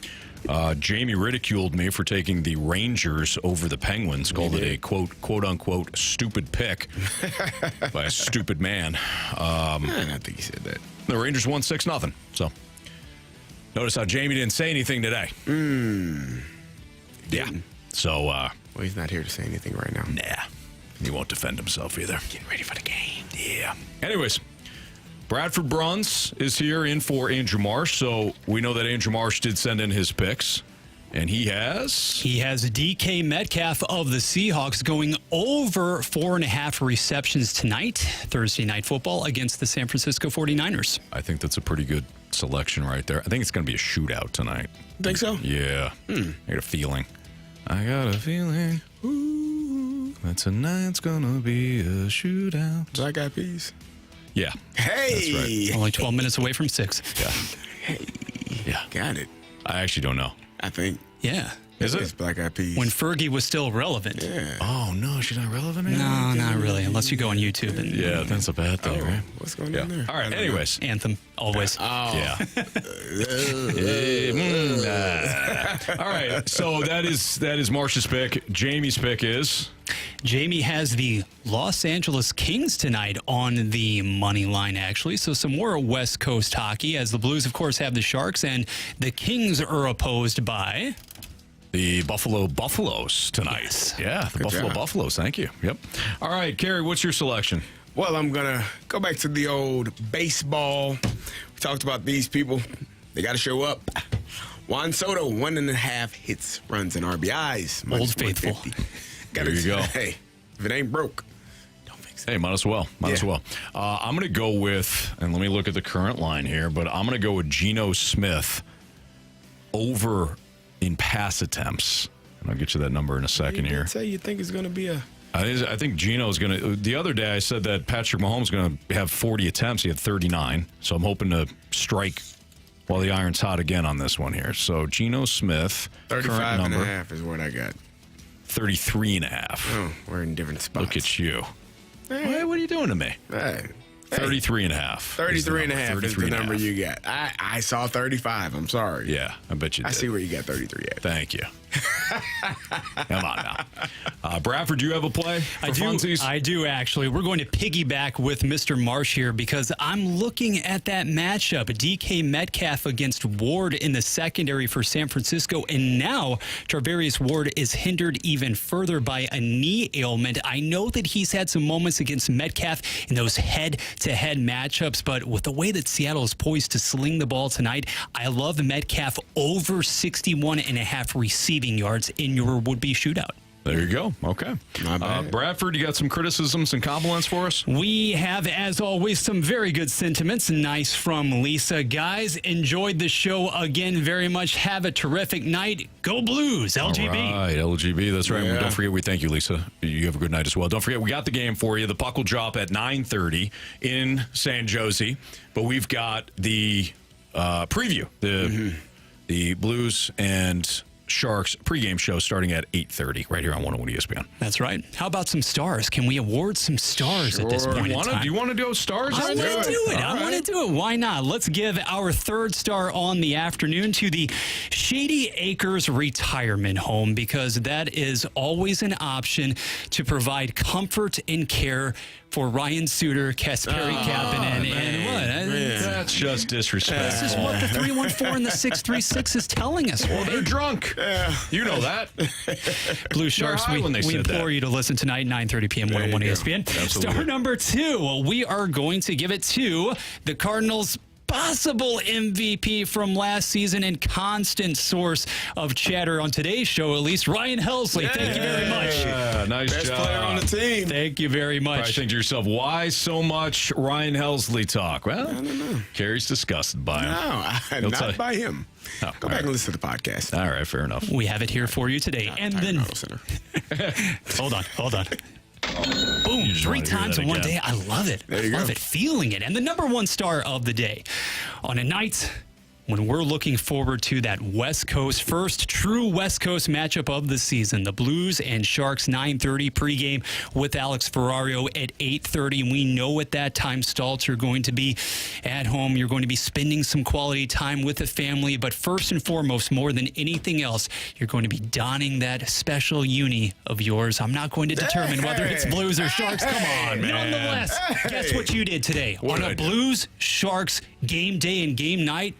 Jamie ridiculed me for taking the Rangers over the Penguins, called it a quote unquote stupid pick by a stupid man. I don't think he said that. The Rangers won 6-0. So notice how Jamie didn't say anything today. Yeah. So well, he's not here to say anything right now. Nah. He won't defend himself either. Getting ready for the game. Yeah. Anyways, Bradford Bruns is here in for Andrew Marsh. So we know that Andrew Marsh did send in his picks. And he has DK Metcalf of the Seahawks going over 4.5 receptions tonight, Thursday Night Football, against the San Francisco 49ers. I think that's a pretty good selection right there. I think it's going to be a shootout tonight. Think so? Yeah. I got a feeling. Ooh, that tonight's going to be a shootout. Black Eyed Peas. Yeah. Hey! That's right. Only 12 minutes away from 6. Yeah. Hey. Yeah. Got it. I actually don't know. I think. Yeah. Is It's it? Black Eyed Peas. When Fergie was still relevant. Yeah. Oh, no, she's not relevant anymore? No, not really, unless you go on YouTube. And, Yeah, that's a bad thing, right? What's going on there? All right, anyways. Anthem, always. Yeah. All right, so that is Marsh's pick. Jamie's pick is? Jamie has the Los Angeles Kings tonight on the money line, actually. So some more West Coast hockey, as the Blues, of course, have the Sharks, and the Kings are opposed by the Buffalo Buffaloes tonight. Yes. Yeah, the Buffalo Buffaloes. Thank you. Yep. All right, Carey, what's your selection? Well, I'm going to go back to the old baseball. We talked about these people. They got to show up. Juan Soto, 1.5 hits, runs, and RBIs. Old faithful. There you go. Hey, if it ain't broke, don't fix it. Hey, might as well. Might as well. I'm going to go with, and let me look at the current line here, but I'm going to go with Geno Smith over in pass attempts. And I'll get you that number in a second here. Say you think it's going to be a... I think Geno's going to... The other day I said that Patrick Mahomes is going to have 40 attempts. He had 39. So I'm hoping to strike while the iron's hot again on this one here. So Geno Smith, 35.5 is what I got. 33.5. Oh, we're in different spots. Look at you. Hey, what are you doing to me? Hey. 33.5. 33.5 is the number you got. I saw 35. I'm sorry. Yeah, I bet you did. I see where you got 33 at. Thank you. Come on now. Bradford, do you have a play for funsies? I do, actually. We're going to piggyback with Mr. Marsh here because I'm looking at that matchup. DK Metcalf against Ward in the secondary for San Francisco. And now Tarvarius Ward is hindered even further by a knee ailment. I know that he's had some moments against Metcalf in those head-to-head matchups, but with the way that Seattle is poised to sling the ball tonight, I love Metcalf over 61.5 receiving yards in your would-be shootout. There you go. Okay. Bradford, you got some criticisms and compliments for us? We have, as always, some very good sentiments. Nice from Lisa. Guys, enjoyed the show again very much. Have a terrific night. Go Blues, LGB. All right, LGB. That's right. Yeah. Don't forget, we thank you, Lisa. You have a good night as well. Don't forget, we got the game for you. The puck will drop at 9:30 in San Jose. But we've got the preview, the Blues and Sharks pregame show starting at 8:30 right here on 101 ESPN. That's right. How about some stars? Can we award some stars at this point in time? Do you want to do stars? I want to do it. I want to do it. Why not? Let's give our third star on the afternoon to the Shady Acres Retirement Home, because that is always an option to provide comfort and care for Ryan Suter, Kasperi Kapanen, and what? That's just disrespect. This is what the 314 and the 636 is telling us. Well, they're drunk. You know that. Blue Sharks, we implore you to listen tonight, 9:30 p.m. 101 ESPN. Absolutely. Star number 2, we are going to give it to the Cardinals possible MVP from last season and constant source of chatter on today's show, at least, Ryan Helsley. Thank you very much. Yeah, nice Best job. player on the team. Thank you very much. Probably think to yourself, why so much Ryan Helsley talk? Well, I don't know. Carey's disgusted by him. No, not by him. Oh, Go back and listen to the podcast. All right, fair enough. We have it here for you today. And then, hold on. Boom, 3 times in one day. I love it. I love it. Feeling it. And the number one star of the day on a night when we're looking forward to that West Coast, first true West Coast matchup of the season, the Blues and Sharks, 9:30 pregame with Alex Ferrario at 8:30. We know at that time, Stalter, going to be at home. You're going to be spending some quality time with the family. But first and foremost, more than anything else, you're going to be donning that special uni of yours. I'm not going to determine whether it's Blues or Sharks. Come on, man. Nonetheless, guess what you did today? On a Blues Sharks game day and game night,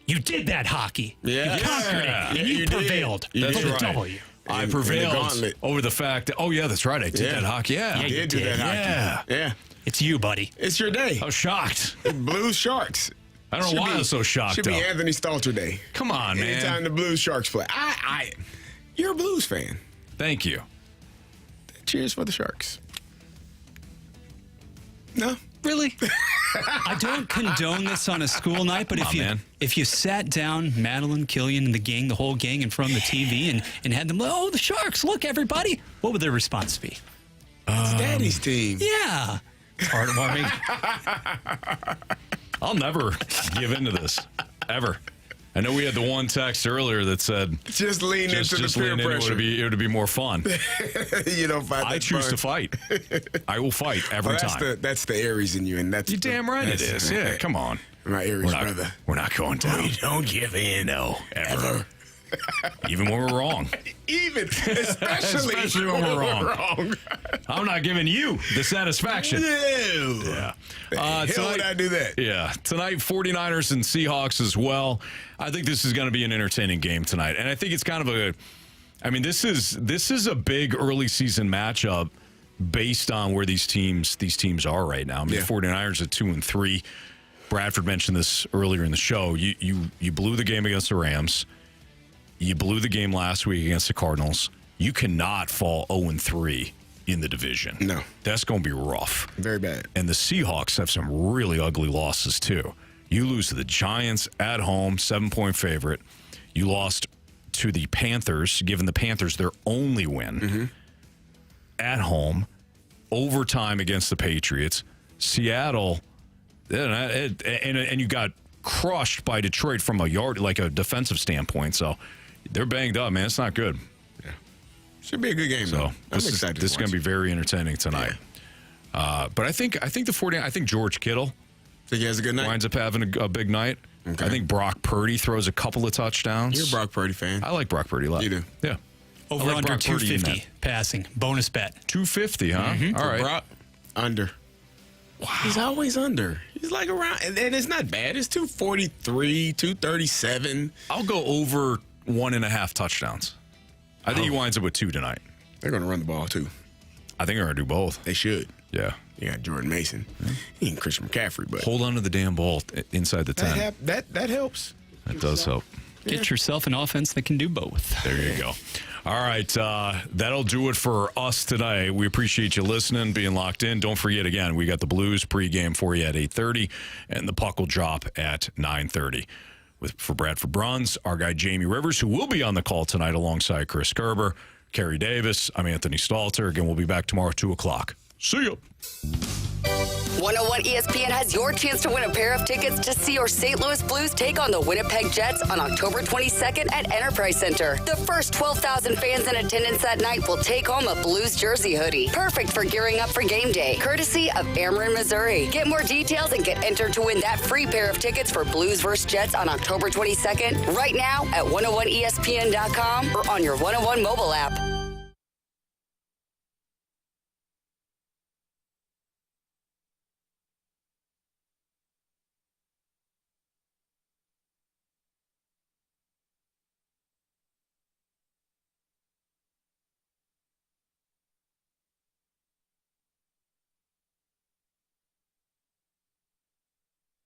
you did that hockey. Yeah. You conquered it. And you prevailed. That's right. W. I prevailed over the fact that, oh, yeah, that's right. I did that hockey. Yeah, you did that hockey. Yeah. It's you, buddy. It's your day. I was shocked. Blues Sharks. I don't know why I was so shocked, Should be Anthony Stalter Day. Come on, man. Anytime the Blues Sharks play. You're a Blues fan. Thank you. Cheers for the Sharks. No? Really? I don't condone this on a school night, but if you sat down Madeline, Killian, and the gang, the whole gang in front of the TV and had them, oh, the Sharks, look, everybody, what would their response be? It's Daddy's team. Yeah. It's heartwarming. I'll never give into this, ever. I know we had the one text earlier that said, just lean into the peer pressure. It would be more fun. You don't find that I choose to fight. I will fight every time. That's the Aries in you, and that's you're damn right it is. Yeah, come on. My Aries brother. We're not going down. We don't give in. No, ever. Even when we're wrong. Especially when we're wrong. I'm not giving you the satisfaction. No. Yeah. Hell would I do that? Yeah. Tonight, 49ers and Seahawks as well. I think this is going to be an entertaining game tonight. And I think it's kind of this is a big early season matchup based on where these teams are right now. I mean, the 49ers at 2-3. Bradford mentioned this earlier in the show. You blew the game against the Rams. You blew the game last week against the Cardinals. You cannot fall 0-3 in the division. No. That's going to be rough. Very bad. And the Seahawks have some really ugly losses, too. You lose to the Giants at home, 7-point favorite. You lost to the Panthers, giving the Panthers their only win at home, overtime against the Patriots. Seattle, and you got crushed by Detroit from a defensive standpoint. So they're banged up, man. It's not good. Yeah, should be a good game. So though. this is going to be very entertaining tonight. Yeah. But I think George Kittle. Think he has a good night. Winds up having a big night. Okay. I think Brock Purdy throws a couple of touchdowns. You're a Brock Purdy fan. I like Brock Purdy a lot. You do? Yeah. Over under 250 passing. Bonus bet. 250, huh? All right. Brock, under. Wow. He's always under. He's like around, and it's not bad. It's 243, 237. I'll go over 1.5 touchdowns. I think he winds up with 2 tonight. They're going to run the ball, too. I think they're going to do both. They should. Yeah. You got Jordan Mason. He ain't Christian McCaffrey, but hold on to the damn ball inside the 10. That helps. That does help. Get yourself an offense that can do both. There you go. All right, that'll do it for us today. We appreciate you listening, being locked in. Don't forget, again, we got the Blues pregame for you at 8:30, and the puck will drop at 9:30. For Bradford Bruns, our guy Jamie Rivers, who will be on the call tonight alongside Chris Gerber, Carey Davis. I'm Anthony Stalter. Again, we'll be back tomorrow at 2 o'clock. See ya. 101 ESPN has your chance to win a pair of tickets to see your St. Louis Blues take on the Winnipeg Jets on October 22nd at Enterprise Center. The first 12,000 fans in attendance that night will take home a Blues jersey hoodie, perfect for gearing up for game day, courtesy of Ameren, Missouri. Get more details and get entered to win that free pair of tickets for Blues vs. Jets on October 22nd right now at 101ESPN.com or on your 101 mobile app.